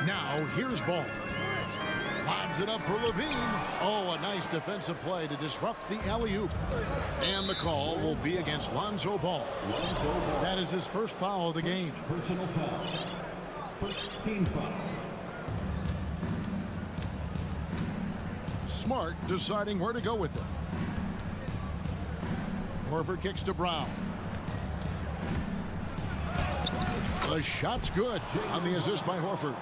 Now here's Ball. Lobs it up for Levine. Oh, a nice defensive play to disrupt the alley-oop. And the call will be against Lonzo Ball. That is his first foul of the game. Personal foul. First team foul. Smart deciding where to go with it. Horford kicks to Brown. The shot's good on the assist by Horford.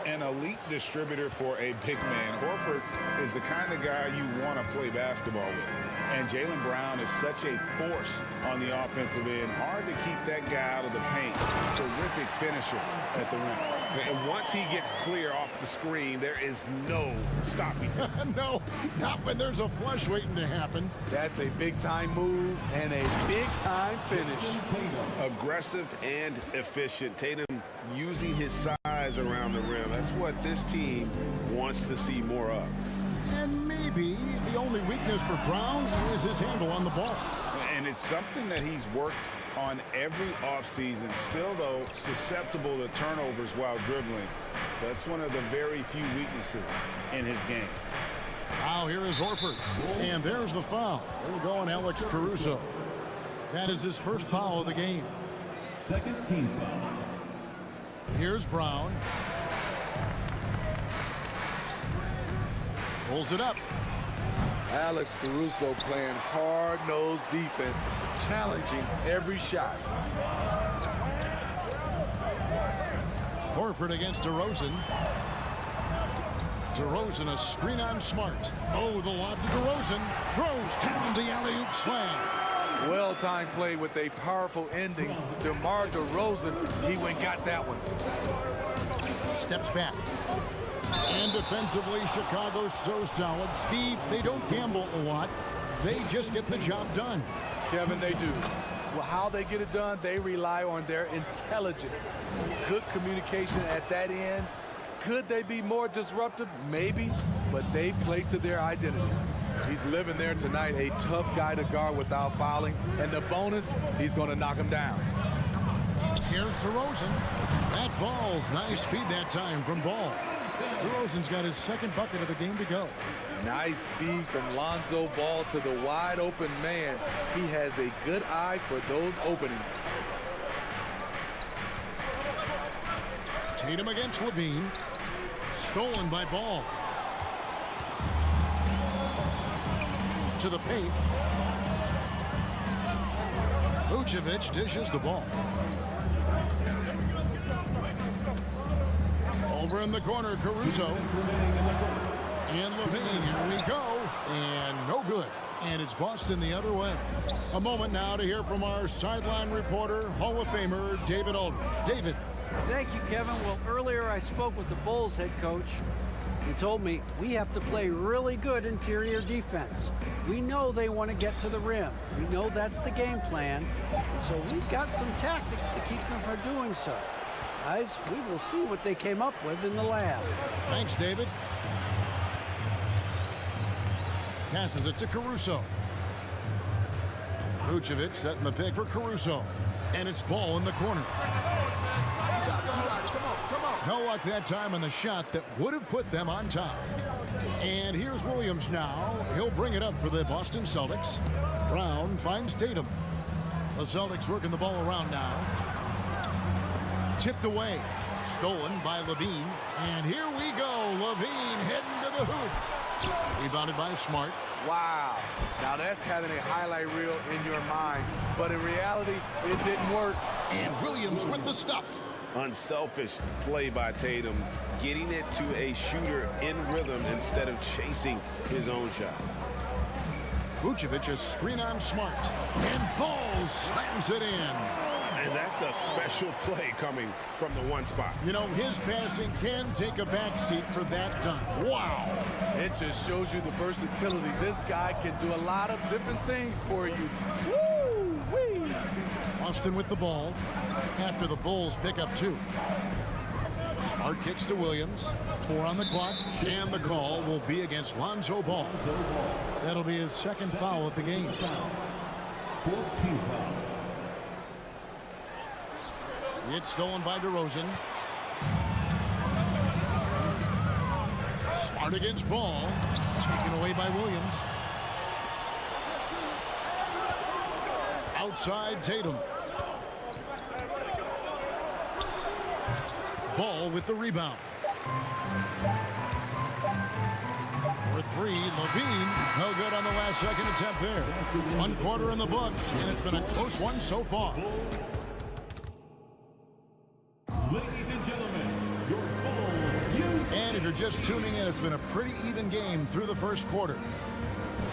An elite distributor for a big man. Horford is the kind of guy you want to play basketball with. And Jaylen Brown is such a force on the offensive end. Hard to keep that guy out of the paint. Terrific finisher at the rim. And once he gets clear off the screen, there is no stopping him. No, not when there's a flush waiting to happen. That's a big-time move and a big-time finish. Aggressive and efficient. Tatum using his size around the rim. That's what this team wants to see more of. And maybe the only weakness for Brown is his handle on the ball. And it's something that he's worked on every offseason. Still, though, susceptible to turnovers while dribbling. That's one of the very few weaknesses in his game. Now here is Horford. And there's the foul. There we go on Alex Caruso. That is his first foul of the game. Second team foul. Here's Brown. Pulls it up. Alex Caruso playing hard-nosed defense, challenging every shot. Horford against DeRozan. DeRozan a screen on Smart. Oh, the lob to DeRozan. Throws down the alley-oop slam. Well-timed play with a powerful ending. DeMar DeRozan, he went and got that one. Steps back. And defensively, Chicago's so solid. Steve, they don't gamble a lot. They just get the job done. Kevin, they do. Well, how they get it done, they rely on their intelligence. Good communication at that end. Could they be more disruptive? Maybe, but they play to their identity. He's living there tonight, a tough guy to guard without fouling. And the bonus, he's going to knock him down. Here's DeRozan. That falls. Nice feed that time from Ball. DeRozan's got his second bucket of the game to go. Nice speed from Lonzo Ball to the wide open man. He has a good eye for those openings. Tatum against Levine. Stolen by Ball. To the paint. Vucevic dishes the ball. Over in the corner, Caruso. And Levine, here we go. And no good. And it's Boston the other way. A moment now to hear from our sideline reporter, Hall of Famer, David Aldridge. David. Thank you, Kevin. Well, earlier I spoke with the Bulls head coach. He told me we have to play really good interior defense. We know they want to get to the rim. We know that's the game plan. So we've got some tactics to keep them from doing so. Guys, we will see what they came up with in the lab. Thanks, David. Passes it to Caruso. Vucevic setting the pick for Caruso. And it's ball in the corner. No luck that time on the shot that would have put them on top. And here's Williams now. He'll bring it up for the Boston Celtics. Brown finds Tatum. The Celtics working the ball around now. Tipped away. Stolen by Levine. And here we go. Levine heading to the hoop. Rebounded by Smart. Wow. Now that's having a highlight reel in your mind. But in reality, it didn't work. And Williams with the stuff. Unselfish play by Tatum, getting it to a shooter in rhythm instead of chasing his own shot. Vucevic a screen on Smart. And Ball slams it in. And that's a special play coming from the one spot. You know, his passing can take a backseat for that done. Wow. It just shows you the versatility. This guy can do a lot of different things for you. Woo-wee. Austin with the ball after the Bulls pick up 2. Smart kicks to Williams. 4 on the clock. And the call will be against Lonzo Ball. That'll be his second foul of the game. 14 foul. It's stolen by DeRozan. Smart against Ball. Taken away by Williams. Outside Tatum. Ball with the rebound. For 3, Levine. No good on the last second attempt there. 1 quarter in the books, and it's been a close one so far. Ladies and gentlemen, your Bulls. And if you're just tuning in, it's been a pretty even game through the first quarter.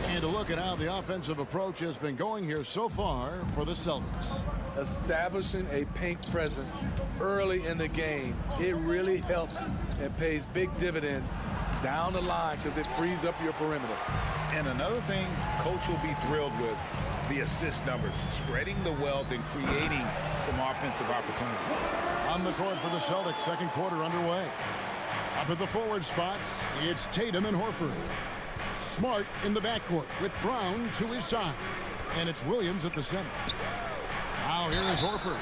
And to look at how the offensive approach has been going here so far for the Celtics. Establishing a paint presence early in the game, it really helps and pays big dividends down the line because it frees up your perimeter. And another thing coach will be thrilled with, the assist numbers, spreading the wealth and creating some offensive opportunities. On the court for the Celtics, second quarter underway. Up at the forward spots, it's Tatum and Horford. Smart in the backcourt with Brown to his side. And it's Williams at the center. Now here is Horford.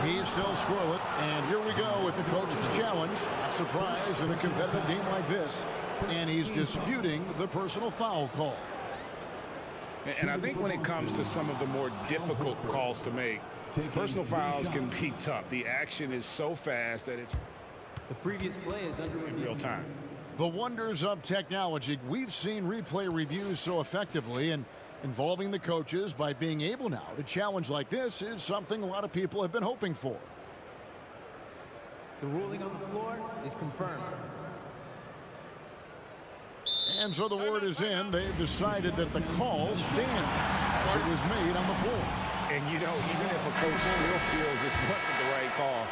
He's still scoreless. And here we go with the coach's challenge. Not surprised in a competitive game like this. And he's disputing the personal foul call. And I think when it comes to some of the more difficult calls to make, personal fouls can be tough. The action is so fast that it's The previous play is under in real time. The wonders of technology. We've seen replay reviews so effectively, and involving the coaches by being able now to challenge like this is something a lot of people have been hoping for. The ruling on the floor is confirmed. And so the word is in. They've decided that the call stands as it was made on the floor. And you know, even if a coach still feels this wasn't the right call,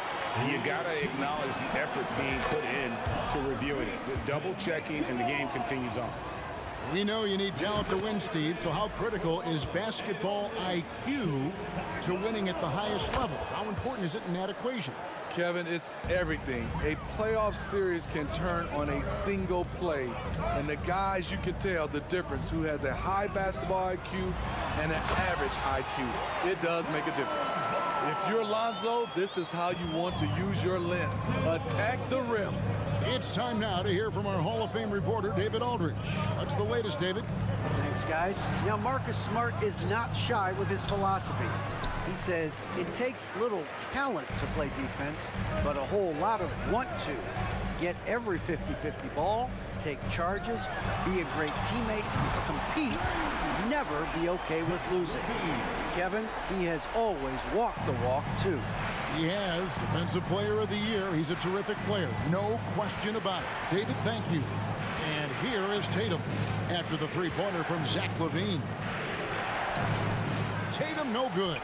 you got to acknowledge the effort being put in to reviewing it. Double checking, and the game continues on. We know you need talent to win, Steve, so how critical is basketball IQ to winning at the highest level? How important is it in that equation? Kevin, it's everything. A playoff series can turn on a single play, and the guys, you can tell the difference who has a high basketball IQ and an average IQ. It does make a difference. If you're Lonzo, this is how you want to use your length. Attack the rim. It's time now to hear from our Hall of Fame reporter, David Aldridge. What's the latest, David? Thanks, guys. Now, Marcus Smart is not shy with his philosophy. He says it takes little talent to play defense, but a whole lot of want to. Get every 50-50 ball, take charges, be a great teammate, compete, never be okay with losing. Kevin, he has always walked the walk, too. He has Defensive Player of the Year. He's a terrific player. No question about it. David, thank you. And here is Tatum after the three-pointer from Zach LaVine. Tatum no good.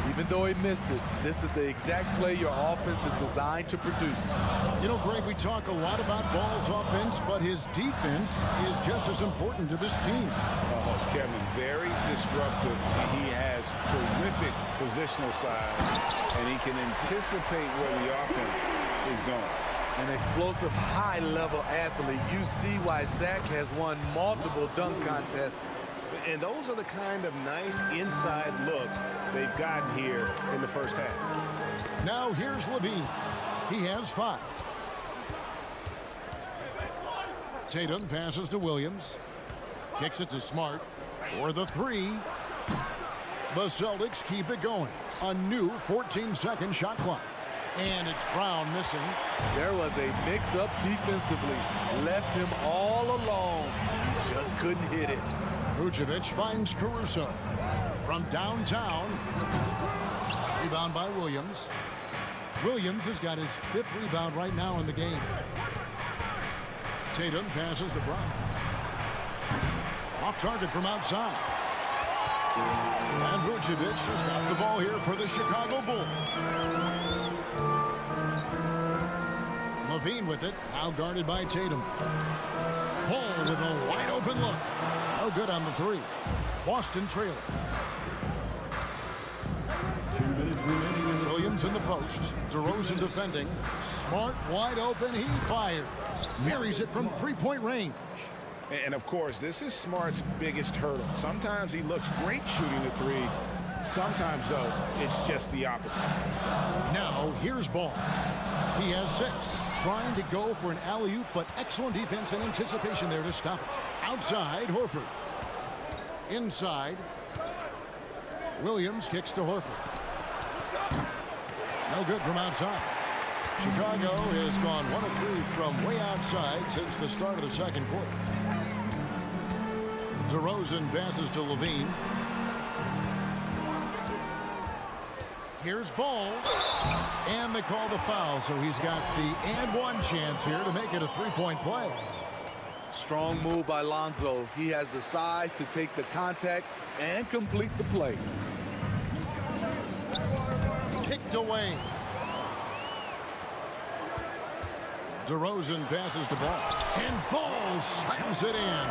Even though he missed it, this is the exact play your offense is designed to produce. You know, Greg, we talk a lot about Ball's offense, but his defense is just as important to this team. Kevin, very disruptive. He has terrific positional size, and he can anticipate where the offense is going. An explosive, high-level athlete. You see why Zach has won multiple dunk contests. And those are the kind of nice inside looks they've gotten here in the first half. Now here's Levine. He has 5. Tatum passes to Williams. Kicks it to Smart for the 3. The Celtics keep it going. A new 14-second shot clock. And it's Brown missing. There was a mix-up defensively. Left him all alone. He just couldn't hit it. Vucevic finds Caruso. From downtown. Rebound by Williams. Williams has got his 5th rebound right now in the game. Tatum passes to Brown. Off target from outside. And Vucevic has got the ball here for the Chicago Bulls. Levine with it, now guarded by Tatum. Paul with a wide open look. No good on the 3. Boston trailing. Williams in the post. DeRozan defending. Smart wide open. He fires. Marries it from 3-point range. And of course, this is Smart's biggest hurdle. Sometimes he looks great shooting the 3. Sometimes, though, it's just the opposite. Now, here's Ball. He has 6. Trying to go for an alley-oop, but excellent defense and anticipation there to stop it. Outside, Horford. Inside. Williams kicks to Horford. No good from outside. Chicago has gone 1 of 3 from way outside since the start of the second quarter. DeRozan passes to Levine. Here's Ball. And they call the foul, so he's got the and-one chance here to make it a 3-point play. Strong move by Lonzo. He has the size to take the contact and complete the play. Kicked away. DeRozan passes the ball. And Ball slams it in.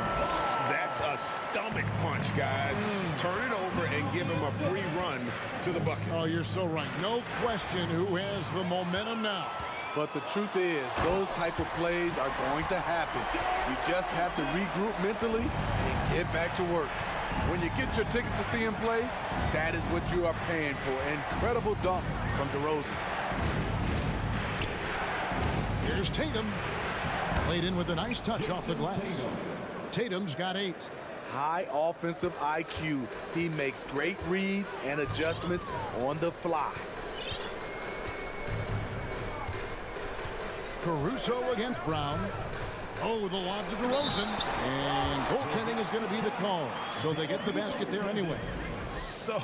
That's a stomach punch, guys. Turn it over and give him a free run to the bucket. Oh, you're so right. No question who has the momentum now. But the truth is, those type of plays are going to happen. You just have to regroup mentally and get back to work. When you get your tickets to see him play, that is what you are paying for. Incredible dunk from DeRozan. Here's Tatum. Played in with a nice touch off the glass. Tatum's got 8. High offensive IQ. He makes great reads and adjustments on the fly. Caruso against Brown. Oh, the lob to DeRozan. And goaltending is going to be the call. So they get the basket there anyway. So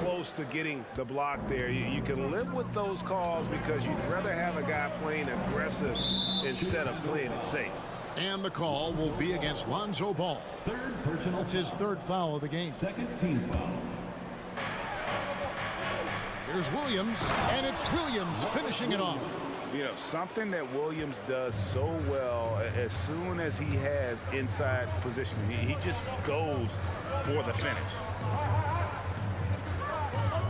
close to getting the block there. You can live with those calls because you'd rather have a guy playing aggressive instead of playing it safe. And the call will be against Lonzo Ball. That's his 3rd foul of the game. Second team foul. Here's Williams, and it's Williams finishing it off. You know, something that Williams does so well, as soon as he has inside positioning, he just goes for the finish.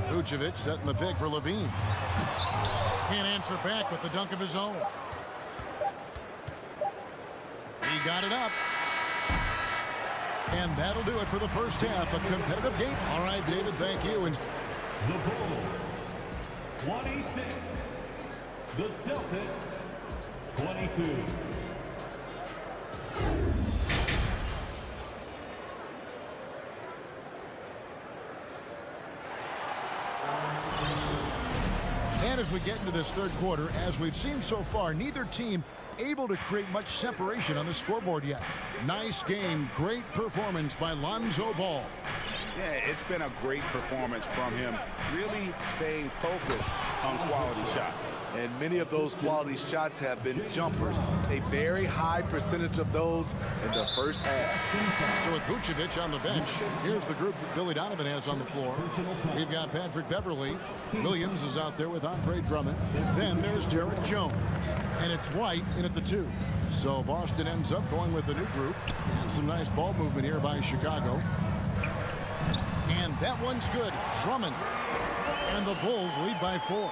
Vucevic setting the pick for Levine. Can't answer back with the dunk of his own. He got it up. And that'll do it for the first half. A competitive game. All right, David, thank you. And The Bulls, 26. The Celtics, 22. And as we get into this 3rd quarter, as we've seen so far, neither team able to create much separation on the scoreboard yet. Nice game, great performance by Lonzo Ball. Yeah, it's been a great performance from him, really staying focused on quality shots. And many of those quality shots have been jumpers. A very high percentage of those in the first half. So with Vucevic on the bench, here's the group that Billy Donovan has on the floor. We've got Patrick Beverley. Williams is out there with Andre Drummond. Then there's Derek Jones. And it's White in at the 2. So Boston ends up going with a new group. And some nice ball movement here by Chicago. And that one's good. Drummond. And the Bulls lead by 4.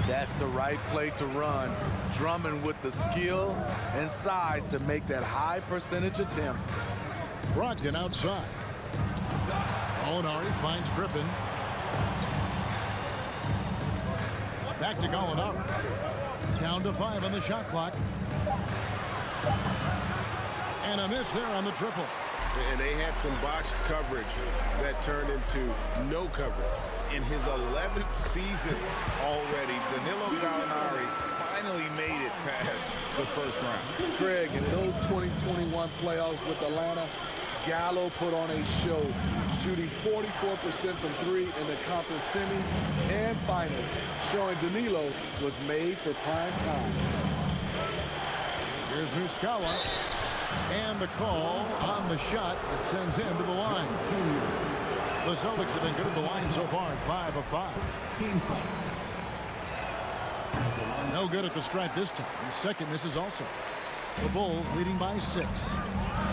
That's the right play to run. Drummond with the skill and size to make that high percentage attempt. Brogdon outside. Gallinari finds Griffin. Back to Gallinari. Down to 5 on the shot clock. And a miss there on the triple. And they had some botched coverage that turned into no coverage. In his 11th season already, Danilo Gallinari finally made it past the first round. Greg, in those 2021 playoffs with Atlanta, Gallo put on a show, shooting 44% from 3 in the conference semis and finals, showing Danilo was made for prime time. Here's Muscala. And the call on the shot that sends him to the line. The Celtics have been good at the line so far, 5 of 5. No good at the stripe this time. The second misses also. The Bulls leading by 6.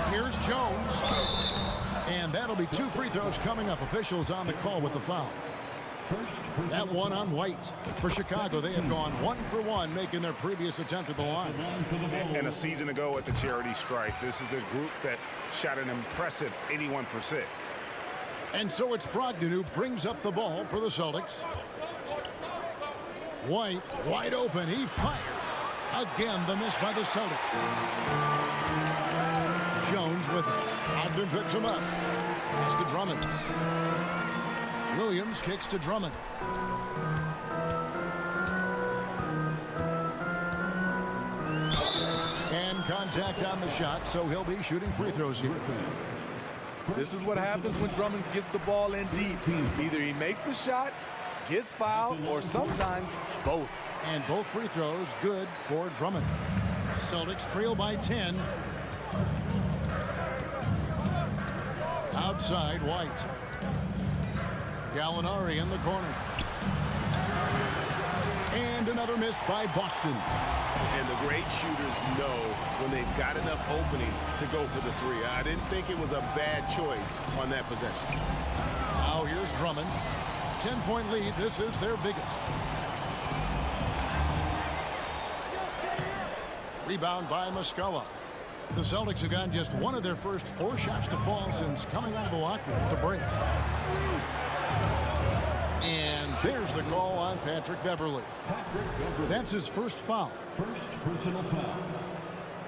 Here's Jones. And that'll be 2 free throws coming up. Officials on the call with the foul. That one on White. For Chicago, they have gone 1 for 1, making their previous attempt at the line. And a season ago at the charity stripe, this is a group that shot an impressive 81%. And so it's Brogdon who brings up the ball for the Celtics. White, wide open. He fires. Again, the miss by the Celtics. Jones with it. Brogdon picks him up. Pass to Drummond. Williams kicks to Drummond. And contact on the shot, so he'll be shooting free throws here. This is what happens when Drummond gets the ball in deep. Either he makes the shot, gets fouled, or sometimes both. And both free throws good for Drummond. Celtics trail by 10. Outside, White. Gallinari in the corner. And another miss by Boston. And the great shooters know when they've got enough opening to go for the 3. I didn't think it was a bad choice on that possession. Now here's Drummond. 10-point lead. This is their biggest. Rebound by Muscala. The Celtics have gotten just one of their first 4 shots to fall since coming out of the locker room at the break. And there's the call on Patrick Beverley. That's his first foul. First personal foul.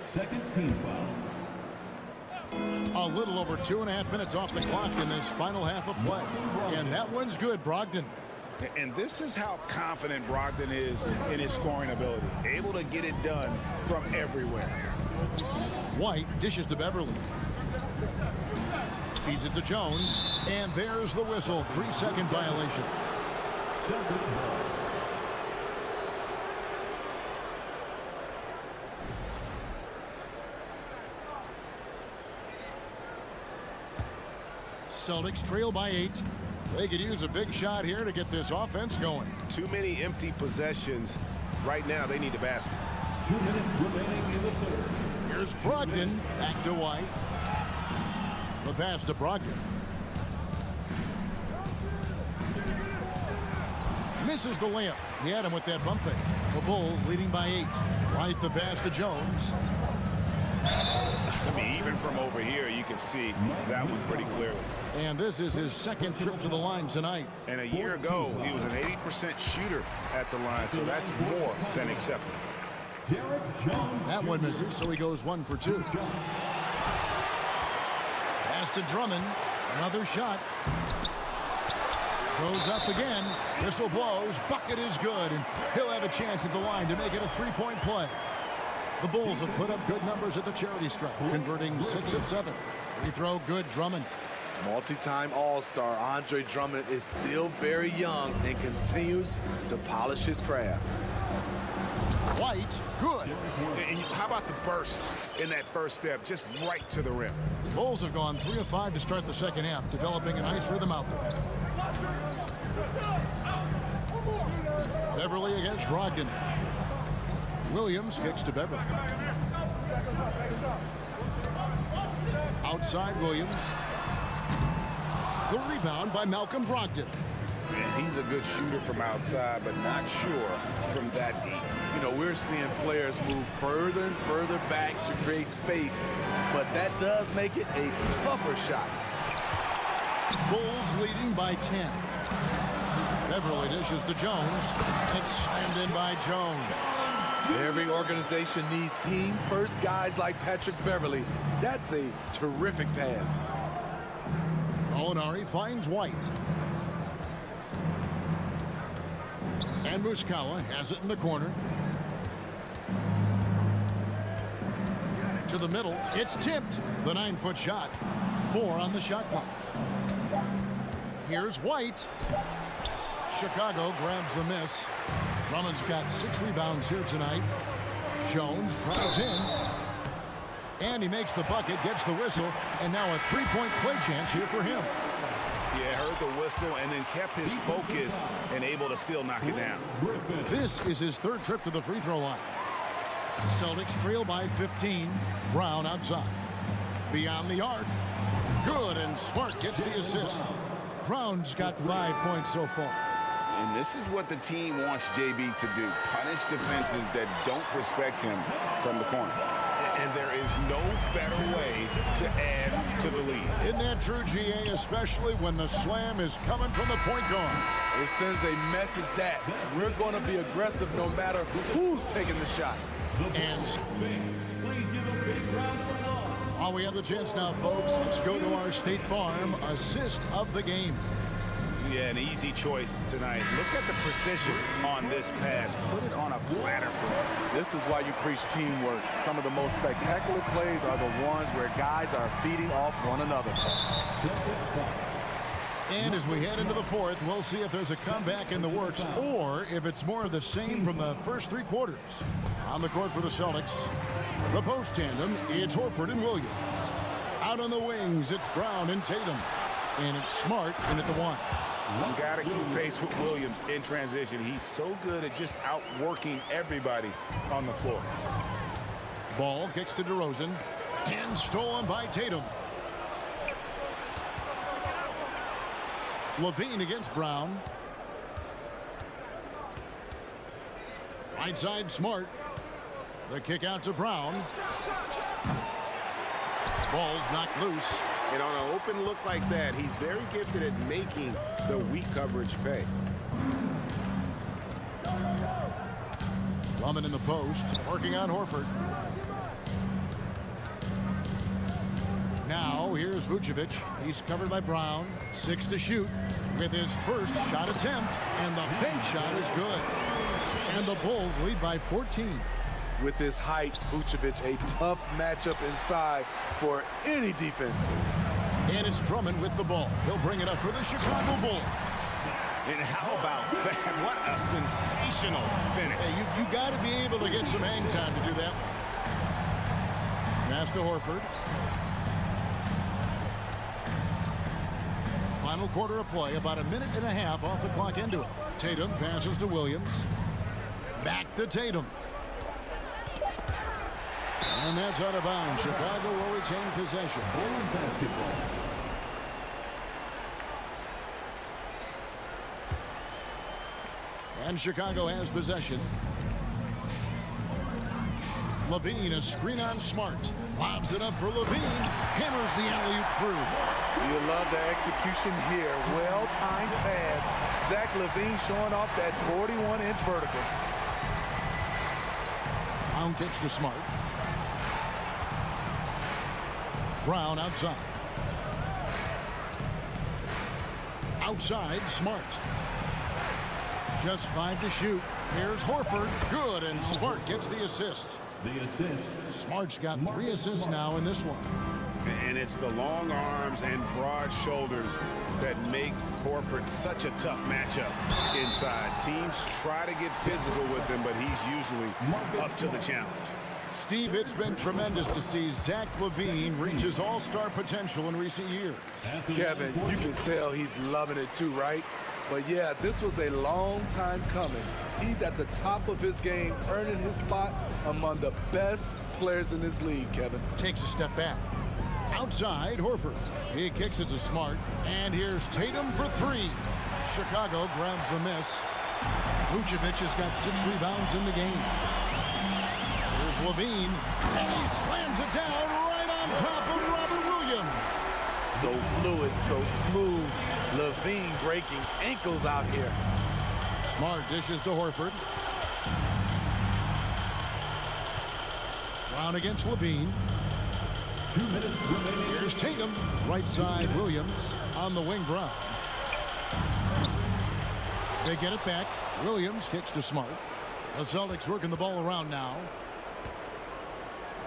Second team foul. A little over 2.5 minutes off the clock in this final half of play. And that one's good, Brogdon. And this is how confident Brogdon is in his scoring ability. Able to get it done from everywhere. White dishes to Beverley. Feeds it to Jones. And there's the whistle. 3-second violation. Celtics trail by 8. They could use a big shot here to get this offense going. Too many empty possessions. Right now, they need a basket. 2 minutes remaining in the third. Here's Brogdon. Back to White. The pass to Brogdon. Misses the layup. He had him with that bump fake. The Bulls leading by 8. White the pass to Jones. I mean, even from over here, you can see that one pretty clearly. And this is his second trip to the line tonight. And a year ago, he was an 80% shooter at the line, so that's more than acceptable. That one misses, so he goes 1 for 2. Pass to Drummond. Another shot. Goes up again. Whistle blows. Bucket is good, and he'll have a chance at the line to make it a 3-point play. The Bulls have put up good numbers at the charity stripe, converting 6 of 7. Free throw good, Drummond. Multi-time All-Star Andre Drummond is still very young and continues to polish his craft. White, good. And how about the burst in that first step, just right to the rim? The Bulls have gone 3 of 5 to start the second half, developing a nice rhythm out there. Beverley against Brogdon. Williams kicks to Beverley. Outside Williams. The rebound by Malcolm Brogdon. And he's a good shooter from outside, but not sure from that deep. You know, we're seeing players move further and further back to create space, but that does make it a tougher shot. Bulls leading by 10. Beverly dishes to Jones, and it's slammed in by Jones. Every organization needs team-first guys like Patrick Beverly. That's a terrific pass. Molinari finds White. And Muscala has it in the corner. To the middle, it's tipped. The 9-foot shot. 4 on the shot clock. Here's White. Chicago grabs the miss. Drummond's got 6 rebounds here tonight. Jones drives in. And he makes the bucket, gets the whistle, and now a 3-point play chance here for him. Yeah, heard the whistle and then kept his focus and able to still knock it down. This is his 3rd trip to the free throw line. Celtics trail by 15. Brown outside. Beyond the arc. Good, and Smart gets the assist. Brown's got 5 points so far. And this is what the team wants JB to do. Punish defenses that don't respect him from the corner. And there is no better way to add to the lead. Isn't that true, GA, especially when the slam is coming from the point guard? It sends a message that we're going to be aggressive no matter who's taking the shot. And while we have the chance now, folks, let's go to our State Farm assist of the game. Yeah, an easy choice tonight. Look at the precision on this pass. Put it on a platter for him. This is why you preach teamwork. Some of the most spectacular plays are the ones where guys are feeding off one another. And as we head into the 4th, we'll see if there's a comeback in the works or if it's more of the same from the first 3 quarters. On the court for the Celtics, the post tandem, it's Horford and Williams. Out on the wings, it's Brown and Tatum. And it's Smart in at the 1. You got to keep pace with Williams in transition. He's so good at just outworking everybody on the floor. Ball kicks to DeRozan and stolen by Tatum. Levine against Brown. Right side, Smart. The kick out to Brown. Ball's knocked loose. And on an open look like that, he's very gifted at making the weak coverage pay. Drummond in the post, working on Horford. Now, here's Vucevic. He's covered by Brown. 6 to shoot with his first shot attempt. And the bank shot is good. And the Bulls lead by 14. With his height, Vucevic, a tough matchup inside for any defense. And it's Drummond with the ball. He'll bring it up for the Chicago Bulls. And how about that? What a sensational finish. Hey, you got to be able to get some hang time to do that. Pass to Horford. Final quarter of play, about a minute and a half off the clock into it. Tatum passes to Williams. Back to Tatum. And that's out of bounds. Chicago will retain possession. And Chicago has possession. Levine, a screen on Smart. Lobs it up for Levine. Hammers the alley-oop through. You love the execution here. Well-timed pass. Zach Levine showing off that 41-inch vertical. Brown kicks to Smart. Brown outside. Outside, Smart. Just 5 to shoot. Here's Horford. Good, and Smart gets the assist. The assist. Smart's got 3 assists now in this one. And it's the long arms and broad shoulders that make Horford such a tough matchup inside. Teams try to get physical with him, but he's usually up to the challenge. Steve, it's been tremendous to see Zach Levine reach his all-star potential in recent years. Kevin, you can tell he's loving it too, right? But yeah, this was a long time coming. He's at the top of his game, earning his spot among the best players in this league, Kevin. Takes a step back. Outside, Horford. He kicks it to Smart. And here's Tatum for 3. Chicago grabs the miss. Vucevic has got 6 rebounds in the game. Here's Levine, and he slams it down right on top of Robert Williams. So fluid, so smooth. Levine breaking ankles out here. Smart dishes to Horford. Brown against Levine. 2 minutes remaining. Here's Tatum. Right side, Williams. On the wing, Brown. They get it back. Williams kicks to Smart. The Celtics working the ball around now.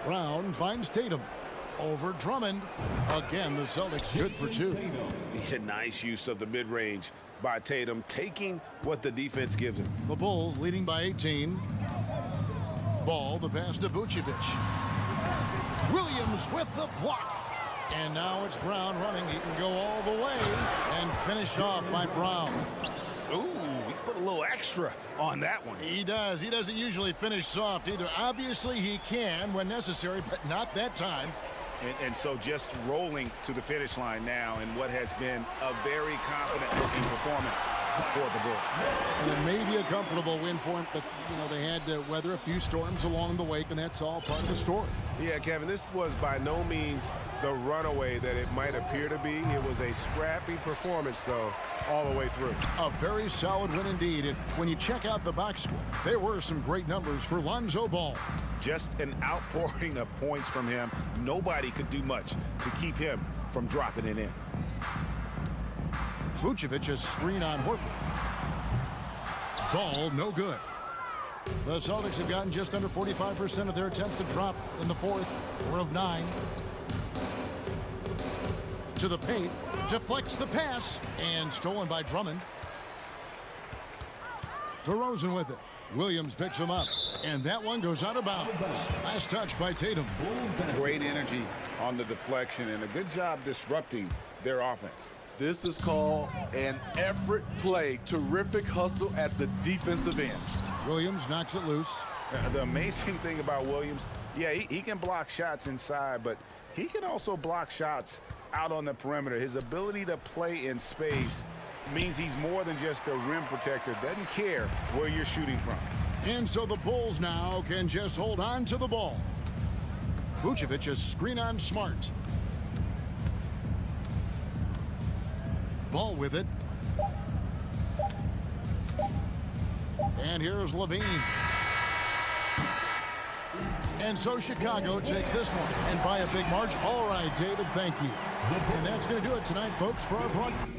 Brown finds Tatum. Over Drummond. Again, the Celtics good for 2. Yeah, nice use of the mid-range by Tatum, taking what the defense gives him. The Bulls leading by 18. Ball, the pass to Vucevic. Williams with the block. And now it's Brown running. He can go all the way and finished off by Brown. Ooh, he put a little extra on that one. He does. He doesn't usually finish soft either. Obviously, he can when necessary, but not that time. And so just rolling to the finish line now in what has been a very confident-looking performance for the Bulls. And it may be a comfortable win for him, but, you know, they had to weather a few storms along the way, and that's all part of the story. Yeah, Kevin, this was by no means the runaway that it might appear to be. It was a scrappy performance, though, all the way through. A very solid win indeed. And when you check out the box score, there were some great numbers for Lonzo Ball. Just an outpouring of points from him. Nobody could do much to keep him from dropping it in. Vucevic a screen on Horford. Ball no good. The Celtics have gotten just under 45% of their attempts to drop in the fourth. 4 of 9. To the paint. Deflects the pass. And stolen by Drummond. DeRozan with it. Williams picks him up. And that one goes out of bounds. Last touch by Tatum. Great energy on the deflection and a good job disrupting their offense. This is called an effort play. Terrific hustle at the defensive end. Williams knocks it loose. The amazing thing about Williams, yeah, he can block shots inside, but he can also block shots out on the perimeter. His ability to play in space means he's more than just a rim protector. Doesn't care where you're shooting from. And so the Bulls now can just hold on to the ball. Vucevic a screen on Smart. Ball with it. And here's Levine. And so Chicago takes this one, and by a big margin. All right, David, thank you. And that's going to do it tonight, folks, for our broadcast.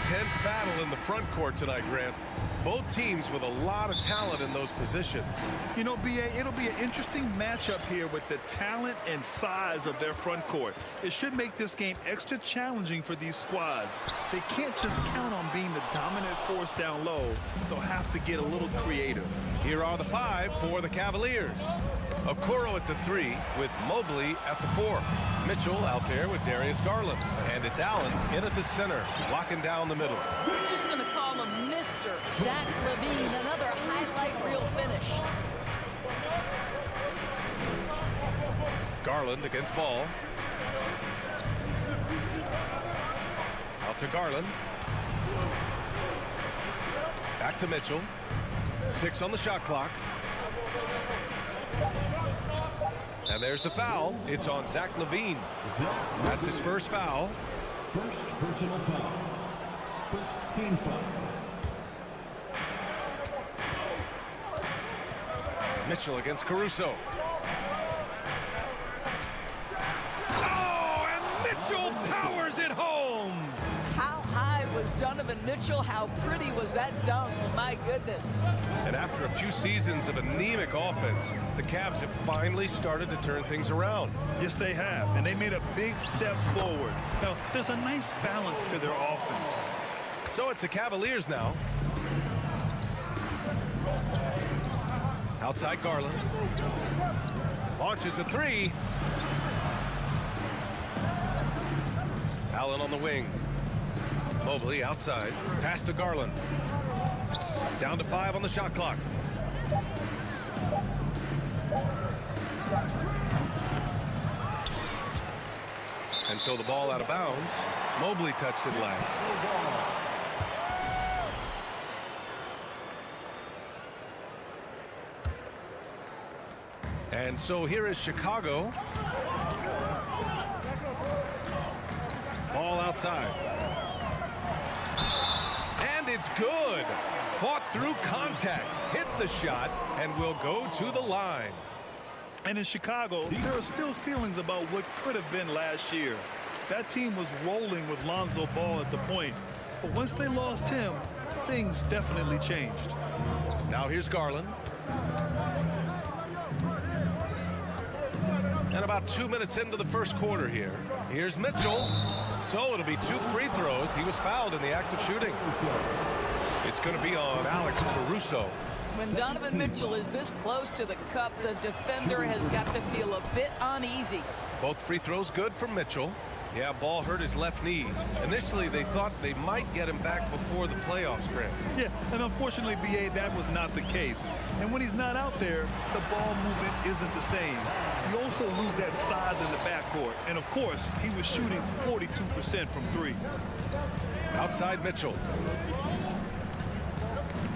intense battle in the front court tonight, Grant. Both teams with a lot of talent in those positions. You know, B.A., it'll be an interesting matchup here with the talent and size of their front court. It should make this game extra challenging for these squads. They can't just count on being the dominant force down low. They'll have to get a little creative. Here are the 5 for the Cavaliers. Okoro at the 3 with Mobley at the 4. Mitchell out there with Darius Garland. And it's Allen in at the center, locking down the middle. We're just going to call him Mr. Zach LaVine, another highlight reel finish. Garland against Ball. Out to Garland. Back to Mitchell. 6 on the shot clock. And there's the foul. It's on Zach LaVine. That's his first foul. First personal foul. First team foul. Mitchell against Caruso. Oh, and Mitchell powers it home. How high was Donovan Mitchell? How pretty was that dunk? My goodness. And after a few seasons of anemic offense, the Cavs have finally started to turn things around. Yes, they have, and they made a big step forward. Now, there's a nice balance to their offense. So it's the Cavaliers now. Outside Garland. Launches a 3. Allen on the wing. Mobley outside. Pass to Garland. Down to 5 on the shot clock. And so the ball out of bounds. Mobley touched it last. And so here is Chicago. Ball outside. And it's good. Fought through contact, hit the shot, and will go to the line. And in Chicago, there are still feelings about what could have been last year. That team was rolling with Lonzo Ball at the point. But once they lost him, things definitely changed. Now here's Garland. And about 2 minutes into the first quarter here. Here's Mitchell. So it'll be 2 free throws. He was fouled in the act of shooting. It's going to be on Alex Caruso. When Donovan Mitchell is this close to the cup, the defender has got to feel a bit uneasy. Both free throws good from Mitchell. Yeah, Ball hurt his left knee. Initially, they thought they might get him back before the playoffs, Grant. Yeah, and unfortunately, B.A., that was not the case. And when he's not out there, the ball movement isn't the same. You also lose that size in the backcourt. And, of course, he was shooting 42% from 3. Outside Mitchell.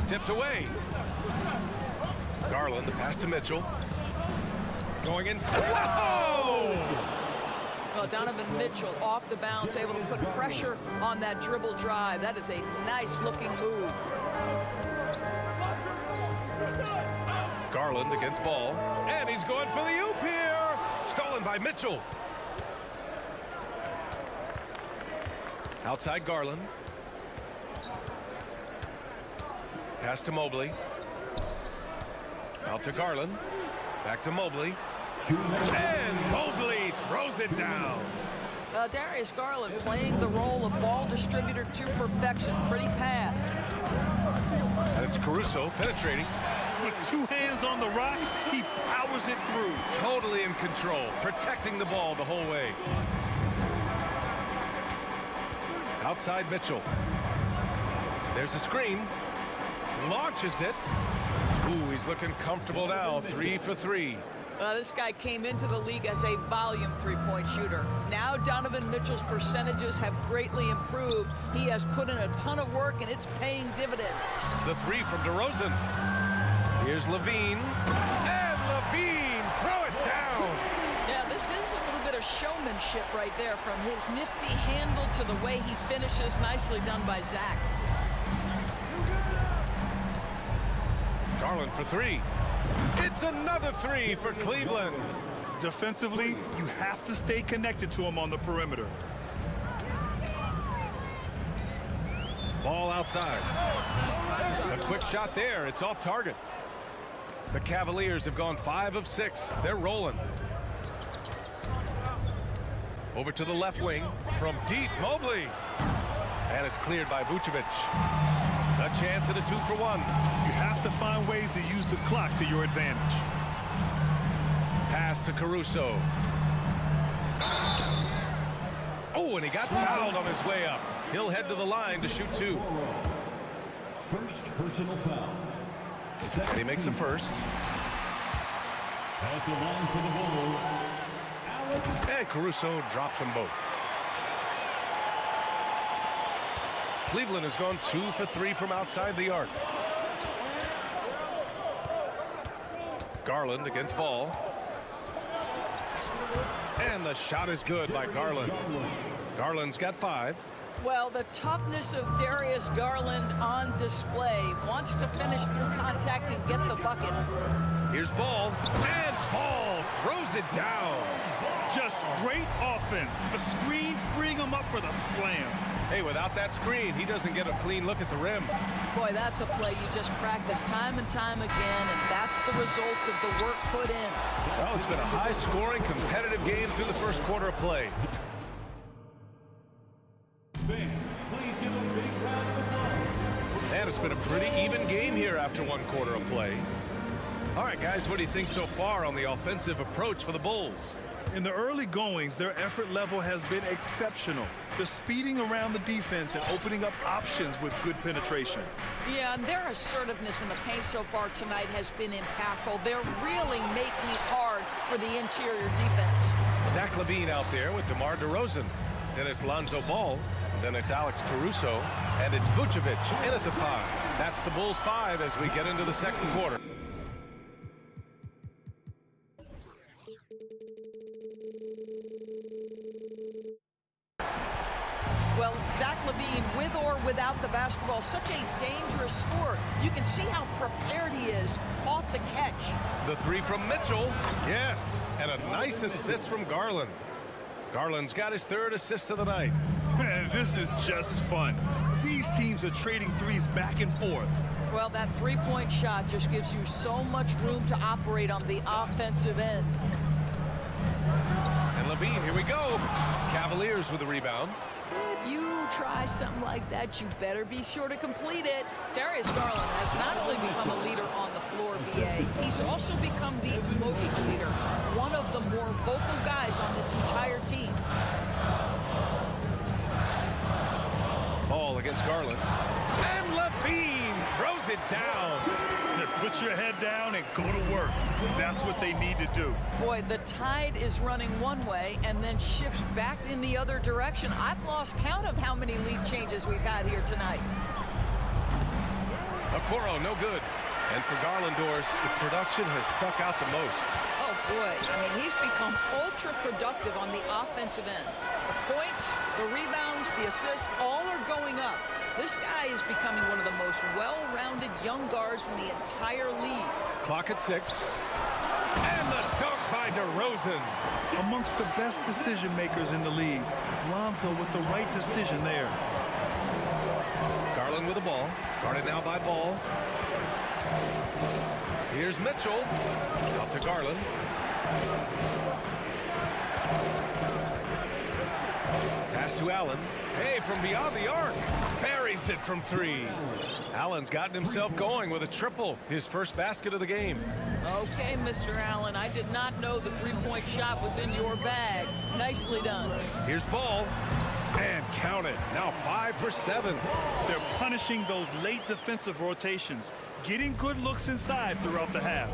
Tipped away. Garland, the pass to Mitchell. Going inside. Whoa! Well, Donovan Mitchell off the bounce, able to put pressure on that dribble drive. That is a nice-looking move. Garland against Ball. And he's going for the oop here. Stolen by Mitchell. Outside Garland. Pass to Mobley. Out to Garland. Back to Mobley. And Mobley throws it down. Darius Garland playing the role of ball distributor to perfection. Pretty pass. And it's Caruso penetrating. With 2 hands on the rock, he powers it through. Totally in control, protecting the ball the whole way. Outside Mitchell. There's a screen. Launches it. Ooh, he's looking comfortable now. 3 for 3. This guy came into the league as a volume three-point shooter. Now Donovan Mitchell's percentages have greatly improved. He has put in a ton of work, and it's paying dividends. The 3 from DeRozan. Here's LaVine. And LaVine, throw it down. Yeah, this is a little bit of showmanship right there, from his nifty handle to the way he finishes. Nicely done by Zach. Garland for 3. It's another 3 for Cleveland. Defensively, you have to stay connected to him on the perimeter. Ball outside. A quick shot there. It's off target. The Cavaliers have gone 5 of 6. They're rolling. Over to the left wing from deep, Mobley. And it's cleared by Vucevic. A chance at a 2-for-1. You have to find ways to use the clock to your advantage. Pass to Caruso. Oh, and he got fouled on his way up. He'll head to the line to shoot 2. First personal foul. And he makes the first. At the line for the Bulls, And Caruso drops them both. Cleveland has gone 2 for 3 from outside the arc. Garland against Ball. And the shot is good by Garland. Garland's got 5. Well, the toughness of Darius Garland on display. Wants to finish through contact and get the bucket. Here's Ball. And Ball throws it down. Just great offense. The screen freeing him up for the slam. Hey, without that screen, he doesn't get a clean look at the rim. Boy, that's a play you just practice time and time again, and that's the result of the work put in. Well, it's been a high-scoring, competitive game through the first quarter of play. And it's been a pretty even game here after 1 quarter of play. All right, guys, what do you think so far on the offensive approach for the Bulls? In the early goings, their effort level has been exceptional. They're speeding around the defense and opening up options with good penetration. Yeah, and their assertiveness in the paint so far tonight has been impactful. They're really making it hard for the interior defense. Zach LaVine out there with DeMar DeRozan. Then it's Lonzo Ball. Then it's Alex Caruso. And it's Vucevic in at the 5. That's the Bulls 5 as we get into the second quarter. Well, Zach LaVine, with or without the basketball, such a dangerous scorer. You can see how prepared he is off the catch. The 3 from Mitchell. Yes, and a nice assist from Garland. Garland's got his 3rd assist of the night. Man, this is just fun. These teams are trading threes back and forth. Well, that 3-point shot just gives you so much room to operate on the offensive end. And LaVine, here we go. Cavaliers with the rebound. If you try something like that, you better be sure to complete it. Darius Garland has not only become a leader on the floor, BA, he's also become the emotional leader, one of the more vocal guys on this entire team. Ball against Garland. And LaVine throws it down. Put your head down and go to work. That's what they need to do. Boy, the tide is running one way and then shifts back in the other direction. I've lost count of how many lead changes we've had here tonight. Okoro, no good. And for Garland doors, the production has stuck out the most. Oh, boy. I mean, he's become ultra productive on the offensive end. The points, the rebounds, the assists, all are going up. This guy is becoming one of the most well-rounded young guards in the entire league. Clock at 6. And the dunk by DeRozan. Amongst the best decision makers in the league. Lonzo with the right decision there. Garland with the ball. Guarded now by Ball. Here's Mitchell. Out to Garland. Pass to Allen. Hey, from beyond the arc. Buries it from 3. Allen's gotten himself going with a triple. His first basket of the game. Okay, Mr. Allen, I did not know the 3-point shot was in your bag. Nicely done. Here's Ball. And count it. Now 5 for 7. They're punishing those late defensive rotations. Getting good looks inside throughout the half.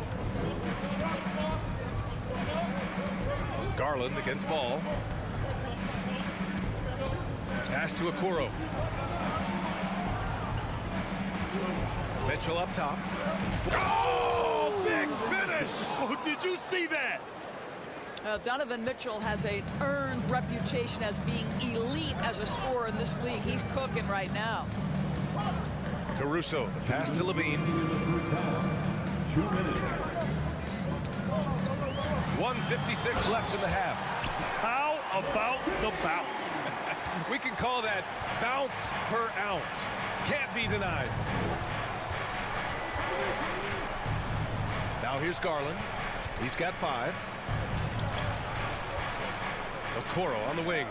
Garland against Ball. Pass to Okoro. Mitchell up top. Oh, big finish! Oh, did you see that? Donovan Mitchell has an earned reputation as being elite as a scorer in this league. He's cooking right now. Caruso, the pass to LaVine. 2 minutes. 1:56 left in the half. How about the bounce. We can call that bounce per ounce. Can't be denied. Now here's Garland. He's got 5. Okoro on the wing.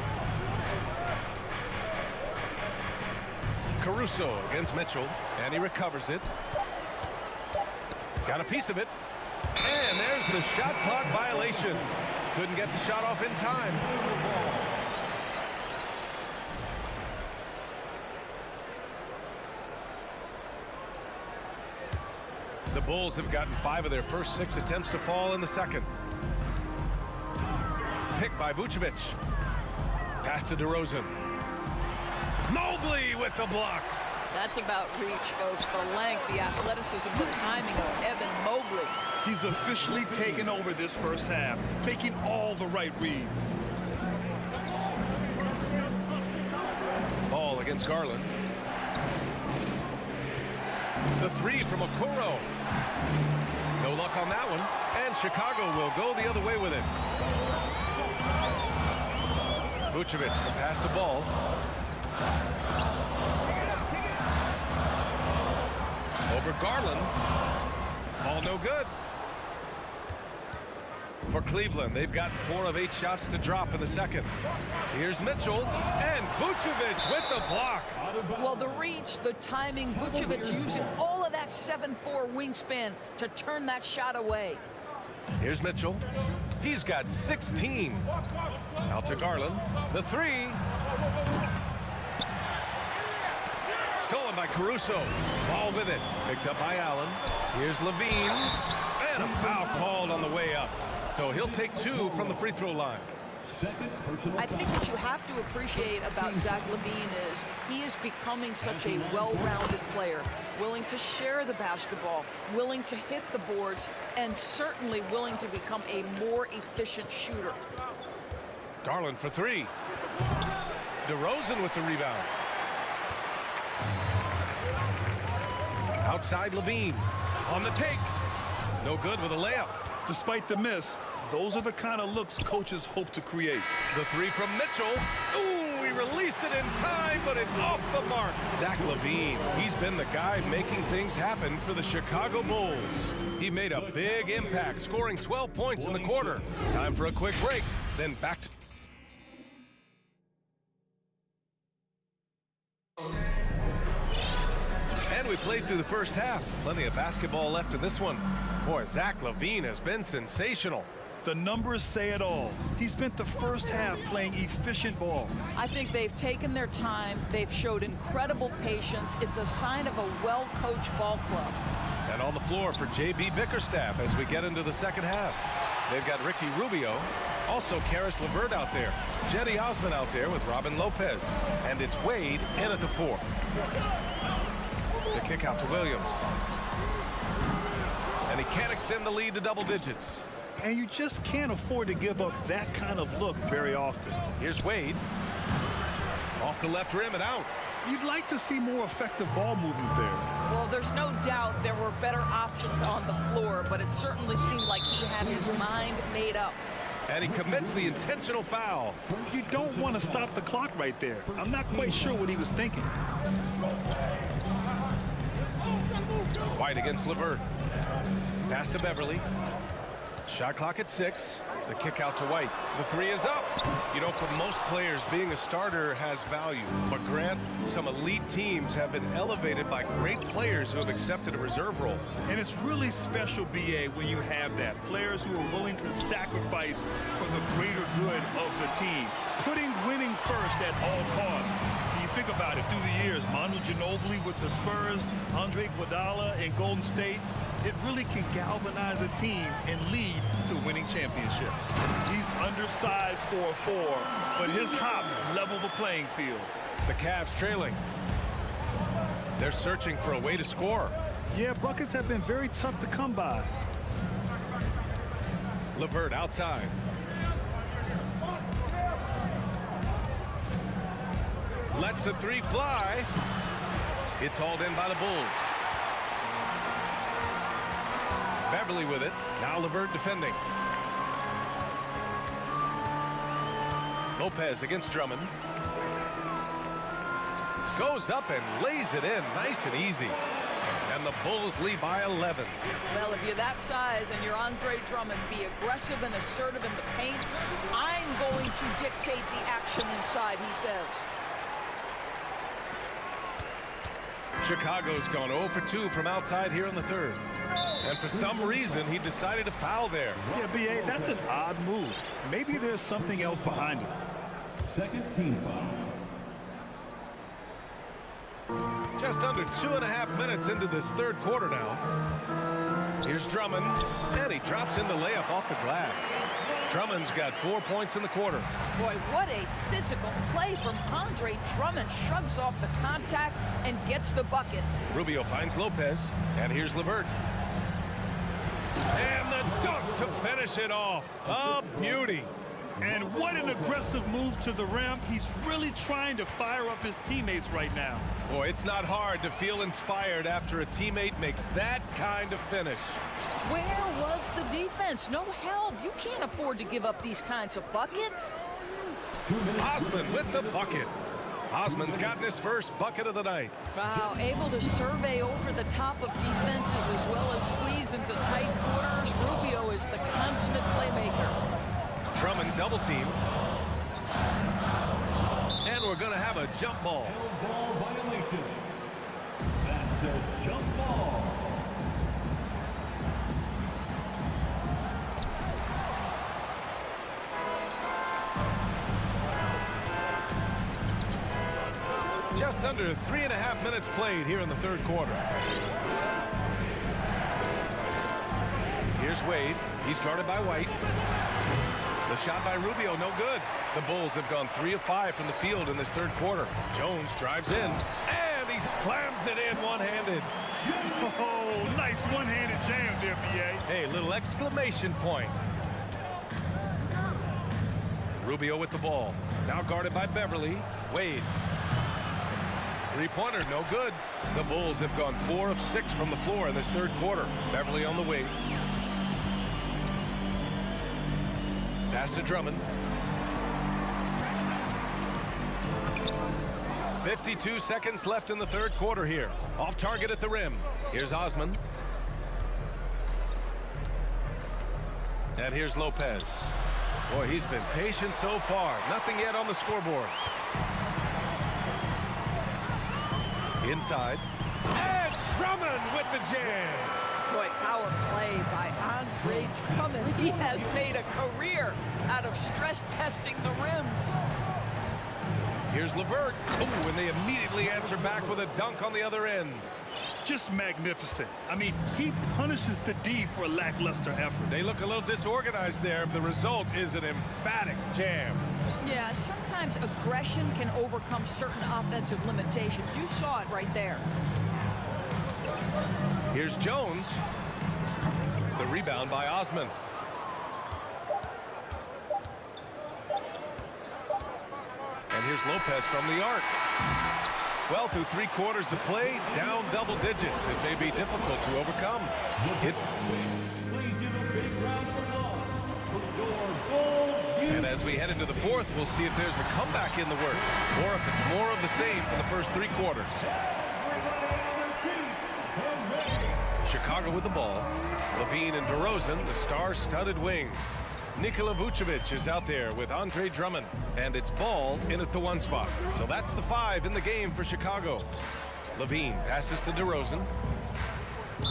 Caruso against Mitchell, and he recovers it. Got a piece of it. And there's the shot clock violation. Couldn't get the shot off in time. The Bulls have gotten 5 of their first 6 attempts to fall in the second. Picked by Vucevic. Pass to DeRozan. Mobley with the block. That's about reach, folks. The length, the athleticism, the timing of Evan Mobley. He's officially taken over this first half, making all the right reads. Ball against Garland. The 3 from Okoro. No luck on that one. And Chicago will go the other way with it. Vucevic, the pass to Ball. Over Garland. Ball no good. For Cleveland, they've got 4 of 8 shots to drop in the second. Here's Mitchell, and Vucevic with the block. Well, the reach, the timing, Vucevic using all of that 7'4" wingspan to turn that shot away. Here's Mitchell. He's got 16. Out to Garland. The 3. Stolen by Caruso. Ball with it. Picked up by Allen. Here's Levine. And a foul called on the way up. So he'll take 2 from the free throw line. I think what you have to appreciate about Zach LaVine is he is becoming such a well-rounded player, willing to share the basketball, willing to hit the boards, and certainly willing to become a more efficient shooter. Garland for 3. DeRozan with the rebound. Outside Levine. On the take. No good with a layup. Despite the miss, those are the kind of looks coaches hope to create. The 3 from Mitchell. Ooh, he released it in time, but it's off the mark. Zach LaVine, he's been the guy making things happen for the Chicago Bulls. He made a big impact, scoring 12 points in the quarter. Time for a quick break, then back to... And we played through the first half. Plenty of basketball left in this one. Boy, Zach LaVine has been sensational. The numbers say it all. He spent the first half playing efficient ball. I think they've taken their time. They've showed incredible patience. It's a sign of a well-coached ball club. And on the floor for J.B. Bickerstaff as we get into the second half. They've got Ricky Rubio, also Karis LeVert out there, Jetty Osman out there with Robin Lopez. And it's Wade in at the 4. The kick out to Williams. And he can't extend the lead to double digits. And you just can't afford to give up that kind of look very often. Here's Wade. Off the left rim and out. You'd like to see more effective ball movement there. Well, there's no doubt there were better options on the floor, but it certainly seemed like he had his mind made up. And he commits the intentional foul. You don't want to stop the clock right there. I'm not quite sure what he was thinking. White against LeVert. Pass to Beverly. Shot clock at 6. The kick out to White. The 3 is up. You know, for most players, being a starter has value. But Grant, some elite teams have been elevated by great players who have accepted a reserve role. And it's really special, B.A., when you have that. Players who are willing to sacrifice for the greater good of the team. Putting winning first at all costs. You think about it, through the years, Manu Ginobili with the Spurs, Andre Iguodala in Golden State, it really can galvanize a team and lead to winning championships. He's undersized for a 4, but his hops level the playing field. The Cavs trailing. They're searching for a way to score. Yeah, buckets have been very tough to come by. LeVert outside. Lets the 3 fly. It's hauled in by the Bulls. Beverly with it. Now LeVert defending. Lopez against Drummond. Goes up and lays it in nice and easy. And the Bulls lead by 11. Well, if you're that size and you're Andre Drummond, be aggressive and assertive in the paint. I'm going to dictate the action inside, he says. Chicago's gone 0 for 2 from outside here in the third. And for some reason, he decided to foul there. Yeah, B.A., that's an odd move. Maybe there's something else behind it. Second team foul. Just under 2.5 minutes into this third quarter now. Here's Drummond, and he drops in the layup off the glass. Drummond's got 4 points in the quarter. Boy, what a physical play from Andre Drummond. Shrugs off the contact and gets the bucket. Rubio finds Lopez, and here's LeVert. And the dunk to finish it off. A beauty. And what an aggressive move to the rim. He's really trying to fire up his teammates right now. Boy, it's not hard to feel inspired after a teammate makes that kind of finish. Where was the defense? No help. You can't afford to give up these kinds of buckets. Osman with the bucket. Osman's gotten his first bucket of the night. Wow, able to survey over the top of defenses as well as squeeze into tight corners. Rubio is the consummate playmaker. Drummond double teamed. And we're going to have a jump ball. Ball violation. That's a jump ball. Just under 3.5 minutes played here in the third quarter. Here's Wade. He's guarded by White. The shot by Rubio, no good. The Bulls have gone 3 of 5 from the field in this third quarter. Jones drives in, and he slams it in one-handed. Oh, nice one-handed jam there, B.A. Hey, little exclamation point. Rubio with the ball. Now guarded by Beverly. Wade. Three-pointer, no good. The Bulls have gone 4 of 6 from the floor in this third quarter. Beverly on the wing. Pass to Drummond. 52 seconds left in the third quarter here. Off target at the rim. Here's Osman. And here's Lopez. Boy, he's been patient so far. Nothing yet on the scoreboard. Inside. And Drummond with the jam. Boy, power play by Andre Drummond. He has made a career out of stress testing the rims. Here's LeVert. Oh, and they immediately answer back with a dunk on the other end. Just magnificent. I mean, he punishes the D for lackluster effort. They look a little disorganized there. The result is an emphatic jam. Yeah, sometimes aggression can overcome certain offensive limitations. You saw it right there. Here's Jones. The rebound by Osman. And here's Lopez from the arc. Well, through 3 quarters of play, down double digits. It may be difficult to overcome. And as we head into the fourth, we'll see if there's a comeback in the works, or if it's more of the same for the first 3 quarters. Chicago with the ball. Levine and DeRozan, the star-studded wings. Nikola Vucevic is out there with Andre Drummond, and it's Ball in at the 1 spot. So that's the 5 in the game for Chicago. Levine passes to DeRozan.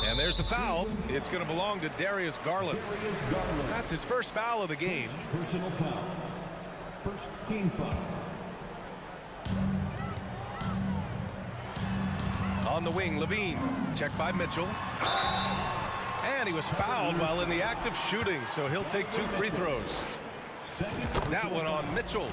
And there's the foul. It's going to belong to Darius Garland. That's his first foul of the game. Personal foul. First team foul. On the wing, Levine. Checked by Mitchell. And he was fouled while in the act of shooting, so he'll take 2 free throws. That one on Mitchell.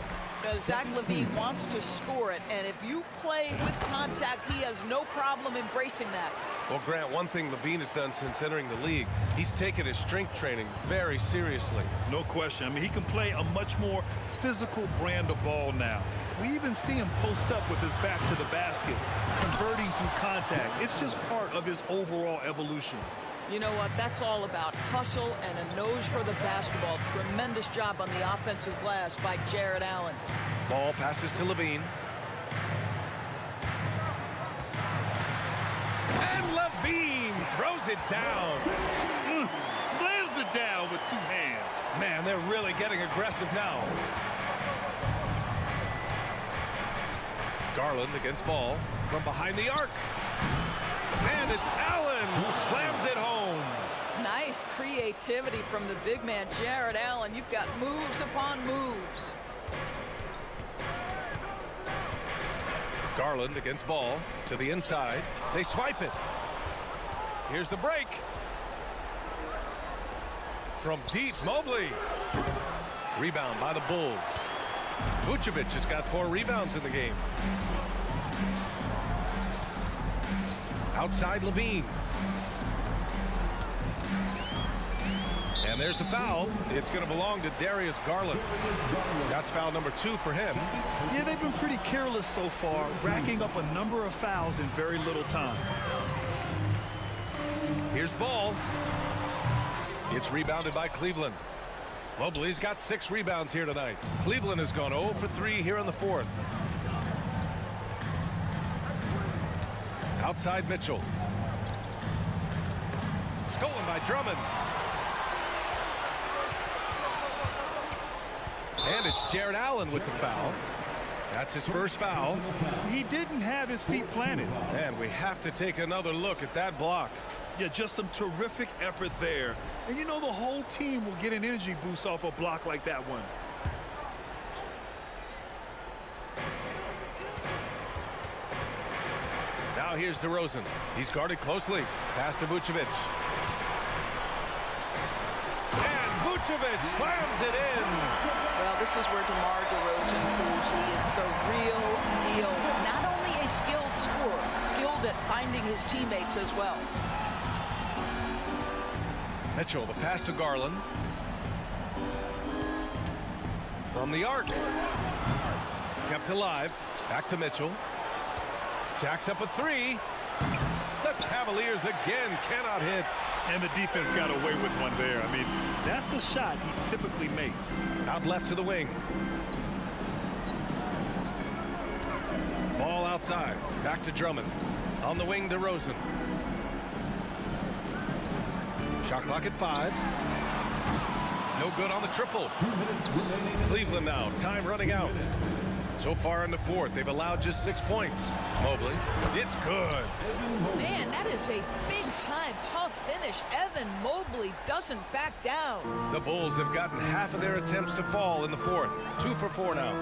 Zach LaVine wants to score it, and if you play with contact, he has no problem embracing that. Well, Grant, one thing LaVine has done since entering the league, he's taken his strength training very seriously. No question. I mean, he can play a much more physical brand of ball now. We even see him post up with his back to the basket, converting through contact. It's just part of his overall evolution. You know what? That's all about hustle and a nose for the basketball. Tremendous job on the offensive glass by Jared Allen. Ball passes to Levine. And Levine throws it down. Slams it down with 2 hands. Man, they're really getting aggressive now. Garland against Ball from behind the arc. And it's Allen who slams it home. Nice creativity from the big man, Jared Allen. You've got moves upon moves. Garland against Ball to the inside. They swipe it. Here's the break. From deep, Mobley. Rebound by the Bulls. Vucevic has got 4 rebounds in the game. Outside Levine. And there's the foul. It's going to belong to Darius Garland. That's foul number 2 for him. Yeah, they've been pretty careless so far, racking up a number of fouls in very little time. Here's Ball. It's rebounded by Cleveland. Mobley's got 6 rebounds here tonight. Cleveland has gone 0 for 3 here in the 4th. Outside Mitchell. Stolen by Drummond. And it's Jared Allen with the foul. That's his first foul. He didn't have his feet planted. And we have to take another look at that block. Yeah, just some terrific effort there. And you know the whole team will get an energy boost off a block like that one. Now here's DeRozan. He's guarded closely. Pass to Vucevic. And Vucevic slams it in. Well, this is where DeMar DeRozan proves he is the real deal. Not only a skilled scorer, skilled at finding his teammates as well. Mitchell, the pass to Garland. From the arc. Kept alive. Back to Mitchell. Jacks up a 3. The Cavaliers again cannot hit. And the defense got away with one there. I mean, that's a shot he typically makes. Out left to the wing. Ball outside. Back to Drummond. On the wing, DeRozan. Shot clock at 5. No good on the triple. Cleveland now. Time running out. So far in the 4th, they've allowed just 6 points. Mobley. It's good. Man, that is a big-time, tough finish. Evan Mobley doesn't back down. The Bulls have gotten half of their attempts to fall in the 4th. 2 for 4 now.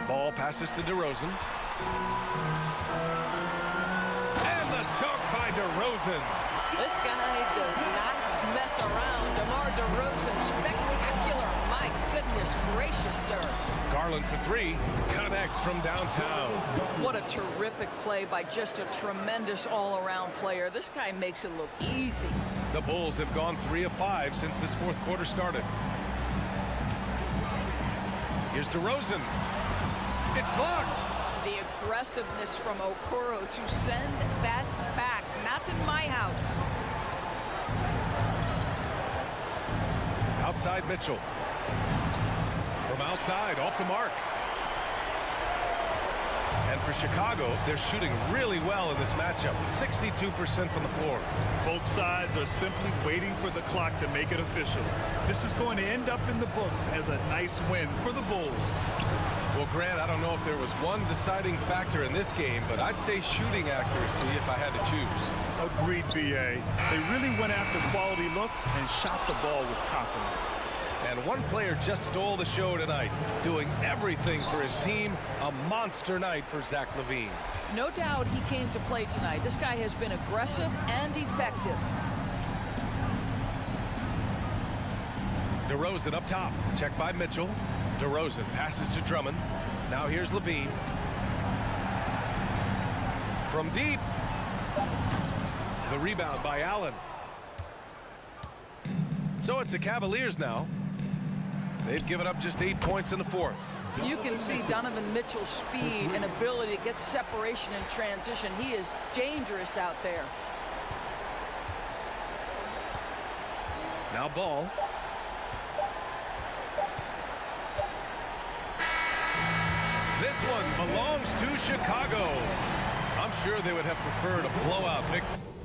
Ball passes to DeRozan. And the dunk by DeRozan. This guy does not mess around. DeMar DeRozan, spectacular. My goodness gracious, sir. Garland for 3. Connects from downtown. What a terrific play by just a tremendous all-around player. This guy makes it look easy. The Bulls have gone 3 of 5 since this 4th quarter started. Here's DeRozan. It's blocked. The aggressiveness from Okoro to send that back. Not in my house. Outside Mitchell. From outside, off the mark. And for Chicago, they're shooting really well in this matchup. 62% from the floor. Both sides are simply waiting for the clock to make it official. This is going to end up in the books as a nice win for the Bulls. Well, Grant, I don't know if there was one deciding factor in this game, but I'd say shooting accuracy if I had to choose. Agreed, B.A. They really went after quality looks and shot the ball with confidence. And one player just stole the show tonight, doing everything for his team. A monster night for Zach LaVine. No doubt he came to play tonight. This guy has been aggressive and effective. DeRozan up top. Checked by Mitchell. DeRozan passes to Drummond. Now here's LaVine. From deep. The rebound by Allen. So it's the Cavaliers now. They've given up just 8 points in the 4th. You can see Donovan Mitchell's speed and ability to get separation in transition. He is dangerous out there. Now ball. This one belongs to Chicago. I'm sure they would have preferred a blowout victory.